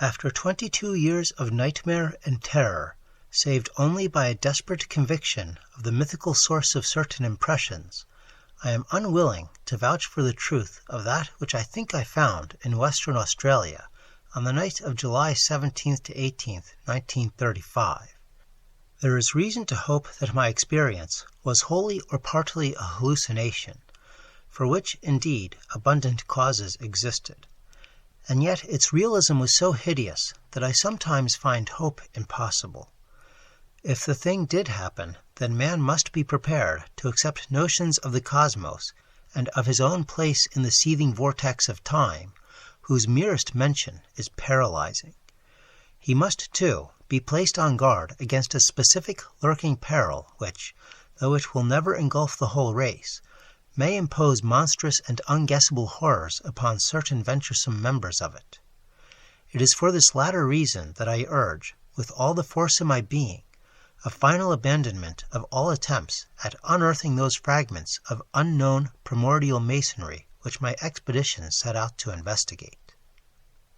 After 22 years of nightmare and terror, saved only by a desperate conviction of the mythical source of certain impressions, I am unwilling to vouch for the truth of that which I think I found in Western Australia on the night of July 17th to 18th, 1935. There is reason to hope that my experience was wholly or partly a hallucination, for which, indeed, abundant causes existed. And yet its realism was so hideous that I sometimes find hope impossible. If the thing did happen, then man must be prepared to accept notions of the cosmos and of his own place in the seething vortex of time, whose merest mention is paralyzing. He must, too, be placed on guard against a specific lurking peril which, though it will never engulf the whole race, may impose monstrous and unguessable horrors upon certain venturesome members of it. It is for this latter reason that I urge, with all the force of my being, a final abandonment of all attempts at unearthing those fragments of unknown primordial masonry which my expedition set out to investigate.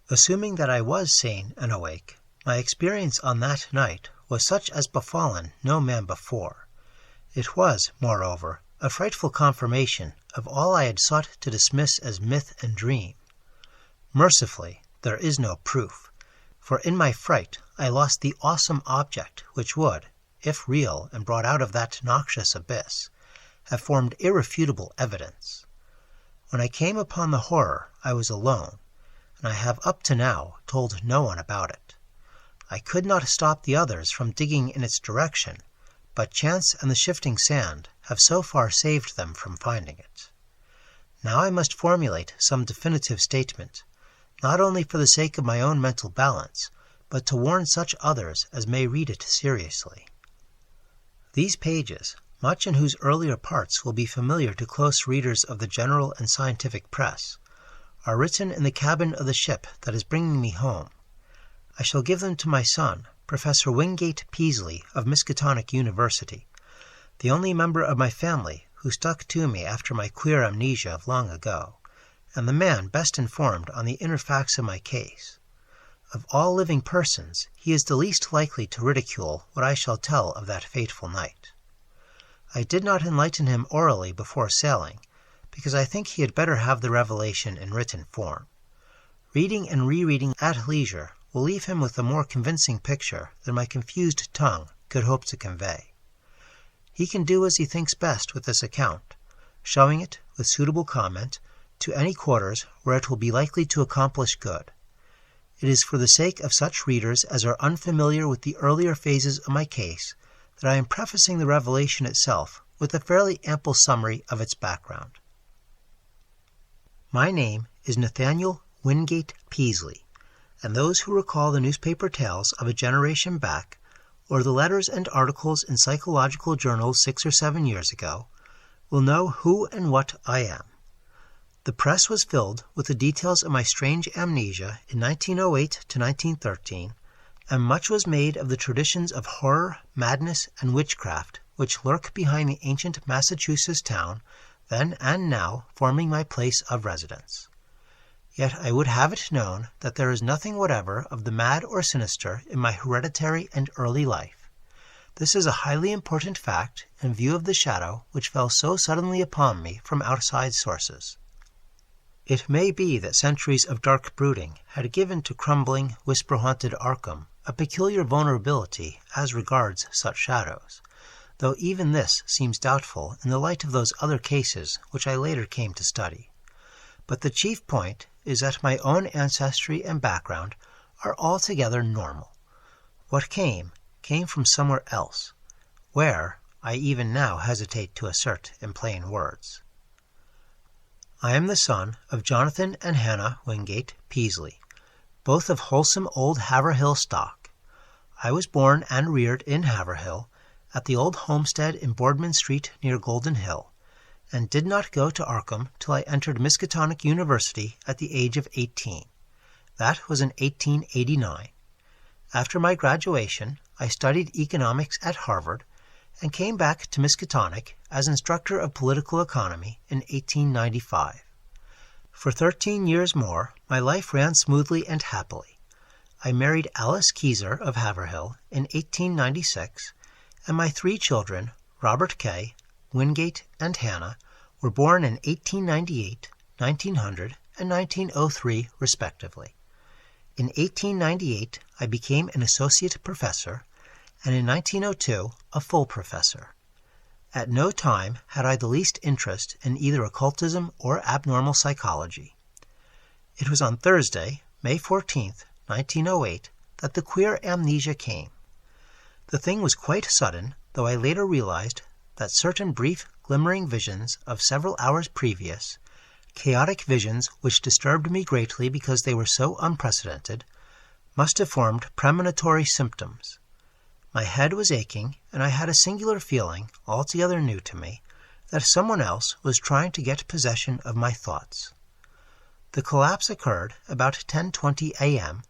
Assuming that I was sane and awake, my experience on that night was such as befallen no man before. It was, moreover, a frightful confirmation of all I had sought to dismiss as myth and dream. Mercifully, there is no proof, for in my fright I lost the awesome object which would, if real and brought out of that noxious abyss, have formed irrefutable evidence. When I came upon the horror, I was alone, and I have up to now told no one about it. I could not stop the others from digging in its direction, but chance and the shifting sand have so far saved them from finding it. Now I must formulate some definitive statement, not only for the sake of my own mental balance, but to warn such others as may read it seriously. These pages, much in whose earlier parts will be familiar to close readers of the general and scientific press, are written in the cabin of the ship that is bringing me home. I shall give them to my son, Professor Wingate Peaslee of Miskatonic University, the only member of my family who stuck to me after my queer amnesia of long ago, and the man best informed on the inner facts of my case. Of all living persons, he is the least likely to ridicule what I shall tell of that fateful night. I did not enlighten him orally before sailing, because I think he had better have the revelation in written form. Reading and rereading at leisure will leave him with a more convincing picture than my confused tongue could hope to convey. He can do as he thinks best with this account, showing it, with suitable comment, to any quarters where it will be likely to accomplish good. It is for the sake of such readers as are unfamiliar with the earlier phases of my case that I am prefacing the revelation itself with a fairly ample summary of its background. My name is Nathaniel Wingate Peaslee, and those who recall the newspaper tales of a generation back, or the letters and articles in psychological journals 6 or 7 years ago, will know who and what I am. The press was filled with the details of my strange amnesia in 1908 to 1913, and much was made of the traditions of horror, madness, and witchcraft which lurk behind the ancient Massachusetts town, then and now forming my place of residence. Yet I would have it known that there is nothing whatever of the mad or sinister in my hereditary and early life. This is a highly important fact in view of the shadow which fell so suddenly upon me from outside sources. It may be that centuries of dark brooding had given to crumbling, whisper-haunted Arkham a peculiar vulnerability as regards such shadows, though even this seems doubtful in the light of those other cases which I later came to study. But the chief point is that my own ancestry and background are altogether normal. What came from somewhere else, where I even now hesitate to assert in plain words. I am the son of Jonathan and Hannah Wingate Peaslee, both of wholesome old Haverhill stock. I was born and reared in Haverhill, at the old homestead in Boardman Street near Golden Hill, and did not go to Arkham till I entered Miskatonic University at the age of 18. That was in 1889. After my graduation, I studied economics at Harvard and came back to Miskatonic as instructor of political economy in 1895. For 13 years more, my life ran smoothly and happily. I married Alice Keyser of Haverhill in 1896, and my 3 children, Robert Kay, Wingate, and Hannah, were born in 1898, 1900, and 1903, respectively. In 1898, I became an associate professor, and in 1902, a full professor. At no time had I the least interest in either occultism or abnormal psychology. It was on Thursday, May 14th, 1908, that the queer amnesia came. The thing was quite sudden, though I later realized that certain brief, glimmering visions of several hours previous, chaotic visions which disturbed me greatly because they were so unprecedented, must have formed premonitory symptoms. My head was aching, and I had a singular feeling, altogether new to me, that someone else was trying to get possession of my thoughts. The collapse occurred about 10:20 a.m.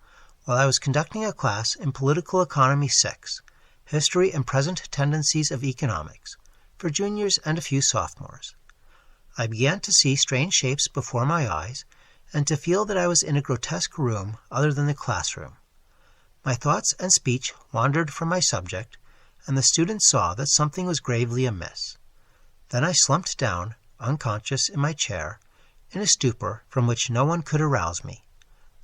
while I was conducting a class in Political Economy 6, History and Present Tendencies of Economics, for juniors and a few sophomores. I began to see strange shapes before my eyes, and to feel that I was in a grotesque room other than the classroom. My thoughts and speech wandered from my subject, and the students saw that something was gravely amiss. Then I slumped down, unconscious, in my chair, in a stupor from which no one could arouse me.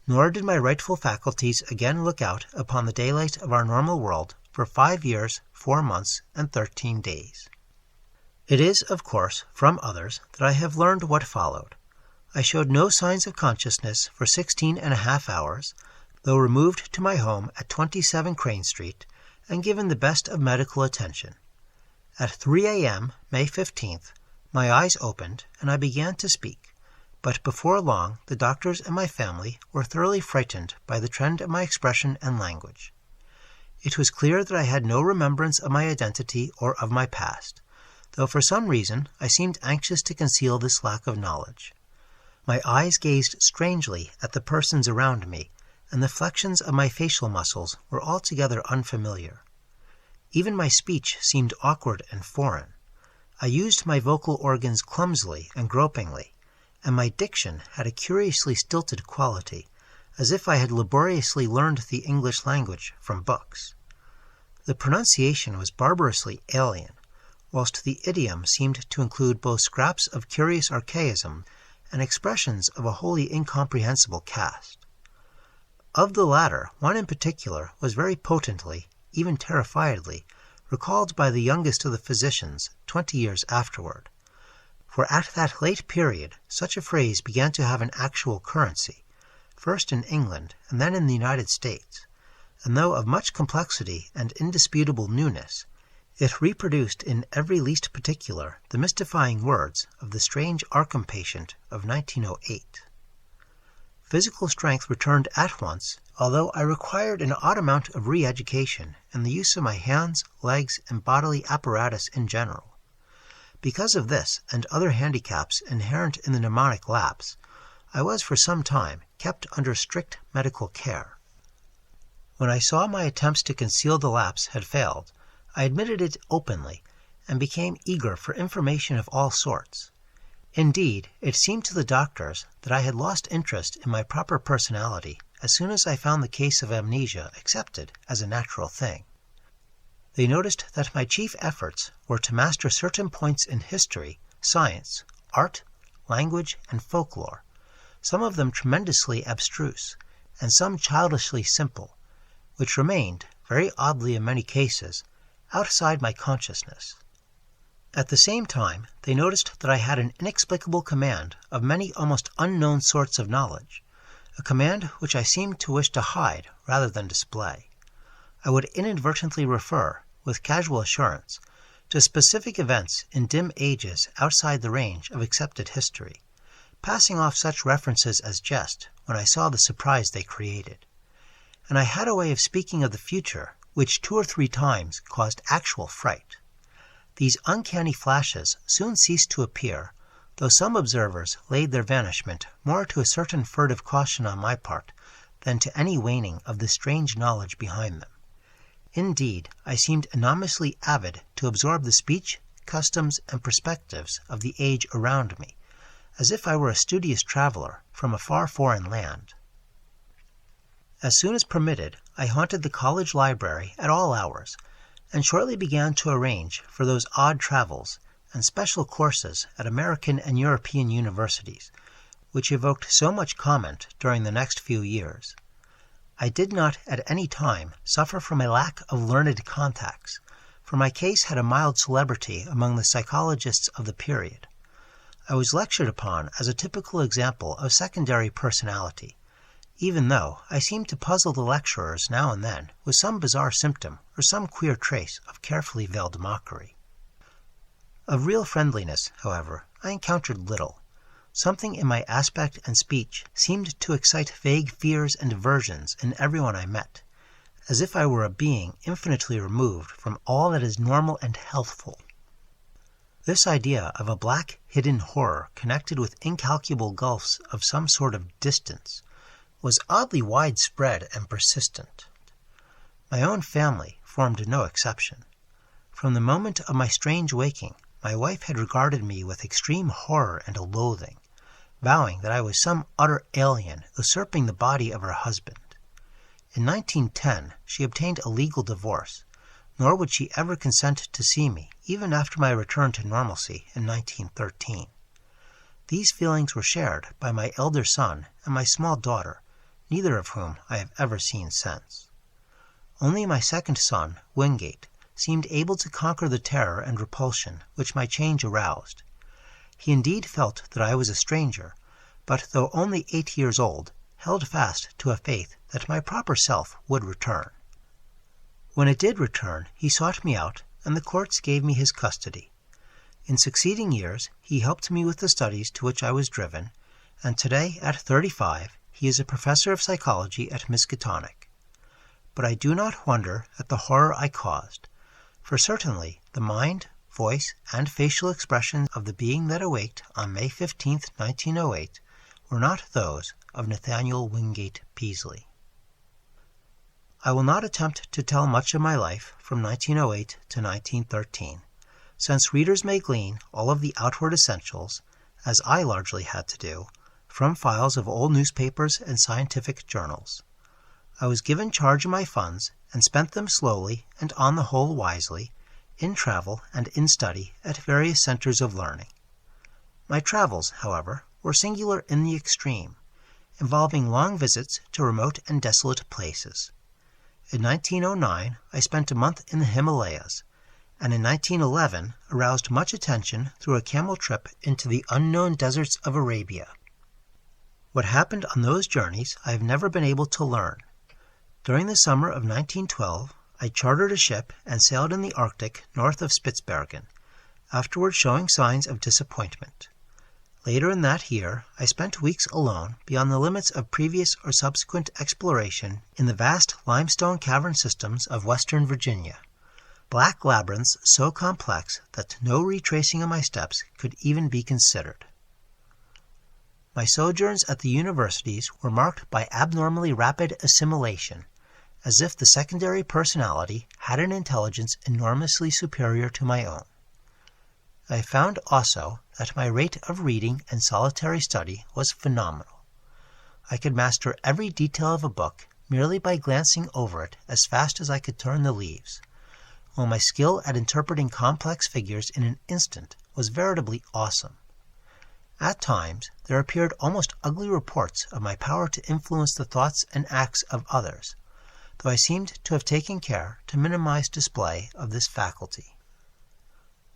Nor did my rightful faculties again look out upon the daylight of our normal world for 5 years, 4 months, and 13 days. It is, of course, from others that I have learned what followed. I showed no signs of consciousness for 16.5 hours, though removed to my home at 27 Crane Street and given the best of medical attention. At 3 a.m., May 15th, my eyes opened and I began to speak, but before long the doctors and my family were thoroughly frightened by the trend of my expression and language. It was clear that I had no remembrance of my identity or of my past, though for some reason I seemed anxious to conceal this lack of knowledge. My eyes gazed strangely at the persons around me, and the flexions of my facial muscles were altogether unfamiliar. Even my speech seemed awkward and foreign. I used my vocal organs clumsily and gropingly, and my diction had a curiously stilted quality, as if I had laboriously learned the English language from books. The pronunciation was barbarously alien, whilst the idiom seemed to include both scraps of curious archaism and expressions of a wholly incomprehensible cast. Of the latter, one in particular was very potently, even terrifiedly, recalled by the youngest of the physicians 20 years afterward. For at that late period such a phrase began to have an actual currency, first in England and then in the United States, and though of much complexity and indisputable newness, it reproduced in every least particular the mystifying words of the strange Arkham patient of 1908. Physical strength returned at once, although I required an odd amount of re-education in the use of my hands, legs, and bodily apparatus in general. Because of this and other handicaps inherent in the mnemonic lapse, I was for some time kept under strict medical care. When I saw my attempts to conceal the lapse had failed, I admitted it openly, and became eager for information of all sorts. Indeed, it seemed to the doctors that I had lost interest in my proper personality as soon as I found the case of amnesia accepted as a natural thing. They noticed that my chief efforts were to master certain points in history, science, art, language, and folklore, some of them tremendously abstruse, and some childishly simple, which remained, very oddly in many cases, outside my consciousness. At the same time, they noticed that I had an inexplicable command of many almost unknown sorts of knowledge, a command which I seemed to wish to hide rather than display. I would inadvertently refer, with casual assurance, to specific events in dim ages outside the range of accepted history, passing off such references as jest when I saw the surprise they created. And I had a way of speaking of the future which 2 or 3 times caused actual fright. These uncanny flashes soon ceased to appear, though some observers laid their vanishment more to a certain furtive caution on my part than to any waning of the strange knowledge behind them. Indeed, I seemed enormously avid to absorb the speech, customs, and perspectives of the age around me, as if I were a studious traveler from a far foreign land. As soon as permitted, I haunted the college library at all hours, and shortly began to arrange for those odd travels and special courses at American and European universities, which evoked so much comment during the next few years. I did not at any time suffer from a lack of learned contacts, for my case had a mild celebrity among the psychologists of the period. I was lectured upon as a typical example of secondary personality, even though I seemed to puzzle the lecturers now and then with some bizarre symptom or some queer trace of carefully veiled mockery. Of real friendliness, however, I encountered little. Something in my aspect and speech seemed to excite vague fears and aversions in everyone I met, as if I were a being infinitely removed from all that is normal and healthful. This idea of a black hidden horror connected with incalculable gulfs of some sort of distance was oddly widespread and persistent. My own family formed no exception. From the moment of my strange waking, my wife had regarded me with extreme horror and loathing, vowing that I was some utter alien usurping the body of her husband. In 1910, she obtained a legal divorce, nor would she ever consent to see me, even after my return to normalcy in 1913. These feelings were shared by my elder son and my small daughter, neither of whom I have ever seen since. Only my second son, Wingate, seemed able to conquer the terror and repulsion which my change aroused. He indeed felt that I was a stranger, but though only 8 years old, held fast to a faith that my proper self would return. When it did return, he sought me out, and the courts gave me his custody. In succeeding years, he helped me with the studies to which I was driven, and today, at 35, he is a professor of psychology at Miskatonic. But I do not wonder at the horror I caused, for certainly the mind, voice, and facial expressions of the being that awaked on May 15, 1908, were not those of Nathaniel Wingate Peaslee. I will not attempt to tell much of my life from 1908 to 1913, since readers may glean all of the outward essentials, as I largely had to do, from files of old newspapers and scientific journals. I was given charge of my funds and spent them slowly and on the whole wisely, in travel and in study at various centers of learning. My travels, however, were singular in the extreme, involving long visits to remote and desolate places. In 1909, I spent a month in the Himalayas, and in 1911 aroused much attention through a camel trip into the unknown deserts of Arabia. What happened on those journeys I have never been able to learn. During the summer of 1912, I chartered a ship and sailed in the Arctic north of Spitzbergen, afterward showing signs of disappointment. Later in that year, I spent weeks alone beyond the limits of previous or subsequent exploration in the vast limestone cavern systems of western Virginia, black labyrinths so complex that no retracing of my steps could even be considered. My sojourns at the universities were marked by abnormally rapid assimilation, as if the secondary personality had an intelligence enormously superior to my own. I found also that my rate of reading and solitary study was phenomenal. I could master every detail of a book merely by glancing over it as fast as I could turn the leaves, while my skill at interpreting complex figures in an instant was veritably awesome. At times, there appeared almost ugly reports of my power to influence the thoughts and acts of others, though I seemed to have taken care to minimize display of this faculty.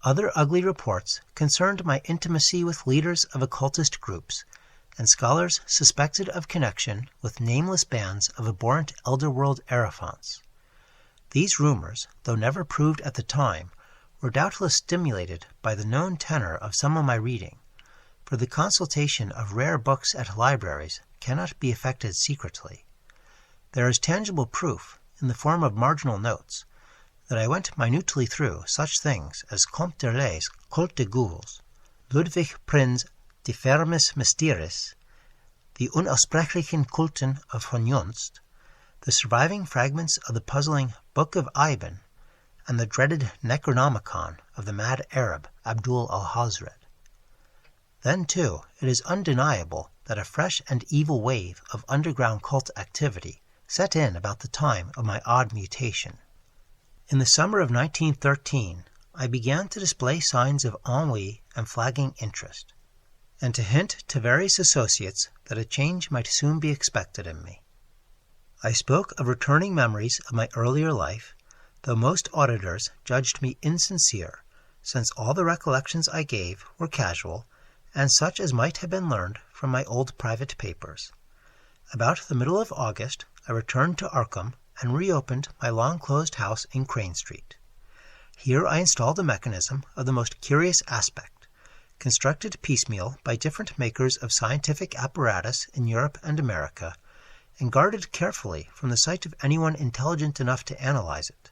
Other ugly reports concerned my intimacy with leaders of occultist groups and scholars suspected of connection with nameless bands of abhorrent elder-world Aerophants. These rumors, though never proved at the time, were doubtless stimulated by the known tenor of some of my reading, for the consultation of rare books at libraries cannot be effected secretly. There is tangible proof, in the form of marginal notes, that I went minutely through such things as Comte de Lay's Culte des Ghouls, Ludwig Prinz Die Vermis Mysteris, the Unaussprechlichen Kulten of von Junst, the surviving fragments of the puzzling Book of Ibn, and the dreaded Necronomicon of the mad Arab Abdul al-Hazred. Then, too, it is undeniable that a fresh and evil wave of underground cult activity set in about the time of my odd mutation. In the summer of 1913, I began to display signs of ennui and flagging interest, and to hint to various associates that a change might soon be expected in me. I spoke of returning memories of my earlier life, though most auditors judged me insincere, since all the recollections I gave were casual, and such as might have been learned from my old private papers. About the middle of August, I returned to Arkham and reopened my long-closed house in Crane Street. Here I installed a mechanism of the most curious aspect, constructed piecemeal by different makers of scientific apparatus in Europe and America, and guarded carefully from the sight of anyone intelligent enough to analyze it.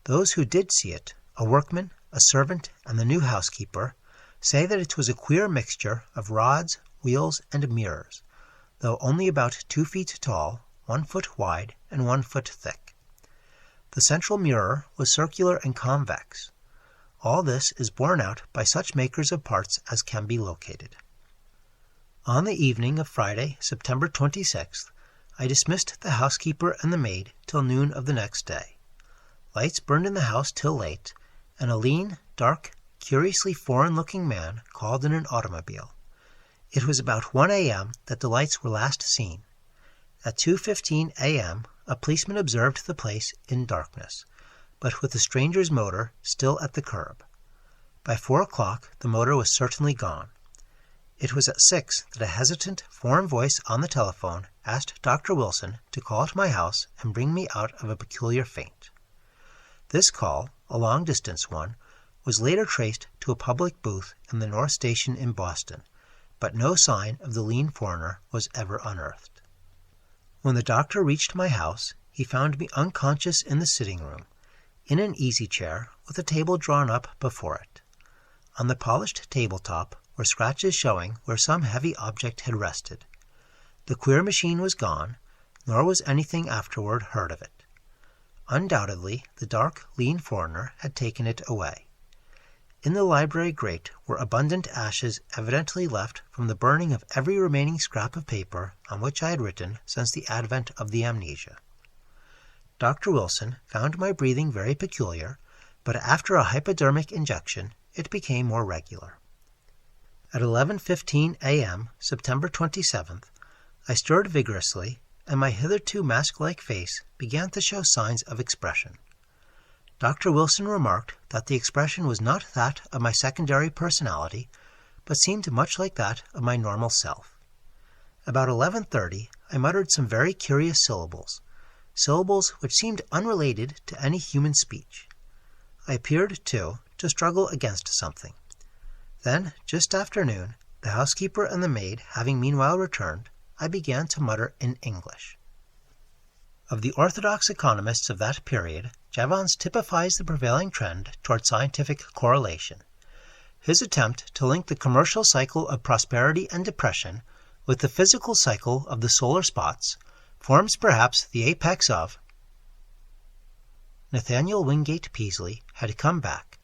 Those who did see it, a workman, a servant, and the new housekeeper, say that it was a queer mixture of rods, wheels, and mirrors, though only about 2 feet tall, 1 foot wide, and 1 foot thick. The central mirror was circular and convex. All this is borne out by such makers of parts as can be located. On the evening of Friday, September 26th, I dismissed the housekeeper and the maid till noon of the next day. Lights burned in the house till late, and a lean, dark, curiously foreign-looking man called in an automobile. It was about 1 a.m. that the lights were last seen. At 2:15 a.m. a policeman observed the place in darkness, but with the stranger's motor still at the curb. By 4 o'clock the motor was certainly gone. It was at 6 that a hesitant, foreign voice on the telephone asked Dr. Wilson to call at my house and bring me out of a peculiar faint. This call, a long-distance one, was later traced to a public booth in the North Station in Boston, but no sign of the lean foreigner was ever unearthed. When the doctor reached my house, he found me unconscious in the sitting room, in an easy-chair with a table drawn up before it. On the polished tabletop were scratches showing where some heavy object had rested. The queer machine was gone, nor was anything afterward heard of it. Undoubtedly, the dark, lean foreigner had taken it away. In the library grate were abundant ashes evidently left from the burning of every remaining scrap of paper on which I had written since the advent of the amnesia. Dr. Wilson found my breathing very peculiar, but after a hypodermic injection it became more regular. At 11:15 a.m., September 27th, I stirred vigorously, and my hitherto mask-like face began to show signs of expression. Dr. Wilson remarked that the expression was not that of my secondary personality, but seemed much like that of my normal self. About 11:30, I muttered some very curious syllables which seemed unrelated to any human speech. I appeared, too, to struggle against something. Then, just after noon, the housekeeper and the maid having meanwhile returned, I began to mutter in English. Of the orthodox economists of that period, Jevons typifies the prevailing trend toward scientific correlation. His attempt to link the commercial cycle of prosperity and depression with the physical cycle of the solar spots forms perhaps the apex of. Nathaniel Wingate Peaslee had come back,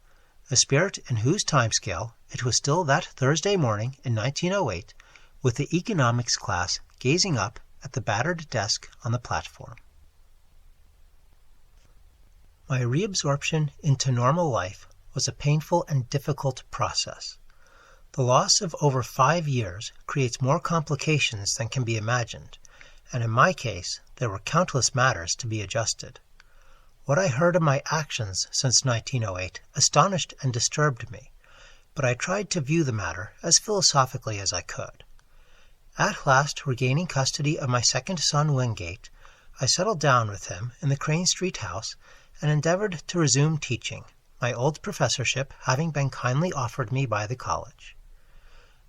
a spirit in whose timescale it was still that Thursday morning in 1908, with the economics class gazing up at the battered desk on the platform. My reabsorption into normal life was a painful and difficult process. The loss of over 5 years creates more complications than can be imagined, and in my case there were countless matters to be adjusted. What I heard of my actions since 1908 astonished and disturbed me, but I tried to view the matter as philosophically as I could. At last regaining custody of my second son Wingate, I settled down with him in the Crane Street house and endeavored to resume teaching, my old professorship having been kindly offered me by the college.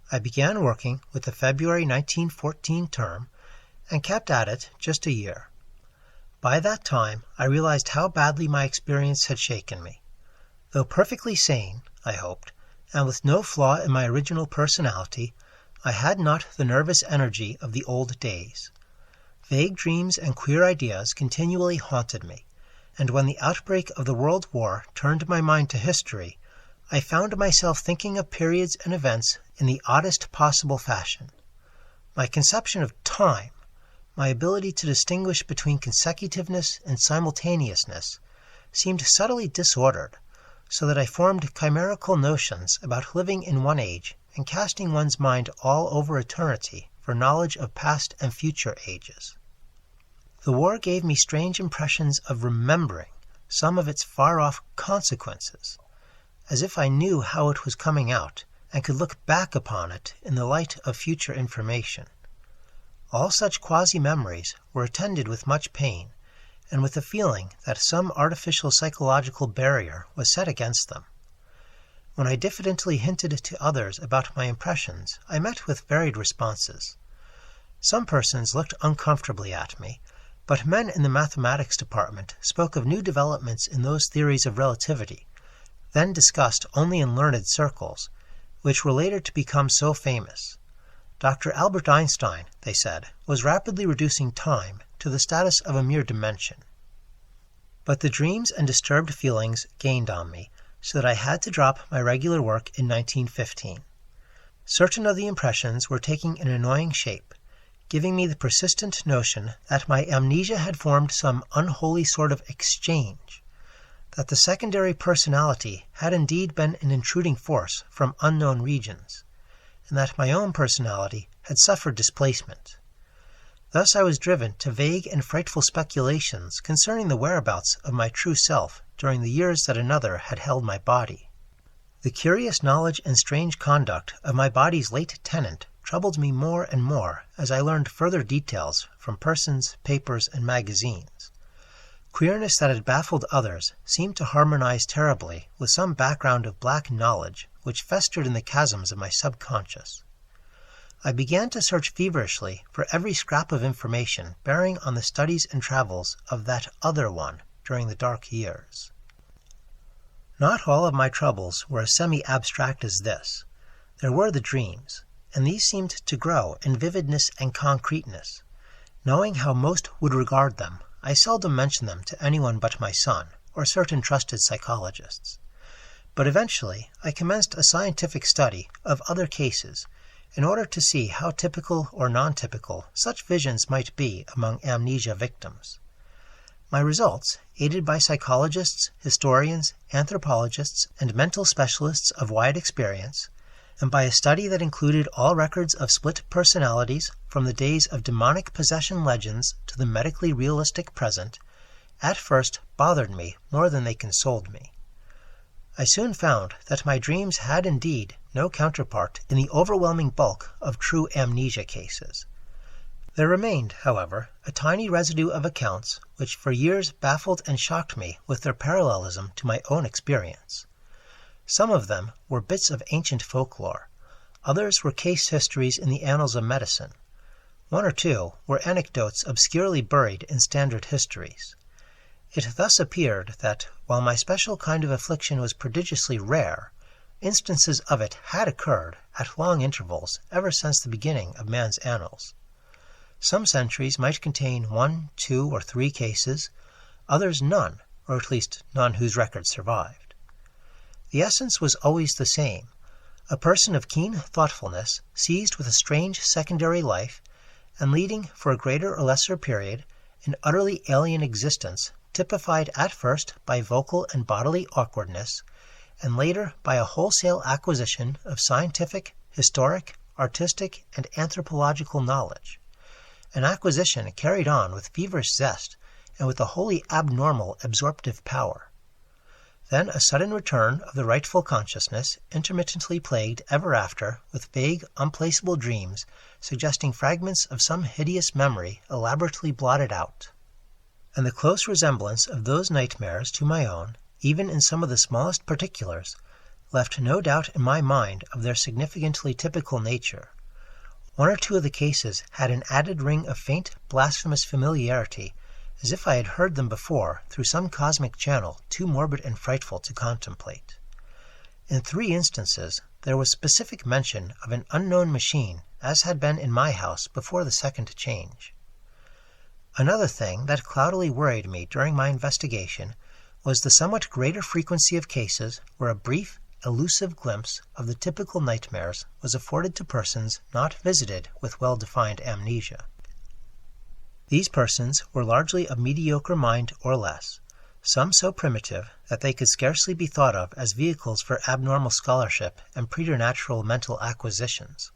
I began working with the February 1914 term and kept at it just a year. By that time I realized how badly my experience had shaken me. Though perfectly sane, I hoped, and with no flaw in my original personality, I had not the nervous energy of the old days. Vague dreams and queer ideas continually haunted me, and when the outbreak of the World War turned my mind to history, I found myself thinking of periods and events in the oddest possible fashion. My conception of time, my ability to distinguish between consecutiveness and simultaneousness seemed subtly disordered, so that I formed chimerical notions about living in one age and casting one's mind all over eternity for knowledge of past and future ages. The war gave me strange impressions of remembering some of its far-off consequences, as if I knew how it was coming out and could look back upon it in the light of future information. All such quasi-memories were attended with much pain, and with the feeling that some artificial psychological barrier was set against them. When I diffidently hinted to others about my impressions, I met with varied responses. Some persons looked uncomfortably at me, but men in the mathematics department spoke of new developments in those theories of relativity, then discussed only in learned circles, which were later to become so famous. Dr. Albert Einstein, they said, was rapidly reducing time to the status of a mere dimension. But the dreams and disturbed feelings gained on me, so that I had to drop my regular work in 1915. Certain of the impressions were taking an annoying shape, giving me the persistent notion that my amnesia had formed some unholy sort of exchange, that the secondary personality had indeed been an intruding force from unknown regions, and that my own personality had suffered displacement. Thus I was driven to vague and frightful speculations concerning the whereabouts of my true self during the years that another had held my body. The curious knowledge and strange conduct of my body's late tenant troubled me more and more as I learned further details from persons, papers, and magazines. Queerness that had baffled others seemed to harmonize terribly with some background of black knowledge which festered in the chasms of my subconscious. I began to search feverishly for every scrap of information bearing on the studies and travels of that other one during the dark years. Not all of my troubles were as semi-abstract as this. There were the dreams, and these seemed to grow in vividness and concreteness. Knowing how most would regard them, I seldom mentioned them to anyone but my son, or certain trusted psychologists. But eventually I commenced a scientific study of other cases in order to see how typical or non-typical such visions might be among amnesia victims. My results, aided by psychologists, historians, anthropologists, and mental specialists of wide experience, and by a study that included all records of split personalities from the days of demonic possession legends to the medically realistic present, at first bothered me more than they consoled me. I soon found that my dreams had indeed no counterpart in the overwhelming bulk of true amnesia cases. There remained, however, a tiny residue of accounts which for years baffled and shocked me with their parallelism to my own experience. Some of them were bits of ancient folklore. Others were case histories in the annals of medicine. One or two were anecdotes obscurely buried in standard histories. It thus appeared that, while my special kind of affliction was prodigiously rare, instances of it had occurred at long intervals ever since the beginning of man's annals. Some centuries might contain 1, 2, or 3 cases, others none, or at least none whose record survived. The essence was always the same: a person of keen thoughtfulness, seized with a strange secondary life, and leading for a greater or lesser period an utterly alien existence, typified at first by vocal and bodily awkwardness, and later by a wholesale acquisition of scientific, historic, artistic, and anthropological knowledge. An acquisition carried on with feverish zest and with a wholly abnormal absorptive power. Then a sudden return of the rightful consciousness, intermittently plagued ever after with vague, unplaceable dreams suggesting fragments of some hideous memory elaborately blotted out. And the close resemblance of those nightmares to my own, even in some of the smallest particulars, left no doubt in my mind of their significantly typical nature. One or two of the cases had an added ring of faint, blasphemous familiarity, as if I had heard them before through some cosmic channel too morbid and frightful to contemplate. In 3 instances, there was specific mention of an unknown machine, as had been in my house before the second change. Another thing that cloudily worried me during my investigation was the somewhat greater frequency of cases where a brief, elusive glimpse of the typical nightmares was afforded to persons not visited with well-defined amnesia. These persons were largely of mediocre mind or less, some so primitive that they could scarcely be thought of as vehicles for abnormal scholarship and preternatural mental acquisitions.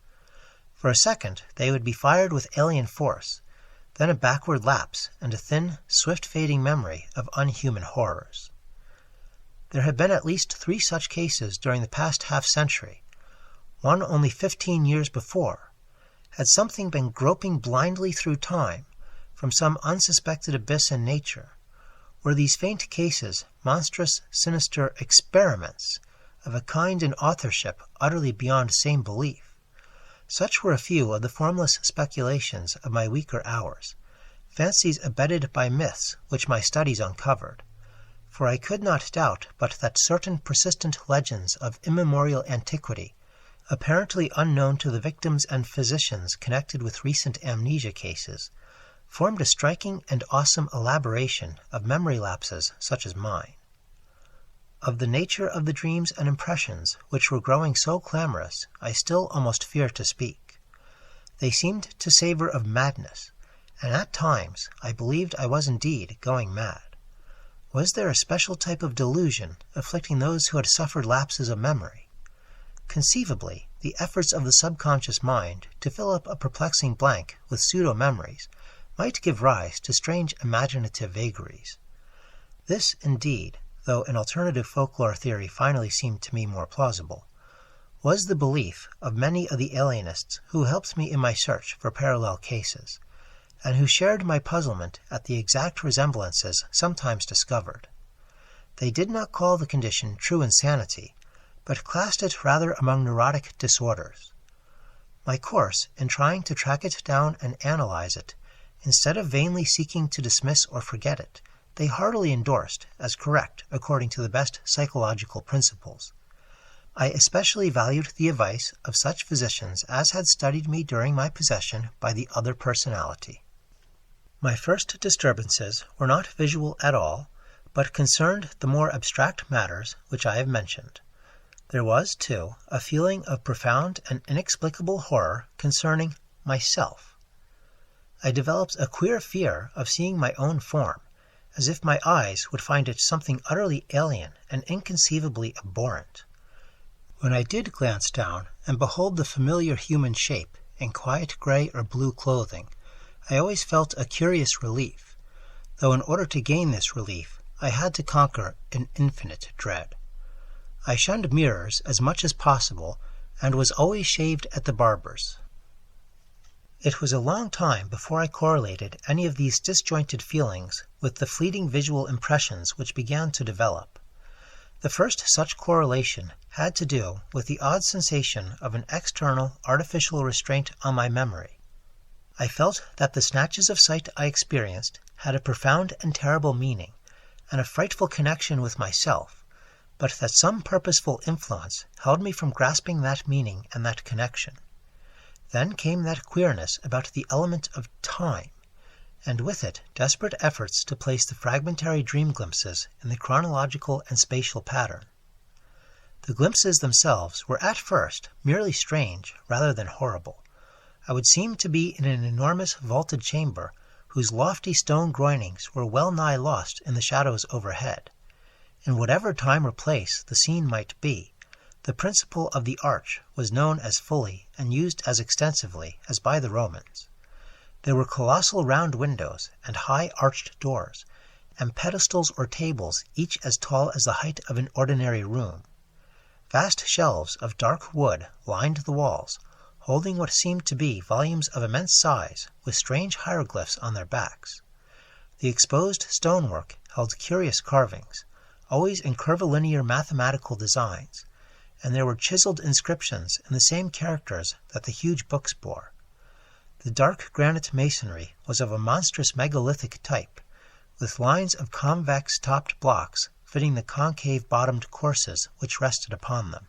For a second they would be fired with alien force, then a backward lapse and a thin, swift-fading memory of unhuman horrors. There had been at least 3 such cases during the past half-century, one only 15 years before. Had something been groping blindly through time from some unsuspected abyss in nature? Were these faint cases monstrous, sinister experiments of a kind and authorship utterly beyond sane belief? Such were a few of the formless speculations of my weaker hours, fancies abetted by myths which my studies uncovered. For I could not doubt but that certain persistent legends of immemorial antiquity, apparently unknown to the victims and physicians connected with recent amnesia cases, formed a striking and awesome elaboration of memory lapses such as mine. Of the nature of the dreams and impressions which were growing so clamorous, I still almost fear to speak. They seemed to savor of madness, and at times I believed I was indeed going mad. Was there a special type of delusion afflicting those who had suffered lapses of memory? Conceivably, the efforts of the subconscious mind to fill up a perplexing blank with pseudo-memories might give rise to strange imaginative vagaries. This, indeed, though an alternative folklore theory finally seemed to me more plausible, was the belief of many of the alienists who helped me in my search for parallel cases, and who shared my puzzlement at the exact resemblances sometimes discovered. They did not call the condition true insanity, but classed it rather among neurotic disorders. My course in trying to track it down and analyze it, instead of vainly seeking to dismiss or forget it, they heartily endorsed as correct according to the best psychological principles. I especially valued the advice of such physicians as had studied me during my possession by the other personality. My first disturbances were not visual at all, but concerned the more abstract matters which I have mentioned. There was, too, a feeling of profound and inexplicable horror concerning myself. I developed a queer fear of seeing my own form, as if my eyes would find it something utterly alien and inconceivably abhorrent. When I did glance down and behold the familiar human shape in quiet gray or blue clothing, I always felt a curious relief, though in order to gain this relief I had to conquer an infinite dread. I shunned mirrors as much as possible, and was always shaved at the barber's. It was a long time before I correlated any of these disjointed feelings with the fleeting visual impressions which began to develop. The first such correlation had to do with the odd sensation of an external, artificial restraint on my memory. I felt that the snatches of sight I experienced had a profound and terrible meaning, and a frightful connection with myself, but that some purposeful influence held me from grasping that meaning and that connection. Then came that queerness about the element of time, and with it desperate efforts to place the fragmentary dream glimpses in the chronological and spatial pattern. The glimpses themselves were at first merely strange rather than horrible. I would seem to be in an enormous vaulted chamber whose lofty stone groinings were well nigh lost in the shadows overhead. In whatever time or place the scene might be, the principle of the arch was known as fully and used as extensively as by the Romans. There were colossal round windows and high arched doors, and pedestals or tables each as tall as the height of an ordinary room. Vast shelves of dark wood lined the walls, holding what seemed to be volumes of immense size with strange hieroglyphs on their backs. The exposed stonework held curious carvings, always in curvilinear mathematical designs, and there were chiseled inscriptions in the same characters that the huge books bore. The dark granite masonry was of a monstrous megalithic type, with lines of convex-topped blocks fitting the concave-bottomed courses which rested upon them.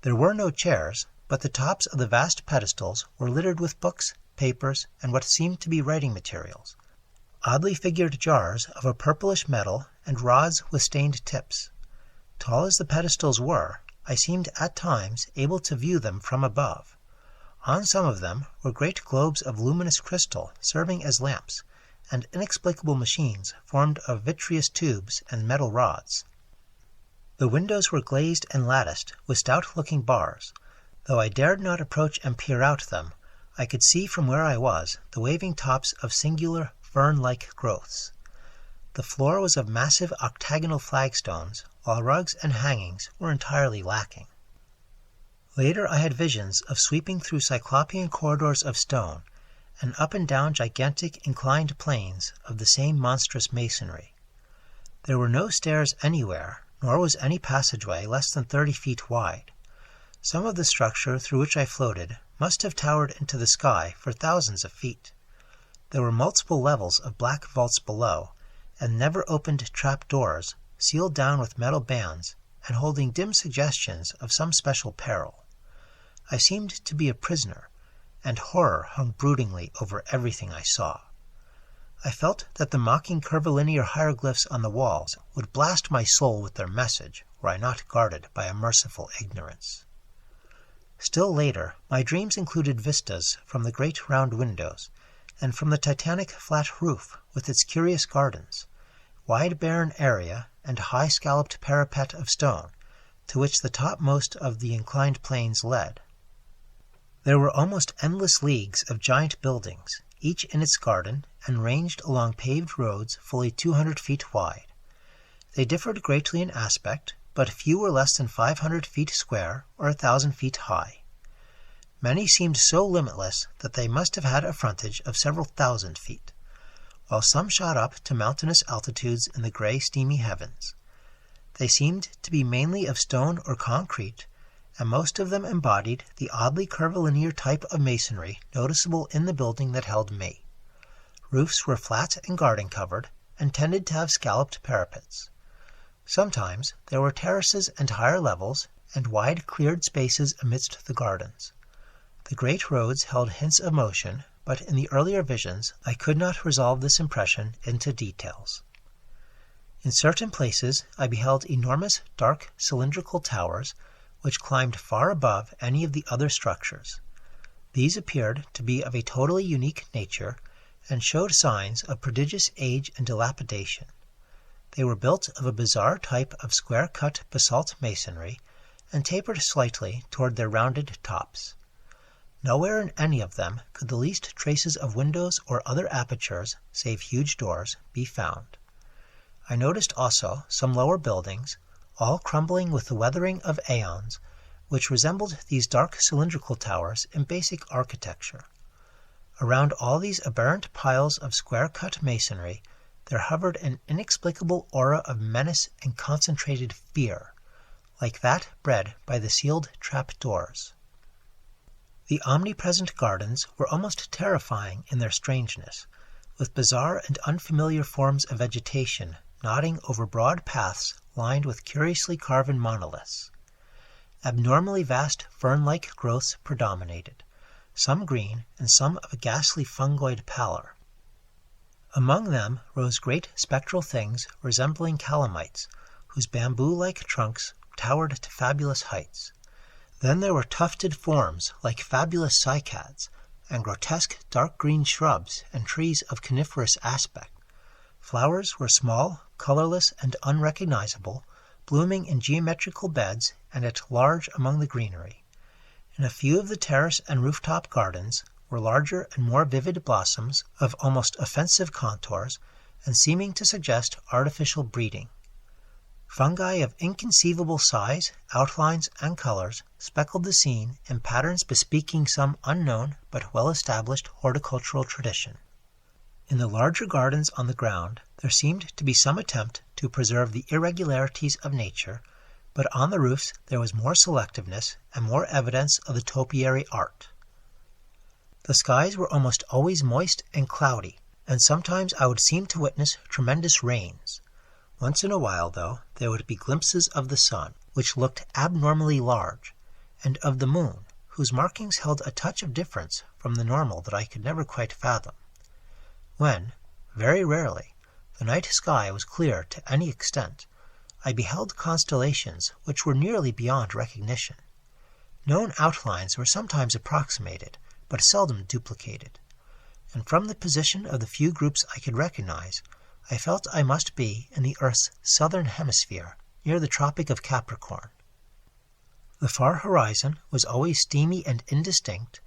There were no chairs, but the tops of the vast pedestals were littered with books, papers, and what seemed to be writing materials. Oddly figured jars of a purplish metal and rods with stained tips. Tall as the pedestals were, I seemed at times able to view them from above. On some of them were great globes of luminous crystal serving as lamps, and inexplicable machines formed of vitreous tubes and metal rods. The windows were glazed and latticed with stout-looking bars. Though I dared not approach and peer out them, I could see from where I was the waving tops of singular fern-like growths. The floor was of massive octagonal flagstones, while rugs and hangings were entirely lacking. Later I had visions of sweeping through cyclopean corridors of stone, and up and down gigantic inclined planes of the same monstrous masonry. There were no stairs anywhere, nor was any passageway less than 30 feet wide. Some of the structure through which I floated must have towered into the sky for thousands of feet. There were multiple levels of black vaults below, and never-opened trap-doors, sealed down with metal bands, and holding dim suggestions of some special peril. I seemed to be a prisoner, and horror hung broodingly over everything I saw. I felt that the mocking curvilinear hieroglyphs on the walls would blast my soul with their message were I not guarded by a merciful ignorance. Still later, my dreams included vistas from the great round windows, and from the titanic flat roof with its curious gardens, wide barren area and high scalloped parapet of stone, to which the topmost of the inclined planes led. There were almost endless leagues of giant buildings, each in its garden, and ranged along paved roads fully 200 feet wide. They differed greatly in aspect, but few were less than 500 feet square or 1,000 feet high. Many seemed so limitless that they must have had a frontage of several thousand feet, while some shot up to mountainous altitudes in the gray, steamy heavens. They seemed to be mainly of stone or concrete, and most of them embodied the oddly curvilinear type of masonry noticeable in the building that held me. Roofs were flat and garden-covered, and tended to have scalloped parapets. Sometimes there were terraces and higher levels, and wide cleared spaces amidst the gardens. The great roads held hints of motion, but in the earlier visions I could not resolve this impression into details. In certain places I beheld enormous dark cylindrical towers, which climbed far above any of the other structures. These appeared to be of a totally unique nature, and showed signs of prodigious age and dilapidation. They were built of a bizarre type of square-cut basalt masonry, and tapered slightly toward their rounded tops. Nowhere in any of them could the least traces of windows or other apertures, save huge doors, be found. I noticed also some lower buildings, all crumbling with the weathering of aeons, which resembled these dark cylindrical towers in basic architecture. Around all these aberrant piles of square-cut masonry there hovered an inexplicable aura of menace and concentrated fear, like that bred by the sealed trap-doors. The Omnipresent Gardens were almost terrifying in their strangeness, with bizarre and unfamiliar forms of vegetation nodding over broad paths lined with curiously carven monoliths. Abnormally vast fern-like growths predominated, some green and some of a ghastly fungoid pallor. Among them rose great spectral things resembling calamites, whose bamboo-like trunks towered to fabulous heights. Then there were tufted forms like fabulous cycads, and grotesque dark green shrubs and trees of coniferous aspect. Flowers were small, colorless, and unrecognizable, blooming in geometrical beds and at large among the greenery. In a few of the terrace and rooftop gardens were larger and more vivid blossoms of almost offensive contours and seeming to suggest artificial breeding. Fungi of inconceivable size, outlines, and colors speckled the scene in patterns bespeaking some unknown but well-established horticultural tradition. In the larger gardens on the ground there seemed to be some attempt to preserve the irregularities of nature, but on the roofs there was more selectiveness and more evidence of the topiary art. The skies were almost always moist and cloudy, and sometimes I would seem to witness tremendous rains. Once in a while, though, there would be glimpses of the sun, which looked abnormally large, and of the moon, whose markings held a touch of difference from the normal that I could never quite fathom. When, very rarely, the night sky was clear to any extent, I beheld constellations which were nearly beyond recognition. Known outlines were sometimes approximated, but seldom duplicated. And from the position of the few groups I could recognize, I felt I must be in the Earth's southern hemisphere, near the Tropic of Capricorn. The far horizon was always steamy and indistinct,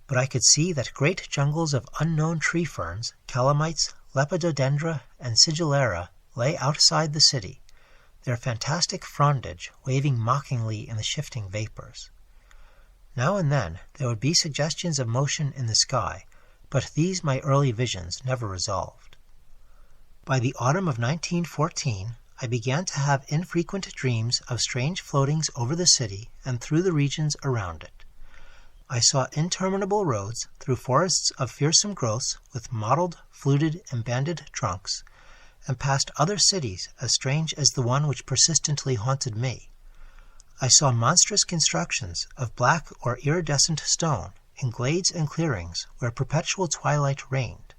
but I could see that great jungles of unknown tree ferns, calamites, lepidodendra, and sigillera lay outside the city, their fantastic frondage waving mockingly in the shifting vapors. Now and then there would be suggestions of motion in the sky, but these my early visions never resolved. By the autumn of 1914, I began to have infrequent dreams of strange floatings over the city and through the regions around it. I saw interminable roads through forests of fearsome growths with mottled, fluted, and banded trunks, and past other cities as strange as the one which persistently haunted me. I saw monstrous constructions of black or iridescent stone in glades and clearings where perpetual twilight reigned,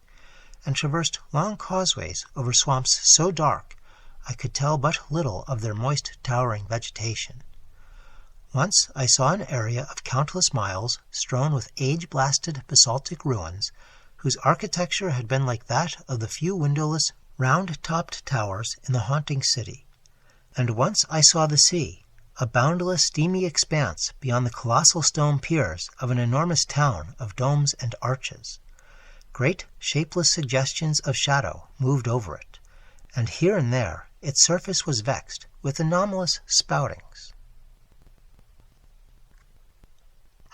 and traversed long causeways over swamps so dark I could tell but little of their moist, towering vegetation. Once I saw an area of countless miles strewn with age-blasted basaltic ruins, whose architecture had been like that of the few windowless, round-topped towers in the haunting city. And once I saw the sea, a boundless, steamy expanse beyond the colossal stone piers of an enormous town of domes and arches. Great, shapeless suggestions of shadow moved over it, and here and there its surface was vexed with anomalous spoutings.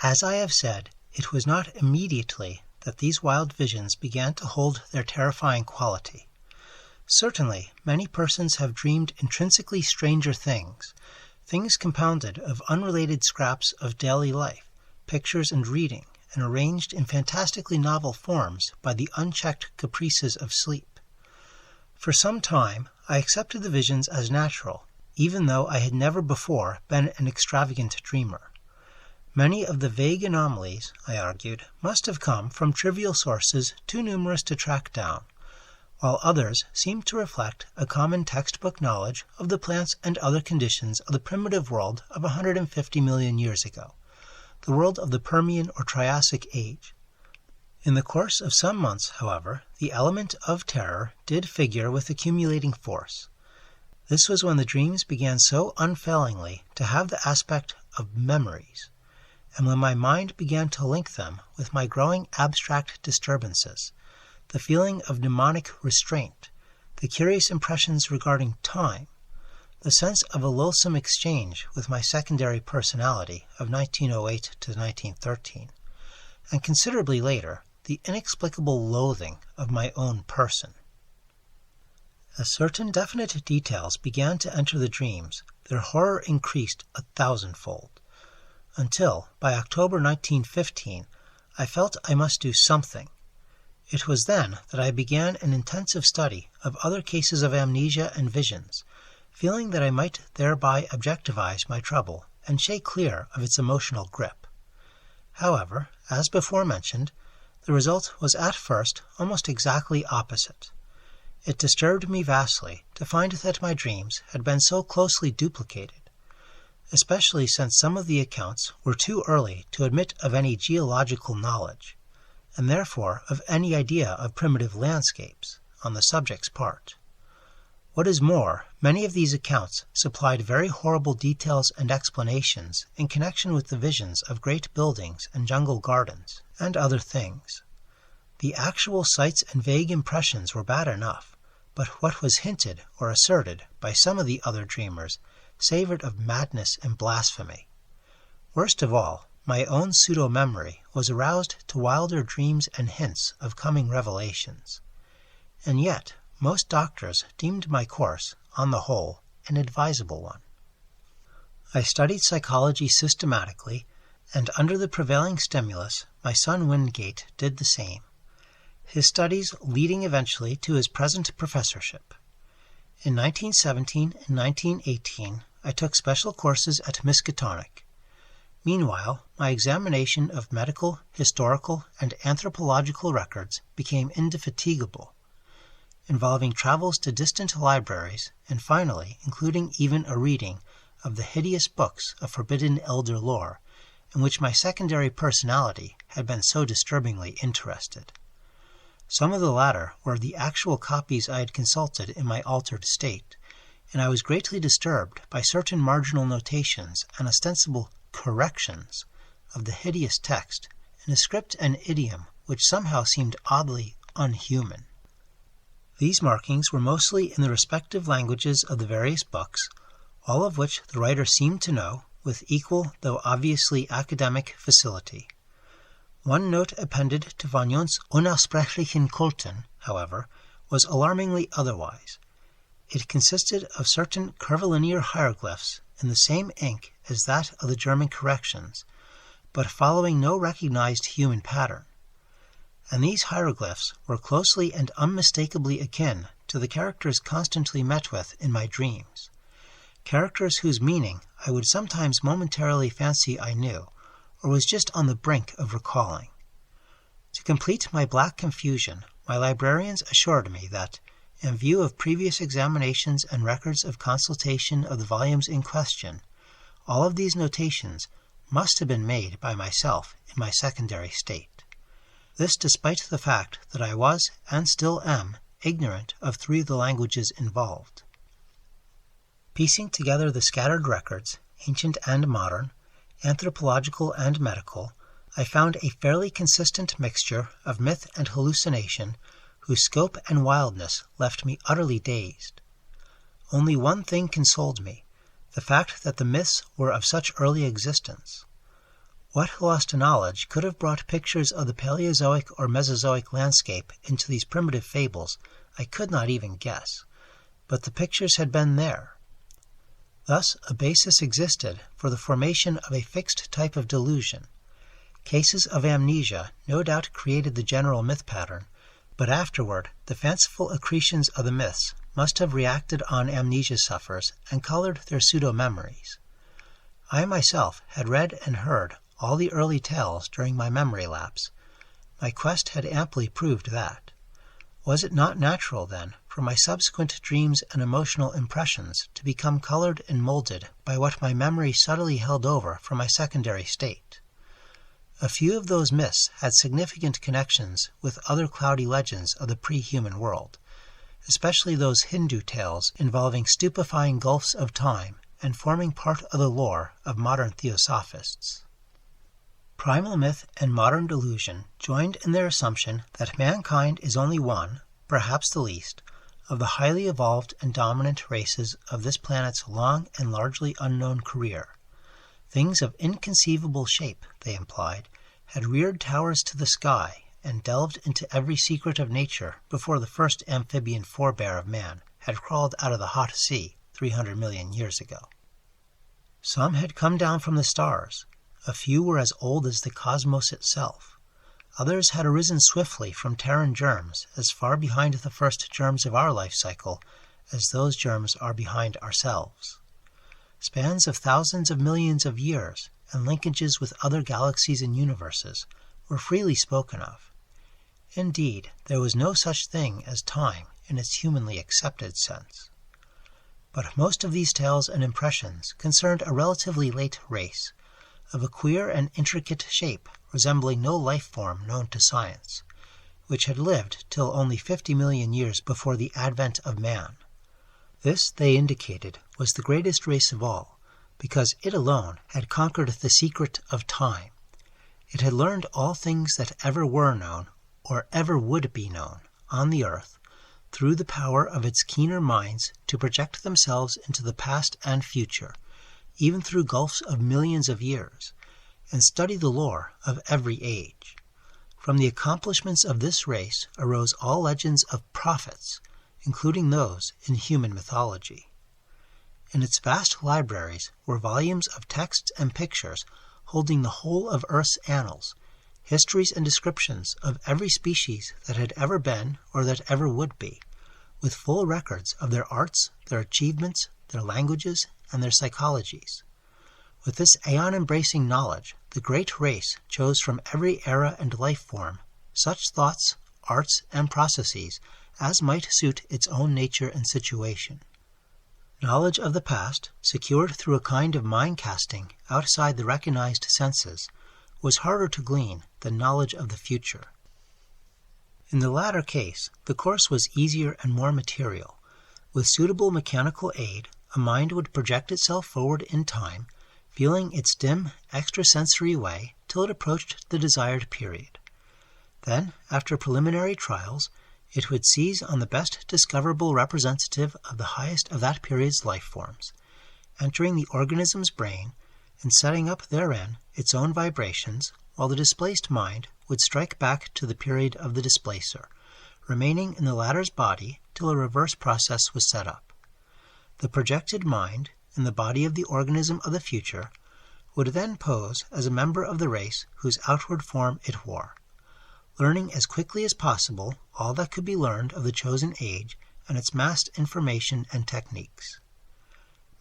As I have said, it was not immediately that these wild visions began to hold their terrifying quality. Certainly, many persons have dreamed intrinsically stranger things, things compounded of unrelated scraps of daily life, pictures and reading, and arranged in fantastically novel forms by the unchecked caprices of sleep. For some time, I accepted the visions as natural, even though I had never before been an extravagant dreamer. Many of the vague anomalies, I argued, must have come from trivial sources too numerous to track down, while others seemed to reflect a common textbook knowledge of the plants and other conditions of the primitive world of 150 million years ago, the world of the Permian or Triassic age. In the course of some months, however, the element of terror did figure with accumulating force. This was when the dreams began so unfailingly to have the aspect of memories, and when my mind began to link them with my growing abstract disturbances, the feeling of mnemonic restraint, the curious impressions regarding time, the sense of a loathsome exchange with my secondary personality of 1908 to 1913, and considerably later, the inexplicable loathing of my own person. As certain definite details began to enter the dreams, their horror increased 1,000-fold, until, by October 1915, I felt I must do something. It was then that I began an intensive study of other cases of amnesia and visions, feeling that I might thereby objectivize my trouble and shake clear of its emotional grip. However, as before mentioned, the result was at first almost exactly opposite. It disturbed me vastly to find that my dreams had been so closely duplicated, especially since some of the accounts were too early to admit of any geological knowledge, and therefore of any idea of primitive landscapes on the subject's part. What is more, many of these accounts supplied very horrible details and explanations in connection with the visions of great buildings and jungle gardens, and other things. The actual sights and vague impressions were bad enough, but what was hinted or asserted by some of the other dreamers savored of madness and blasphemy. Worst of all, my own pseudo-memory was aroused to wilder dreams and hints of coming revelations. And yet, most doctors deemed my course, on the whole, an advisable one. I studied psychology systematically, and under the prevailing stimulus, my son Wingate did the same, his studies leading eventually to his present professorship. In 1917 and 1918, I took special courses at Miskatonic. Meanwhile, my examination of medical, historical, and anthropological records became indefatigable, involving travels to distant libraries, and finally including even a reading of the hideous books of forbidden elder lore, in which my secondary personality had been so disturbingly interested. Some of the latter were the actual copies I had consulted in my altered state, and I was greatly disturbed by certain marginal notations and ostensible corrections of the hideous text in a script and idiom which somehow seemed oddly unhuman. These markings were mostly in the respective languages of the various books, all of which the writer seemed to know with equal though obviously academic facility. One note appended to von Jons's Unaussprechlichen Kulten, however, was alarmingly otherwise. It consisted of certain curvilinear hieroglyphs in the same ink as that of the German corrections, but following no recognized human pattern. And these hieroglyphs were closely and unmistakably akin to the characters constantly met with in my dreams, characters whose meaning I would sometimes momentarily fancy I knew, or was just on the brink of recalling. To complete my black confusion, my librarians assured me that, in view of previous examinations and records of consultation of the volumes in question, all of these notations must have been made by myself in my secondary state. This despite the fact that I was, and still am, ignorant of 3 of the languages involved. Piecing together the scattered records, ancient and modern, anthropological and medical, I found a fairly consistent mixture of myth and hallucination whose scope and wildness left me utterly dazed. Only one thing consoled me, the fact that the myths were of such early existence. What lost knowledge could have brought pictures of the Paleozoic or Mesozoic landscape into these primitive fables, I could not even guess, but the pictures had been there. Thus, a basis existed for the formation of a fixed type of delusion. Cases of amnesia no doubt created the general myth pattern, but afterward the fanciful accretions of the myths must have reacted on amnesia sufferers and colored their pseudo-memories. I myself had read and heard all the early tales during my memory lapse. My quest had amply proved that. Was it not natural, then, for my subsequent dreams and emotional impressions to become colored and molded by what my memory subtly held over from my secondary state? A few of those myths had significant connections with other cloudy legends of the pre-human world, especially those Hindu tales involving stupefying gulfs of time and forming part of the lore of modern theosophists. Primal myth and modern delusion joined in their assumption that mankind is only one, perhaps the least, of the highly evolved and dominant races of this planet's long and largely unknown career. Things of inconceivable shape, they implied, had reared towers to the sky and delved into every secret of nature before the first amphibian forebear of man had crawled out of the hot sea 300 million years ago. Some had come down from the stars. A few were as old as the cosmos itself. Others had arisen swiftly from Terran germs as far behind the first germs of our life cycle as those germs are behind ourselves. Spans of thousands of millions of years and linkages with other galaxies and universes were freely spoken of. Indeed, there was no such thing as time in its humanly accepted sense. But most of these tales and impressions concerned a relatively late race, of a queer and intricate shape resembling no life form known to science, which had lived till only 50 million years before the advent of man. This, they indicated, was the greatest race of all, because it alone had conquered the secret of time. It had learned all things that ever were known, or ever would be known, on the earth, through the power of its keener minds to project themselves into the past and future, even through gulfs of millions of years, and study the lore of every age. From the accomplishments of this race arose all legends of prophets, including those in human mythology. In its vast libraries were volumes of texts and pictures holding the whole of Earth's annals, histories and descriptions of every species that had ever been or that ever would be, with full records of their arts, their achievements, their languages, and their psychologies. With this aeon-embracing knowledge, the great race chose from every era and life form such thoughts, arts, and processes as might suit its own nature and situation. Knowledge of the past, secured through a kind of mind-casting outside the recognized senses, was harder to glean than knowledge of the future. In the latter case, the course was easier and more material. With suitable mechanical aid, a mind would project itself forward in time, feeling its dim, extrasensory way till it approached the desired period. Then, after preliminary trials, it would seize on the best discoverable representative of the highest of that period's life forms, entering the organism's brain and setting up therein its own vibrations, while the displaced mind would strike back to the period of the displacer, remaining in the latter's body till a reverse process was set up. The projected mind, in the body of the organism of the future, would then pose as a member of the race whose outward form it wore, learning as quickly as possible all that could be learned of the chosen age and its massed information and techniques.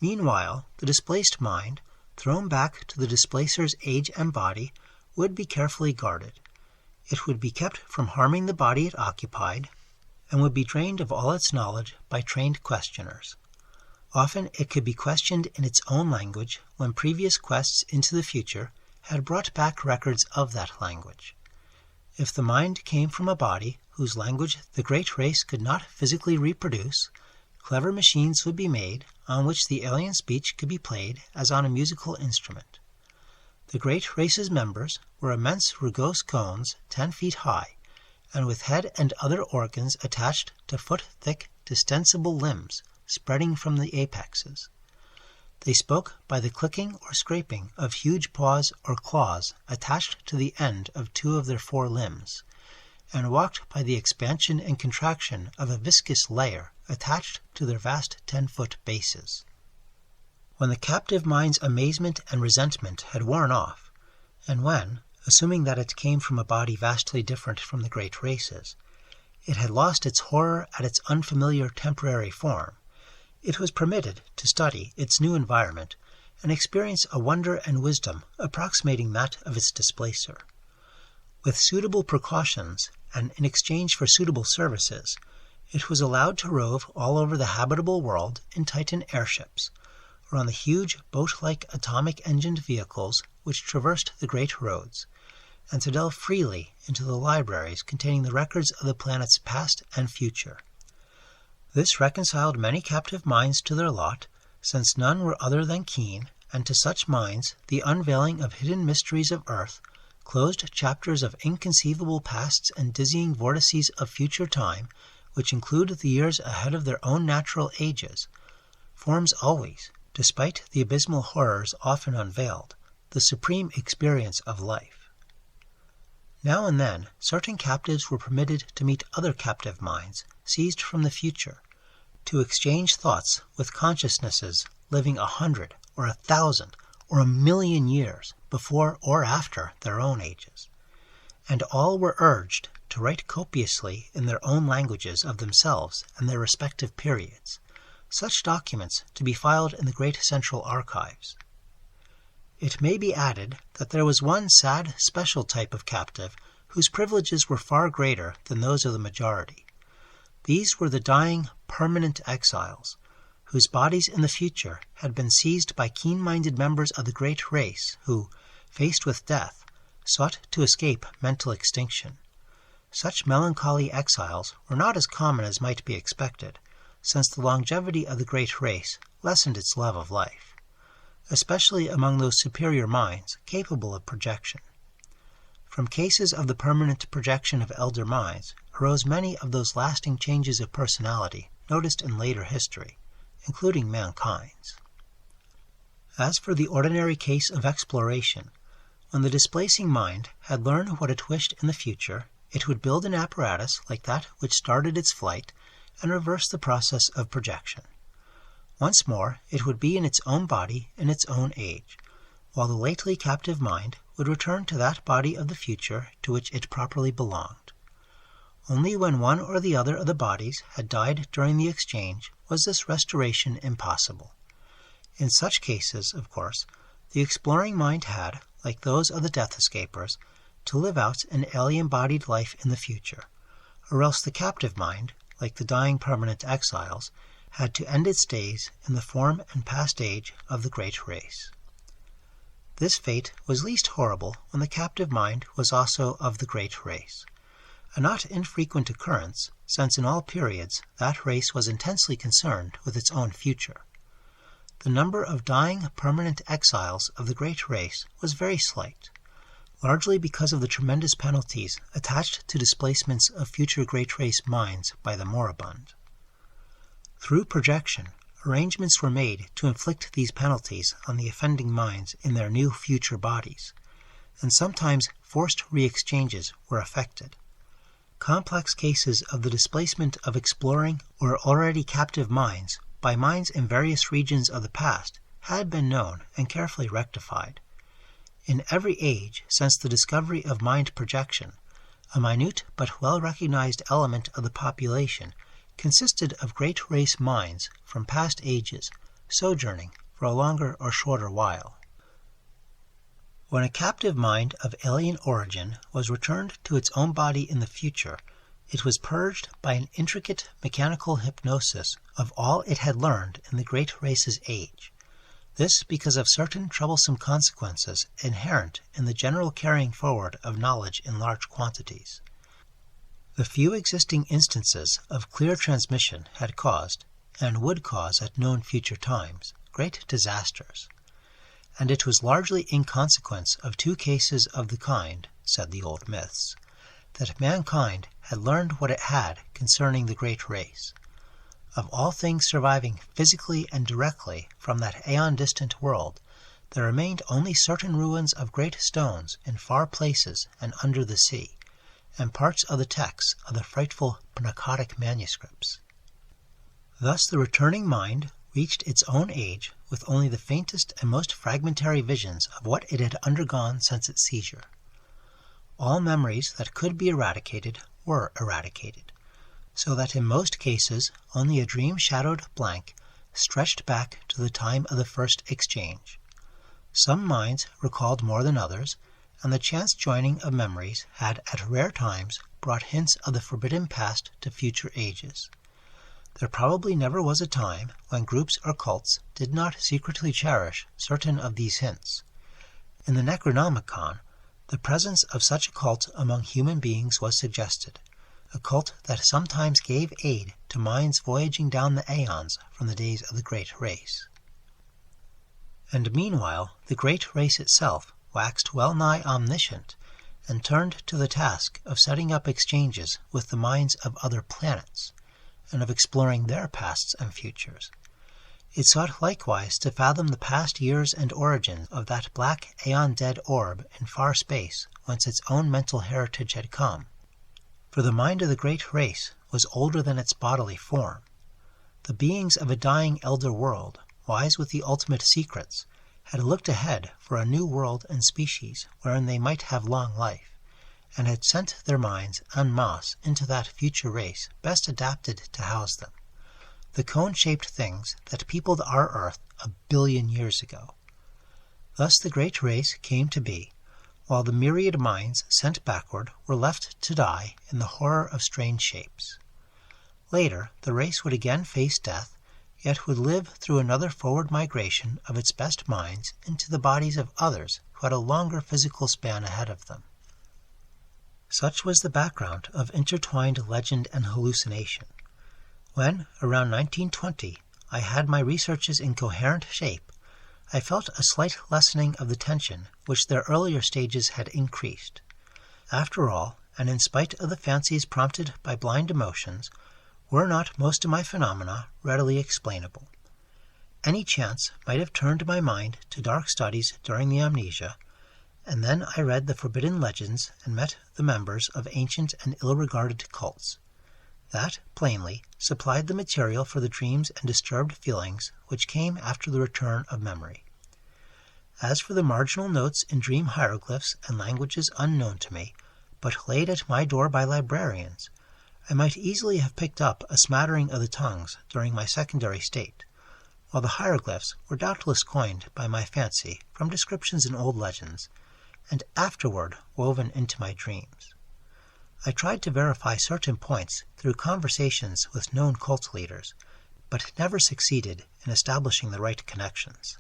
Meanwhile, the displaced mind, thrown back to the displacer's age and body, would be carefully guarded. It would be kept from harming the body it occupied, and would be drained of all its knowledge by trained questioners. Often it could be questioned in its own language when previous quests into the future had brought back records of that language. If the mind came from a body whose language the great race could not physically reproduce, clever machines would be made on which the alien speech could be played as on a musical instrument. The great race's members were immense rugose cones 10 feet high, and with head and other organs attached to foot-thick, distensible limbs spreading from the apexes. They spoke by the clicking or scraping of huge paws or claws attached to the end of 2 of their 4 limbs, and walked by the expansion and contraction of a viscous layer attached to their vast 10-foot bases. When the captive mind's amazement and resentment had worn off, and when, assuming that it came from a body vastly different from the great race's, it had lost its horror at its unfamiliar temporary form, it was permitted to study its new environment and experience a wonder and wisdom approximating that of its displacer. With suitable precautions, and in exchange for suitable services, it was allowed to rove all over the habitable world in Titan airships, or on the huge boat-like atomic-engined vehicles which traversed the great roads, and to delve freely into the libraries containing the records of the planet's past and future. This reconciled many captive minds to their lot, since none were other than keen, and to such minds the unveiling of hidden mysteries of earth, closed chapters of inconceivable pasts and dizzying vortices of future time, which include the years ahead of their own natural ages, forms always, despite the abysmal horrors often unveiled, the supreme experience of life. Now and then, certain captives were permitted to meet other captive minds, seized from the future, to exchange thoughts with consciousnesses living 100 or 1,000 or 1,000,000 years before or after their own ages, and all were urged to write copiously in their own languages of themselves and their respective periods, such documents to be filed in the great central archives. It may be added that there was one sad, special type of captive whose privileges were far greater than those of the majority. These were the dying, permanent exiles, whose bodies in the future had been seized by keen-minded members of the great race who, faced with death, sought to escape mental extinction. Such melancholy exiles were not as common as might be expected, since the longevity of the great race lessened its love of life, especially among those superior minds capable of projection. From cases of the permanent projection of elder minds arose many of those lasting changes of personality noticed in later history, including mankind's. As for the ordinary case of exploration, when the displacing mind had learned what it wished in the future, it would build an apparatus like that which started its flight and reverse the process of projection. Once more, it would be in its own body in its own age, while the lately captive mind would return to that body of the future to which it properly belonged. Only when one or the other of the bodies had died during the exchange was this restoration impossible. In such cases, of course, the exploring mind had, like those of the death escapers, to live out an alien-bodied life in the future, or else the captive mind, like the dying permanent exiles, had to end its days in the form and past age of the great race. This fate was least horrible when the captive mind was also of the great race. A not infrequent occurrence, since in all periods that race was intensely concerned with its own future. The number of dying permanent exiles of the great race was very slight, largely because of the tremendous penalties attached to displacements of future great race minds by the moribund. Through projection, arrangements were made to inflict these penalties on the offending minds in their new future bodies, and sometimes forced re-exchanges were effected. Complex cases of the displacement of exploring or already captive minds by minds in various regions of the past had been known and carefully rectified. In every age since the discovery of mind projection, a minute but well-recognized element of the population consisted of great race minds from past ages, sojourning for a longer or shorter while. When a captive mind of alien origin was returned to its own body in the future, it was purged by an intricate mechanical hypnosis of all it had learned in the great race's age. This because of certain troublesome consequences inherent in the general carrying forward of knowledge in large quantities. The few existing instances of clear transmission had caused, and would cause at known future times, great disasters. And it was largely in consequence of two cases of the kind, said the old myths, that mankind had learned what it had concerning the great race. Of all things surviving physically and directly from that aeon-distant world, there remained only certain ruins of great stones in far places and under the sea, and parts of the texts of the frightful Pnakotic manuscripts. Thus the returning mind reached its own age with only the faintest and most fragmentary visions of what it had undergone since its seizure. All memories that could be eradicated were eradicated, so that in most cases only a dream-shadowed blank stretched back to the time of the first exchange. Some minds recalled more than others, and the chance joining of memories had at rare times brought hints of the forbidden past to future ages. There probably never was a time when groups or cults did not secretly cherish certain of these hints. In the Necronomicon, the presence of such a cult among human beings was suggested, a cult that sometimes gave aid to minds voyaging down the aeons from the days of the great race. And meanwhile the great race itself waxed well-nigh omniscient, and turned to the task of setting up exchanges with the minds of other planets, and of exploring their pasts and futures. It sought likewise to fathom the past years and origins of that black aeon-dead orb in far space whence its own mental heritage had come. For the mind of the great race was older than its bodily form. The beings of a dying elder world, wise with the ultimate secrets, had looked ahead for a new world and species wherein they might have long life, and had sent their minds en masse into that future race best adapted to house them, the cone-shaped things that peopled our earth 1 billion years ago. Thus the great race came to be, while the myriad minds sent backward were left to die in the horror of strange shapes. Later, the race would again face death, yet would live through another forward migration of its best minds into the bodies of others who had a longer physical span ahead of them. Such was the background of intertwined legend and hallucination. When, around 1920, I had my researches in coherent shape, I felt a slight lessening of the tension which their earlier stages had increased. After all, and in spite of the fancies prompted by blind emotions, were not most of my phenomena readily explainable. Any chance might have turned my mind to dark studies during the amnesia, and then I read the forbidden legends and met the members of ancient and ill-regarded cults. That, plainly, supplied the material for the dreams and disturbed feelings which came after the return of memory. As for the marginal notes in dream hieroglyphs and languages unknown to me, but laid at my door by librarians, I might easily have picked up a smattering of the tongues during my secondary state, while the hieroglyphs were doubtless coined by my fancy from descriptions in old legends, and afterward woven into my dreams. I tried to verify certain points through conversations with known cult leaders, but never succeeded in establishing the right connections.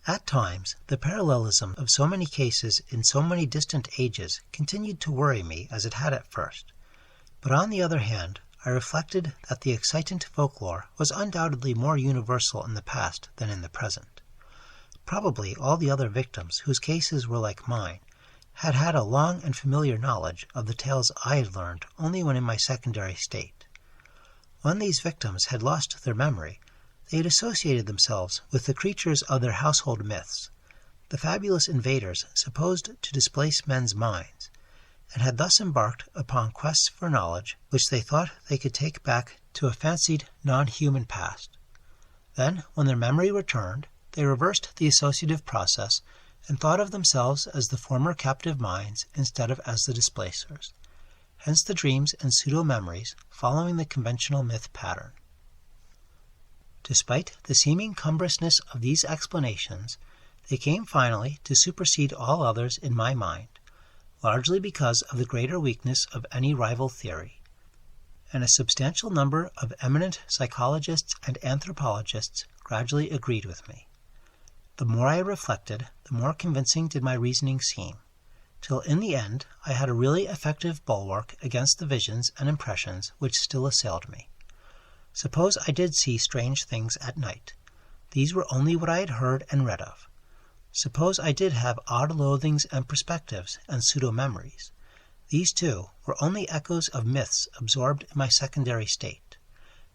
At times, the parallelism of so many cases in so many distant ages continued to worry me as it had at first. But on the other hand, I reflected that the excitant folklore was undoubtedly more universal in the past than in the present. Probably all the other victims whose cases were like mine had had a long and familiar knowledge of the tales I had learned only when in my secondary state. When these victims had lost their memory, they had associated themselves with the creatures of their household myths, the fabulous invaders supposed to displace men's minds, and had thus embarked upon quests for knowledge which they thought they could take back to a fancied non-human past. Then, when their memory returned, they reversed the associative process and thought of themselves as the former captive minds instead of as the displacers. Hence the dreams and pseudo-memories following the conventional myth pattern. Despite the seeming cumbrousness of these explanations, they came finally to supersede all others in my mind, largely because of the greater weakness of any rival theory, and a substantial number of eminent psychologists and anthropologists gradually agreed with me. The more I reflected, the more convincing did my reasoning seem, till in the end I had a really effective bulwark against the visions and impressions which still assailed me. Suppose I did see strange things at night. These were only what I had heard and read of. Suppose I did have odd loathings and perspectives and pseudo-memories. These, too, were only echoes of myths absorbed in my secondary state.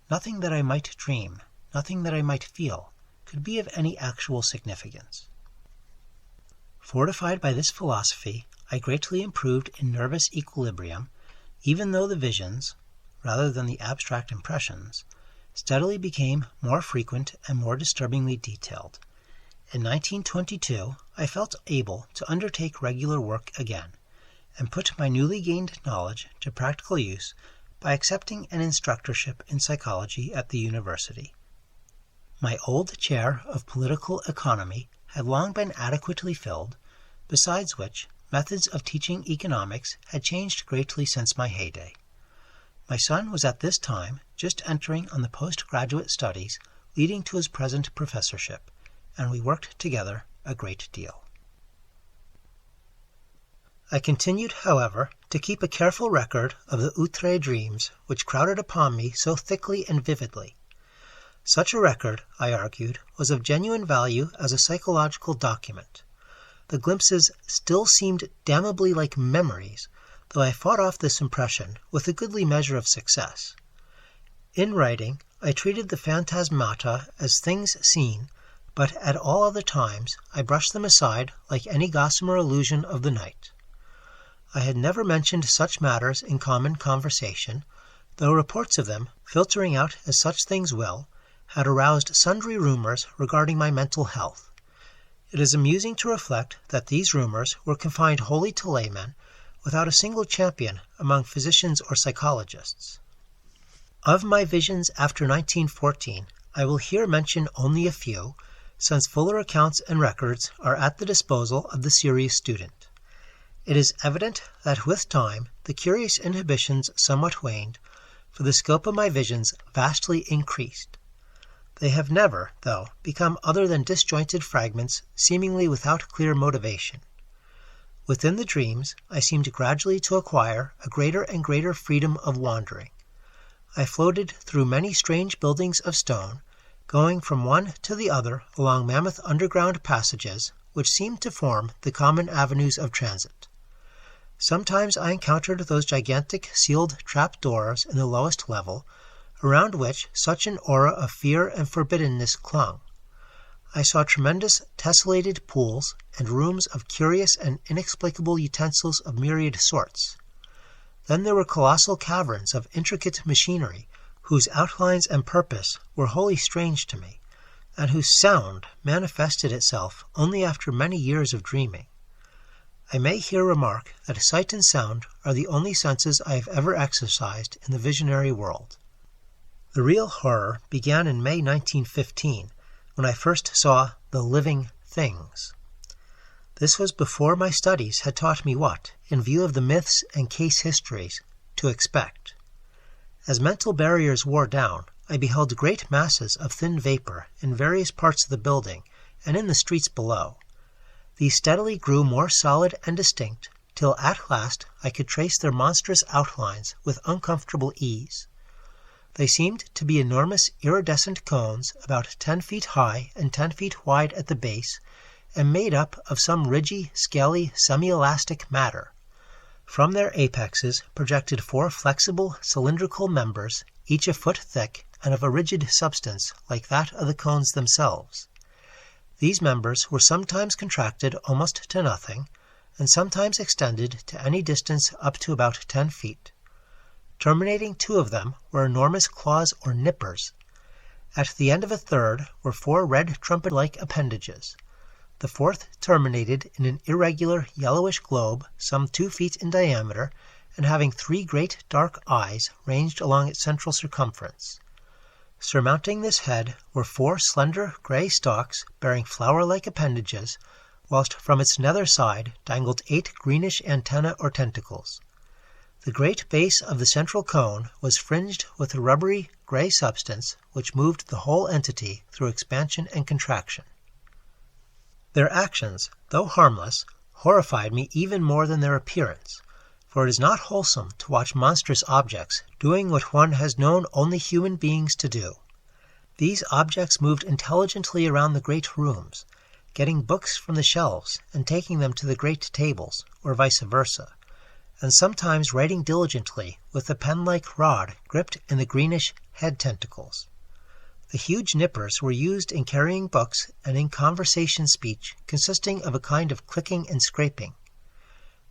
Nothing that I might dream, nothing that I might feel, could be of any actual significance. Fortified by this philosophy, I greatly improved in nervous equilibrium, even though the visions, rather than the abstract impressions, steadily became more frequent and more disturbingly detailed. In 1922, I felt able to undertake regular work again, and put my newly gained knowledge to practical use by accepting an instructorship in psychology at the university. My old chair of political economy had long been adequately filled, besides which methods of teaching economics had changed greatly since my heyday. My son was at this time just entering on the postgraduate studies leading to his present professorship, and we worked together a great deal. I continued, however, to keep a careful record of the outre dreams which crowded upon me so thickly and vividly. Such a record, I argued, was of genuine value as a psychological document. The glimpses still seemed damnably like memories, though I fought off this impression with a goodly measure of success. In writing, I treated the phantasmata as things seen, but at all other times I brushed them aside like any gossamer illusion of the night. I had never mentioned such matters in common conversation, though reports of them, filtering out as such things will, had aroused sundry rumors regarding my mental health. It is amusing to reflect that these rumors were confined wholly to laymen, without a single champion among physicians or psychologists. Of my visions after 1914, I will here mention only a few, since fuller accounts and records are at the disposal of the serious student. It is evident that with time the curious inhibitions somewhat waned, for the scope of my visions vastly increased. They have never, though, become other than disjointed fragments seemingly without clear motivation. Within the dreams, I seemed gradually to acquire a greater and greater freedom of wandering. I floated through many strange buildings of stone, going from one to the other along mammoth underground passages which seemed to form the common avenues of transit. Sometimes I encountered those gigantic sealed trap-doors in the lowest level, around which such an aura of fear and forbiddenness clung. I saw tremendous tessellated pools and rooms of curious and inexplicable utensils of myriad sorts. Then there were colossal caverns of intricate machinery, whose outlines and purpose were wholly strange to me, and whose sound manifested itself only after many years of dreaming. I may here remark that sight and sound are the only senses I have ever exercised in the visionary world. The real horror began in May 1915, when I first saw the living things. This was before my studies had taught me what, in view of the myths and case histories, to expect. As mental barriers wore down, I beheld great masses of thin vapor in various parts of the building and in the streets below. These steadily grew more solid and distinct, till at last I could trace their monstrous outlines with uncomfortable ease. They seemed to be enormous iridescent cones about 10 feet high and 10 feet wide at the base, and made up of some ridgy, scaly, semi-elastic matter. From their apexes projected 4 flexible, cylindrical members, each a foot thick and of a rigid substance like that of the cones themselves. These members were sometimes contracted almost to nothing, and sometimes extended to any distance up to about 10 feet. Terminating 2 of them were enormous claws or nippers. At the end of a third were 4 red trumpet-like appendages. The 4th terminated in an irregular yellowish globe some 2 feet in diameter and having 3 great dark eyes ranged along its central circumference. Surmounting this head were 4 slender gray stalks bearing flower-like appendages, whilst from its nether side dangled 8 greenish antennae or tentacles. The great base of the central cone was fringed with a rubbery gray substance which moved the whole entity through expansion and contraction. Their actions, though harmless, horrified me even more than their appearance, for it is not wholesome to watch monstrous objects doing what one has known only human beings to do. These objects moved intelligently around the great rooms, getting books from the shelves and taking them to the great tables, or vice versa, and sometimes writing diligently with a pen-like rod gripped in the greenish head tentacles. The huge nippers were used in carrying books and in conversation speech consisting of a kind of clicking and scraping.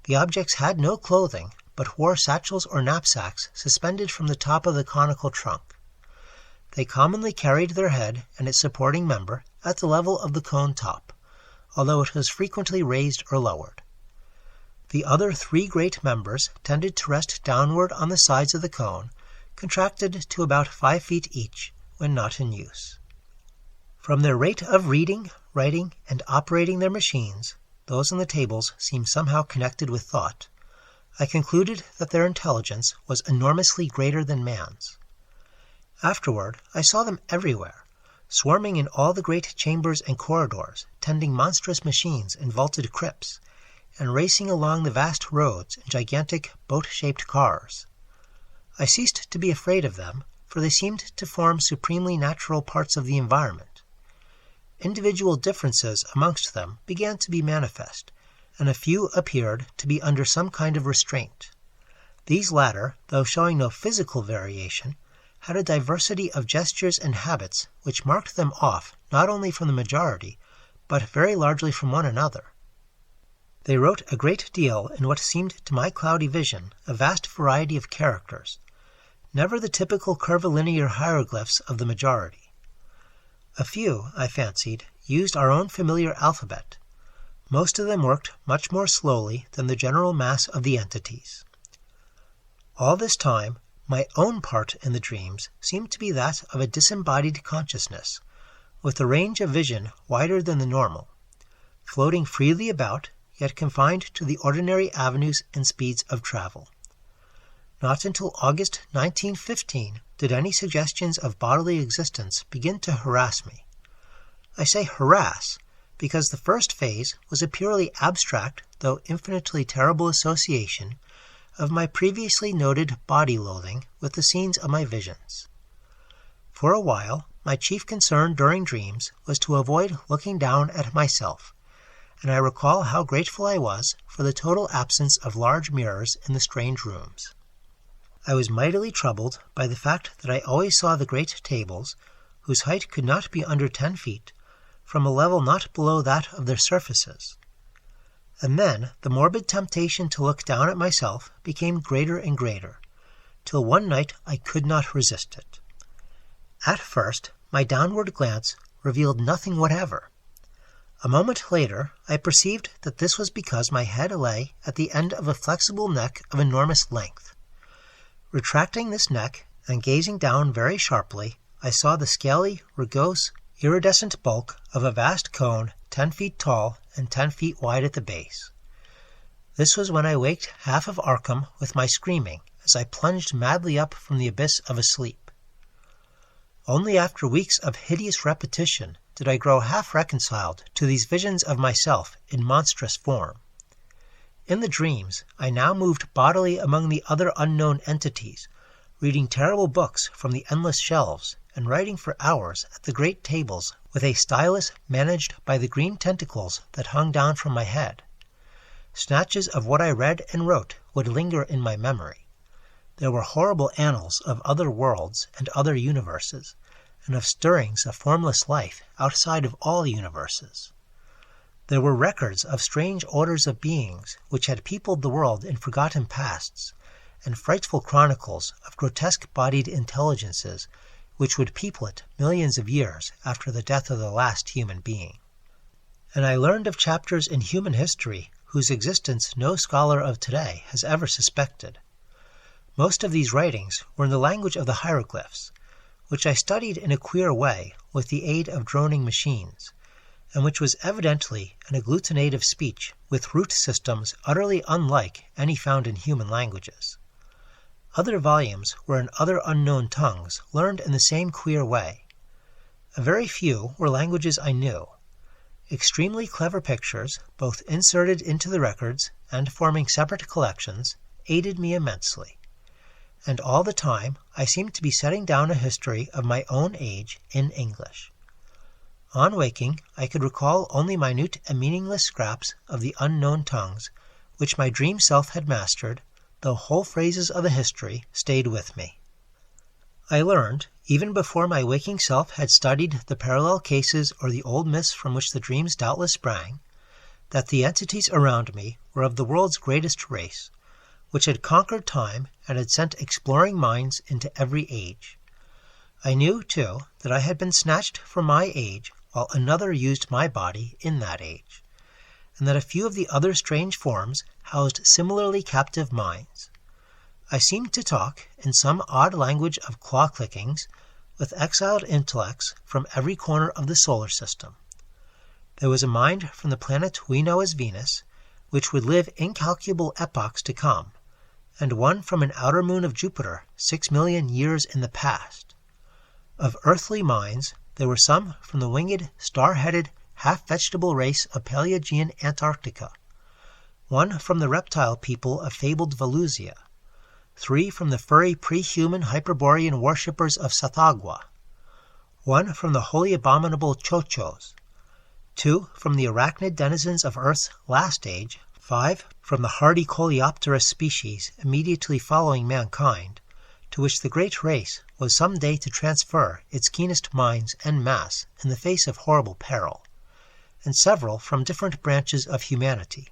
The objects had no clothing, but wore satchels or knapsacks suspended from the top of the conical trunk. They commonly carried their head and its supporting member at the level of the cone top, although it was frequently raised or lowered. The other 3 great members tended to rest downward on the sides of the cone, contracted to about 5 feet each, when not in use. From their rate of reading, writing, and operating their machines, those on the tables seemed somehow connected with thought. I concluded that their intelligence was enormously greater than man's. Afterward, I saw them everywhere, swarming in all the great chambers and corridors, tending monstrous machines in vaulted crypts, and racing along the vast roads in gigantic boat-shaped cars. I ceased to be afraid of them, for they seemed to form supremely natural parts of the environment. Individual differences amongst them began to be manifest, and a few appeared to be under some kind of restraint. These latter, though showing no physical variation, had a diversity of gestures and habits which marked them off not only from the majority, but very largely from one another. They wrote a great deal in what seemed to my cloudy vision a vast variety of characters, never the typical curvilinear hieroglyphs of the majority. A few, I fancied, used our own familiar alphabet. Most of them worked much more slowly than the general mass of the entities. All this time, my own part in the dreams seemed to be that of a disembodied consciousness, with a range of vision wider than the normal, floating freely about, yet confined to the ordinary avenues and speeds of travel. Not until August 1915 did any suggestions of bodily existence begin to harass me. I say harass, because the first phase was a purely abstract, though infinitely terrible association of my previously noted body loathing with the scenes of my visions. For a while, my chief concern during dreams was to avoid looking down at myself, and I recall how grateful I was for the total absence of large mirrors in the strange rooms. I was mightily troubled by the fact that I always saw the great tables, whose height could not be under 10 feet, from a level not below that of their surfaces. And then the morbid temptation to look down at myself became greater and greater, till one night I could not resist it. At first, my downward glance revealed nothing whatever. A moment later, I perceived that this was because my head lay at the end of a flexible neck of enormous length. Retracting this neck and gazing down very sharply, I saw the scaly, rugose, iridescent bulk of a vast cone 10 feet tall and 10 feet wide at the base. This was when I waked half of Arkham with my screaming as I plunged madly up from the abyss of a sleep. Only after weeks of hideous repetition did I grow half reconciled to these visions of myself in monstrous form. In the dreams, I now moved bodily among the other unknown entities, reading terrible books from the endless shelves, and writing for hours at the great tables with a stylus managed by the green tentacles that hung down from my head. Snatches of what I read and wrote would linger in my memory. There were horrible annals of other worlds and other universes, and of stirrings of formless life outside of all universes. There were records of strange orders of beings which had peopled the world in forgotten pasts, and frightful chronicles of grotesque-bodied intelligences which would people it millions of years after the death of the last human being. And I learned of chapters in human history whose existence no scholar of today has ever suspected. Most of these writings were in the language of the hieroglyphs, which I studied in a queer way with the aid of droning machines, and which was evidently an agglutinative speech with root systems utterly unlike any found in human languages. Other volumes were in other unknown tongues learned in the same queer way. A very few were languages I knew. Extremely clever pictures, both inserted into the records and forming separate collections, aided me immensely. And all the time I seemed to be setting down a history of my own age in English. On waking, I could recall only minute and meaningless scraps of the unknown tongues, which my dream self had mastered, though whole phrases of the history stayed with me. I learned, even before my waking self had studied the parallel cases or the old myths from which the dreams doubtless sprang, that the entities around me were of the world's greatest race, which had conquered time and had sent exploring minds into every age. I knew, too, that I had been snatched from my age while another used my body in that age, and that a few of the other strange forms housed similarly captive minds. I seemed to talk, in some odd language of claw-clickings, with exiled intellects from every corner of the solar system. There was a mind from the planet we know as Venus, which would live incalculable epochs to come, and one from an outer moon of Jupiter 6 million years in the past. Of earthly minds, there were some from the winged, star-headed, half-vegetable race of Paleogean Antarctica, one from the reptile people of fabled Valusia, 3 from the furry pre-human Hyperborean worshippers of Sathagwa, 1 from the wholly abominable Chochos, 2 from the arachnid denizens of Earth's last age, 5 from the hardy coleopterous species immediately following mankind, to which the great race was some day to transfer its keenest minds en masse in the face of horrible peril, and several from different branches of humanity.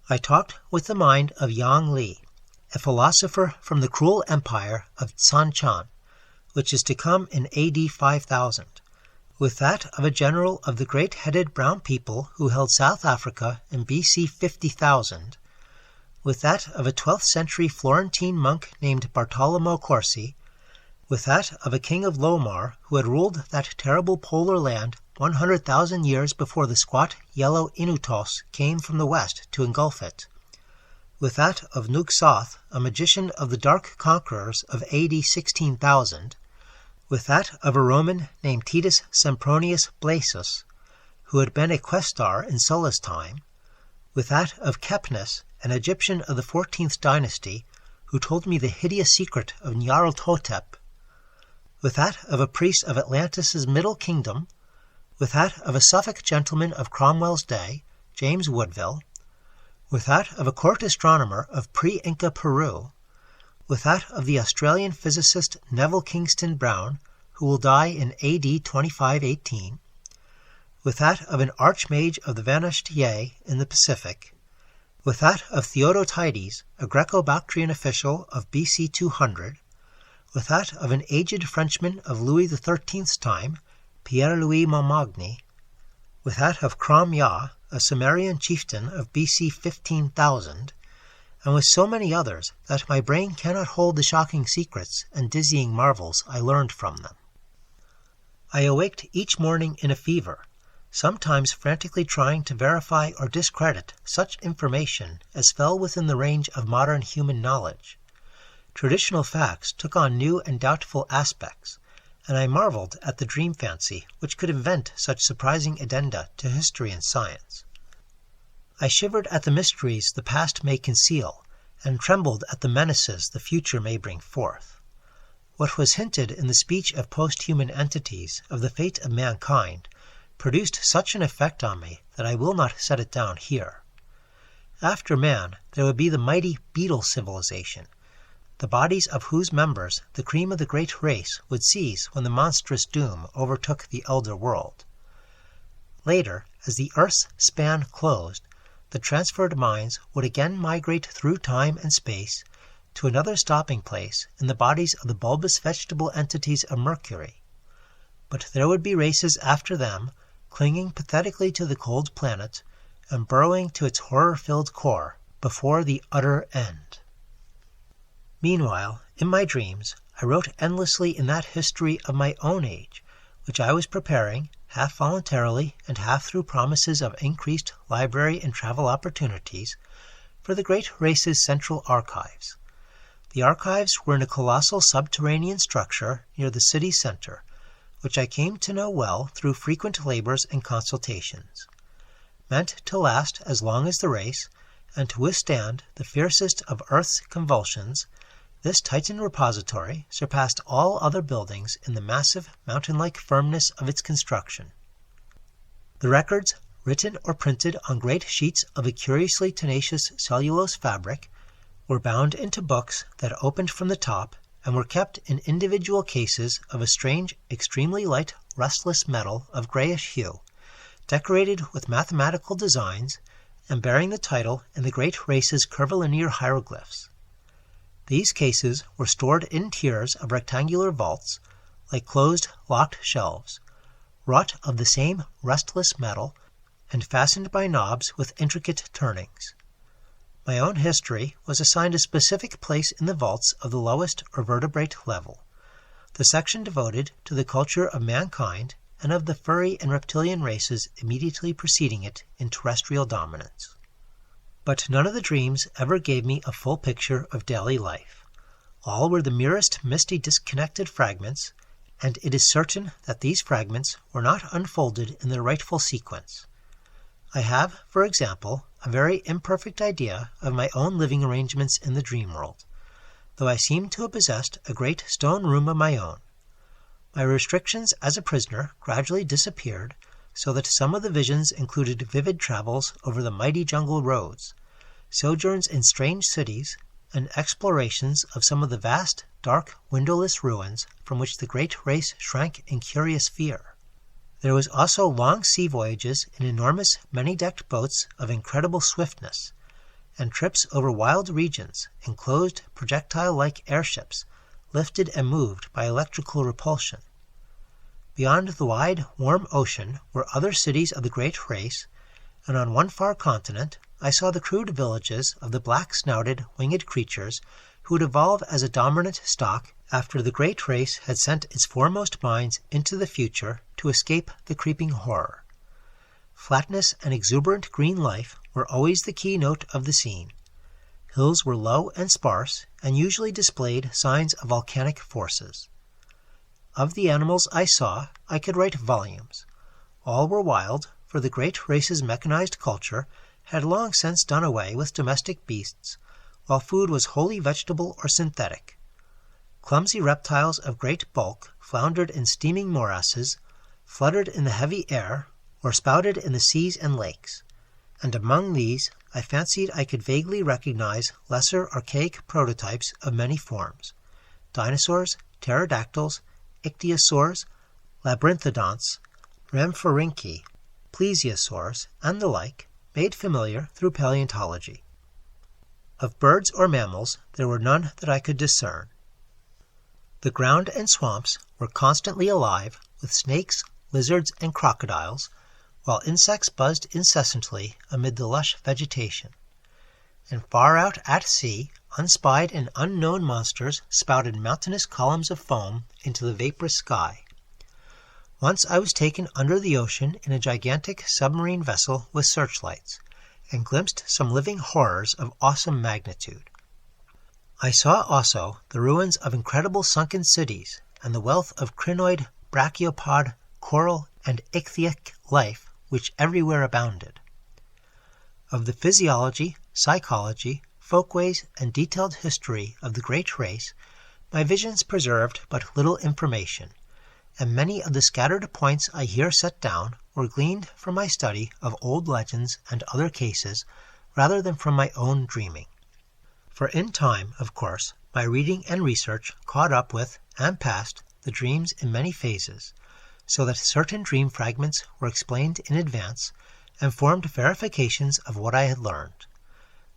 I talked with the mind of Yang Li, a philosopher from the cruel empire of San Chan, which is to come in AD 5000, with that of a general of the great-headed brown people who held South Africa in BC 50,000, with that of a 12th century Florentine monk named Bartolomeo Corsi, with that of a king of Lomar who had ruled that terrible polar land 100,000 years before the squat yellow Inutos came from the west to engulf it, with that of Nugsoth, a magician of the Dark Conquerors of AD 16,000, with that of a Roman named Titus Sempronius Blasus, who had been a questar in Sulla's time, with that of Kepnes, an Egyptian of the 14th dynasty, who told me the hideous secret of Nyarlathotep, with that of a priest of Atlantis' Middle Kingdom, with that of a Suffolk gentleman of Cromwell's day, James Woodville, with that of a court astronomer of pre-Inca Peru, with that of the Australian physicist Neville Kingston Brown, who will die in AD 2518, with that of an archmage of the vanished Ye in the Pacific, with that of Theodotides, a Greco-Bactrian official of BC 200, with that of an aged Frenchman of Louis XIII's time, Pierre-Louis Montmagny, with that of Crom Ya, a Sumerian chieftain of BC 15,000, and with so many others that my brain cannot hold the shocking secrets and dizzying marvels I learned from them. I awaked each morning in a fever, sometimes frantically trying to verify or discredit such information as fell within the range of modern human knowledge. Traditional facts took on new and doubtful aspects, and I marveled at the dream fancy which could invent such surprising addenda to history and science. I shivered at the mysteries the past may conceal, and trembled at the menaces the future may bring forth. What was hinted in the speech of post-human entities of the fate of mankind produced such an effect on me that I will not set it down here. After man, there would be the mighty Beetle Civilization, the bodies of whose members the cream of the great race would seize when the monstrous doom overtook the elder world. Later, as the Earth's span closed, the transferred minds would again migrate through time and space to another stopping place in the bodies of the bulbous vegetable entities of Mercury. But there would be races after them, clinging pathetically to the cold planet and burrowing to its horror-filled core before the utter end. Meanwhile, in my dreams, I wrote endlessly in that history of my own age, which I was preparing, half voluntarily and half through promises of increased library and travel opportunities, for the great race's central archives. The archives were in a colossal subterranean structure near the city center, which I came to know well through frequent labors and consultations. Meant to last as long as the race, and to withstand the fiercest of Earth's convulsions, this Titan repository surpassed all other buildings in the massive, mountain-like firmness of its construction. The records, written or printed on great sheets of a curiously tenacious cellulose fabric, were bound into books that opened from the top and were kept in individual cases of a strange, extremely light, rustless metal of grayish hue, decorated with mathematical designs and bearing the title in the great race's curvilinear hieroglyphs. These cases were stored in tiers of rectangular vaults, like closed, locked shelves, wrought of the same restless metal and fastened by knobs with intricate turnings. My own history was assigned a specific place in the vaults of the lowest or vertebrate level, the section devoted to the culture of mankind and of the furry and reptilian races immediately preceding it in terrestrial dominance. But none of the dreams ever gave me a full picture of daily life. All were the merest misty disconnected fragments, and it is certain that these fragments were not unfolded in their rightful sequence. I have, for example, a very imperfect idea of my own living arrangements in the dream world, though I seem to have possessed a great stone room of my own. My restrictions as a prisoner gradually disappeared, so that some of the visions included vivid travels over the mighty jungle roads, sojourns in strange cities, and explorations of some of the vast, dark, windowless ruins from which the great race shrank in curious fear. There was also long sea voyages in enormous, many-decked boats of incredible swiftness, and trips over wild regions in closed, projectile-like airships, lifted and moved by electrical repulsion. Beyond the wide, warm ocean were other cities of the great race, and on one far continent I saw the crude villages of the black-snouted, winged creatures who would evolve as a dominant stock after the great race had sent its foremost minds into the future to escape the creeping horror. Flatness and exuberant green life were always the keynote of the scene. Hills were low and sparse, and usually displayed signs of volcanic forces. Of the animals I saw, I could write volumes. All were wild, for the great race's mechanized culture had long since done away with domestic beasts, while food was wholly vegetable or synthetic. Clumsy reptiles of great bulk floundered in steaming morasses, fluttered in the heavy air, or spouted in the seas and lakes, and among these I fancied I could vaguely recognize lesser archaic prototypes of many forms: dinosaurs, pterodactyls, ichthyosaurs, labyrinthodonts, rhamphorhynchi, plesiosaurs, and the like, made familiar through paleontology. Of birds or mammals there were none that I could discern. The ground and swamps were constantly alive with snakes, lizards, and crocodiles, while insects buzzed incessantly amid the lush vegetation. And far out at sea, unspied and unknown monsters spouted mountainous columns of foam into the vaporous sky. Once I was taken under the ocean in a gigantic submarine vessel with searchlights, and glimpsed some living horrors of awesome magnitude. I saw also the ruins of incredible sunken cities, and the wealth of crinoid, brachiopod, coral, and ichthytic life which everywhere abounded. Of the physiology, psychology, folkways, and detailed history of the great race, my visions preserved but little information, and many of the scattered points I here set down were gleaned from my study of old legends and other cases rather than from my own dreaming. For in time, of course, my reading and research caught up with and passed the dreams in many phases, so that certain dream fragments were explained in advance and formed verifications of what I had learned.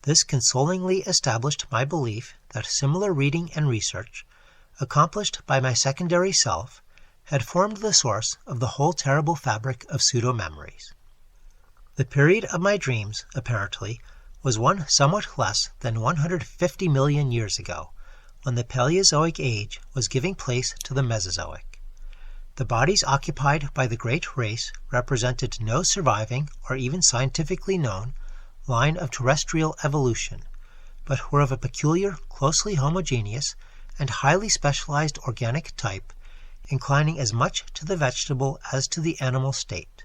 This consolingly established my belief that similar reading and research, accomplished by my secondary self, had formed the source of the whole terrible fabric of pseudo-memories. The period of my dreams, apparently, was one somewhat less than 150 million years ago, when the Paleozoic age was giving place to the Mesozoic. The bodies occupied by the great race represented no surviving or even scientifically known line of terrestrial evolution, but were of a peculiar, closely homogeneous, and highly specialized organic type, inclining as much to the vegetable as to the animal state.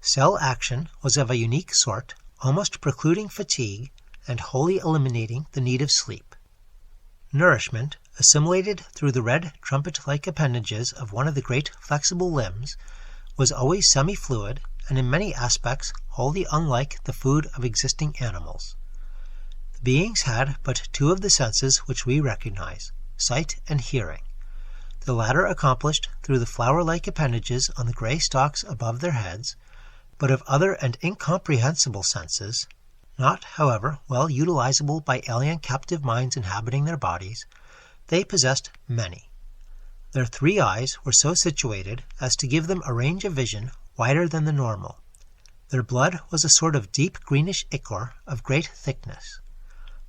Cell action was of a unique sort, almost precluding fatigue and wholly eliminating the need of sleep. Nourishment, assimilated through the red trumpet-like appendages of one of the great flexible limbs, was always semi-fluid and in many aspects wholly unlike the food of existing animals. The beings had but two of the senses which we recognize, sight and hearing, the latter accomplished through the flower-like appendages on the gray stalks above their heads, but of other and incomprehensible senses, not, however, well utilizable by alien captive minds inhabiting their bodies, they possessed many. Their three eyes were so situated as to give them a range of vision wider than the normal. Their blood was a sort of deep greenish ichor of great thickness.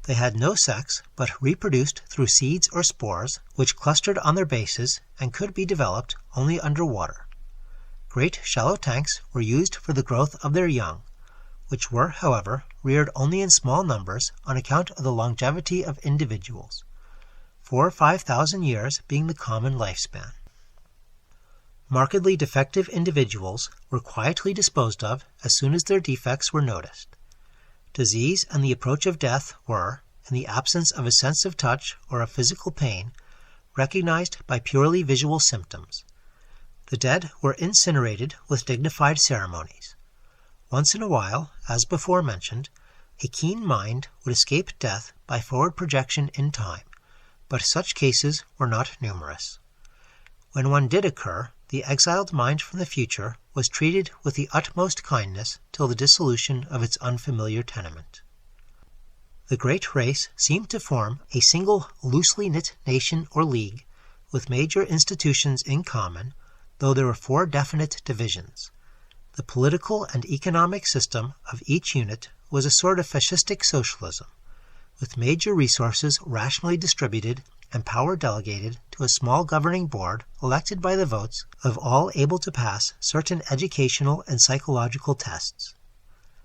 They had no sex, but reproduced through seeds or spores, which clustered on their bases and could be developed only under water. Great shallow tanks were used for the growth of their young, which were, however, reared only in small numbers on account of the longevity of individuals, 4,000 or 5,000 years being the common lifespan. Markedly defective individuals were quietly disposed of as soon as their defects were noticed. Disease and the approach of death were, in the absence of a sense of touch or of physical pain, recognized by purely visual symptoms. The dead were incinerated with dignified ceremonies. Once in a while, as before mentioned, a keen mind would escape death by forward projection in time, but such cases were not numerous. When one did occur, the exiled mind from the future was treated with the utmost kindness till the dissolution of its unfamiliar tenement. The great race seemed to form a single loosely knit nation or league, with major institutions in common, though there were four definite divisions. The political and economic system of each unit was a sort of fascistic socialism, with major resources rationally distributed and power delegated to a small governing board elected by the votes of all able to pass certain educational and psychological tests.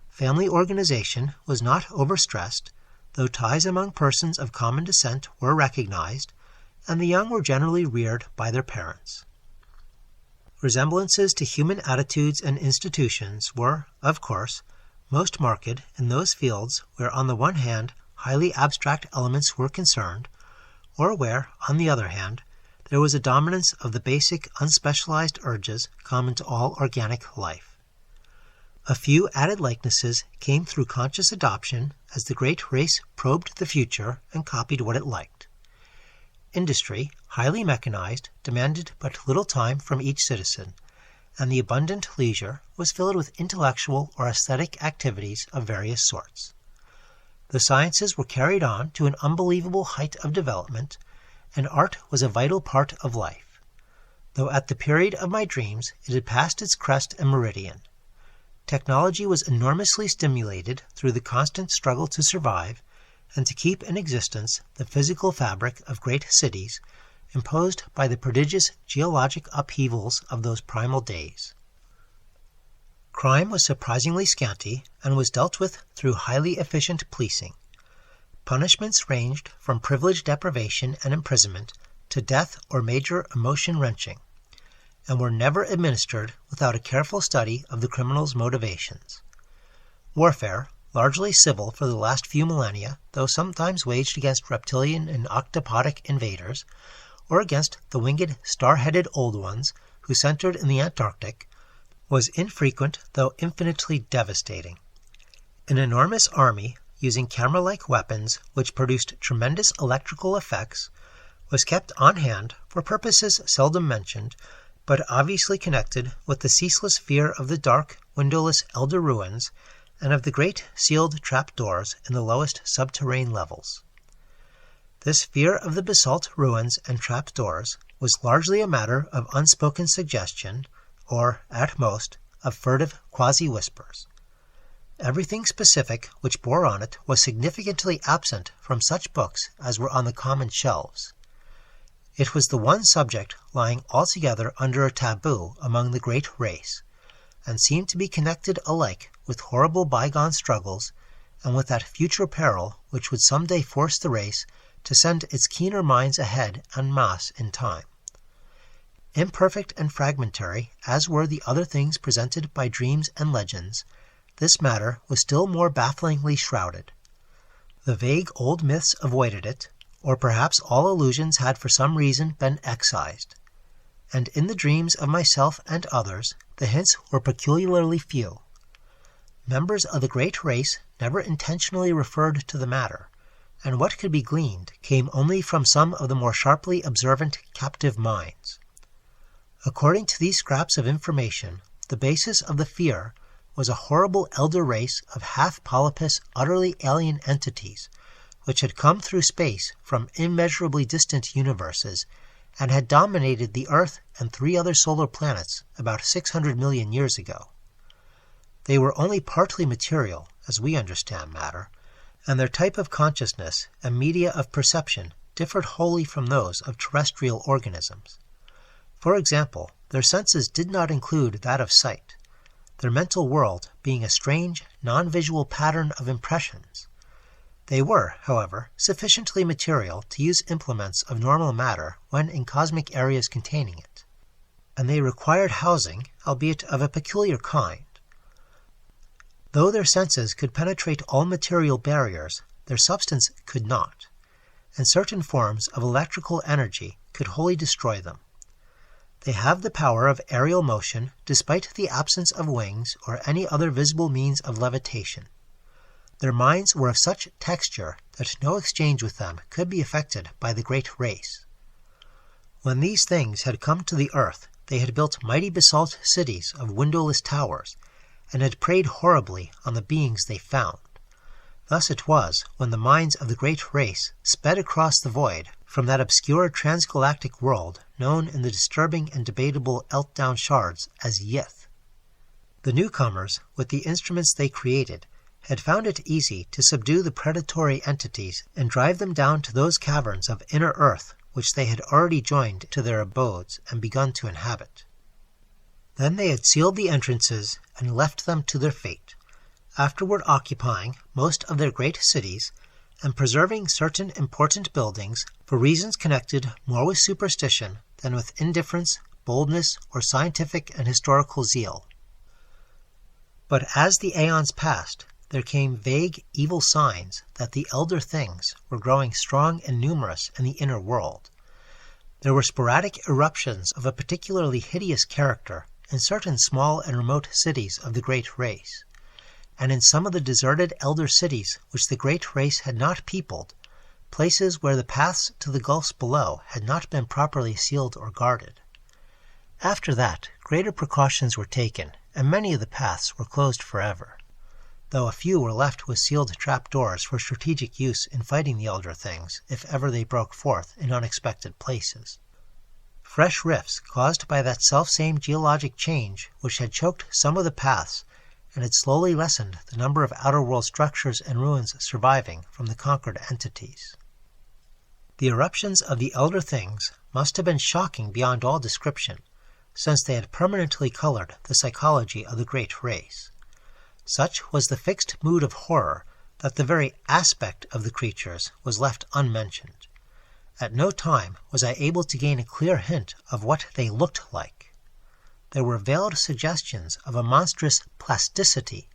Family organization was not overstressed, though ties among persons of common descent were recognized, and the young were generally reared by their parents. Resemblances to human attitudes and institutions were, of course, most marked in those fields where on the one hand highly abstract elements were concerned, or where, on the other hand, there was a dominance of the basic unspecialized urges common to all organic life. A few added likenesses came through conscious adoption as the great race probed the future and copied what it liked. Industry, highly mechanized, demanded but little time from each citizen, and the abundant leisure was filled with intellectual or aesthetic activities of various sorts. The sciences were carried on to an unbelievable height of development, and art was a vital part of life, though at the period of my dreams it had passed its crest and meridian. Technology was enormously stimulated through the constant struggle to survive and to keep in existence the physical fabric of great cities imposed by the prodigious geologic upheavals of those primal days. Crime was surprisingly scanty and was dealt with through highly efficient policing. Punishments ranged from privilege deprivation and imprisonment to death or major emotion wrenching, and were never administered without a careful study of the criminal's motivations. Warfare, largely civil for the last few millennia, though sometimes waged against reptilian and octopodic invaders, or against the winged, star-headed old ones who centered in the Antarctic, was infrequent though infinitely devastating. An enormous army, using camera-like weapons which produced tremendous electrical effects, was kept on hand for purposes seldom mentioned, but obviously connected with the ceaseless fear of the dark, windowless elder ruins and of the great sealed trapdoors in the lowest subterranean levels. This fear of the basalt ruins and trapdoors was largely a matter of unspoken suggestion, or, at most, of furtive quasi-whispers. Everything specific which bore on it was significantly absent from such books as were on the common shelves. It was the one subject lying altogether under a taboo among the great race, and seemed to be connected alike with horrible bygone struggles and with that future peril which would some day force the race to send its keener minds ahead en masse in time. Imperfect and fragmentary as were the other things presented by dreams and legends, this matter was still more bafflingly shrouded. The vague old myths avoided it, or perhaps all allusions had for some reason been excised, and in the dreams of myself and others the hints were peculiarly few. Members of the great race never intentionally referred to the matter, and what could be gleaned came only from some of the more sharply observant captive minds. According to these scraps of information, the basis of the fear was a horrible elder race of half-polypus, utterly alien entities, which had come through space from immeasurably distant universes, and had dominated the Earth and 3 other solar planets about 600 million years ago. They were only partly material, as we understand matter, and their type of consciousness and media of perception differed wholly from those of terrestrial organisms. For example, their senses did not include that of sight, their mental world being a strange, non-visual pattern of impressions. They were, however, sufficiently material to use implements of normal matter when in cosmic areas containing it, and they required housing, albeit of a peculiar kind. Though their senses could penetrate all material barriers, their substance could not, and certain forms of electrical energy could wholly destroy them. They have the power of aerial motion despite the absence of wings or any other visible means of levitation. Their minds were of such texture that no exchange with them could be effected by the great race. When these things had come to the earth, they had built mighty basalt cities of windowless towers, and had preyed horribly on the beings they found. Thus it was when the minds of the great race sped across the void from that obscure transgalactic world known in the disturbing and debatable Eltdown shards as Yith. The newcomers, with the instruments they created, had found it easy to subdue the predatory entities and drive them down to those caverns of inner earth which they had already joined to their abodes and begun to inhabit. Then they had sealed the entrances and left them to their fate, afterward occupying most of their great cities and preserving certain important buildings for reasons connected more with superstition than with indifference, boldness, or scientific and historical zeal. But as the aeons passed, there came vague, evil signs that the elder things were growing strong and numerous in the inner world. There were sporadic eruptions of a particularly hideous character in certain small and remote cities of the great race, and in some of the deserted elder cities which the great race had not peopled, places where the paths to the gulfs below had not been properly sealed or guarded. After that, greater precautions were taken, and many of the paths were closed forever, though a few were left with sealed trapdoors for strategic use in fighting the elder things if ever they broke forth in unexpected places. Fresh rifts caused by that selfsame geologic change which had choked some of the paths and had slowly lessened the number of outer-world structures and ruins surviving from the conquered entities. The eruptions of the elder things must have been shocking beyond all description, since they had permanently colored the psychology of the great race. Such was the fixed mood of horror that the very aspect of the creatures was left unmentioned, At no time was I able to gain a clear hint of what they looked like. There were veiled suggestions of a monstrous plasticity